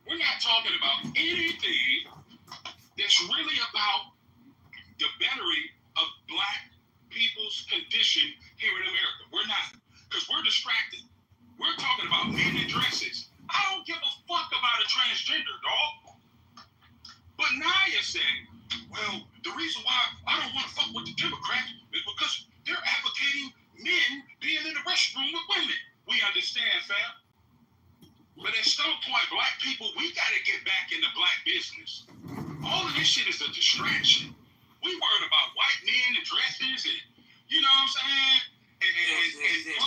We're not talking about anything that's really about the bettering of black people's condition here in America. We're not, because we're distracted. We're talking about men in dresses. I don't give a fuck about a transgender, dog. But Naya said, well, the reason why I don't want to fuck with the Democrats is because they're advocating men being in the restroom with women. We understand, fam. But at some point, black people, we got to get back in the black business. All of this shit is a distraction. We worried about white men and dresses and, you know what I'm saying? And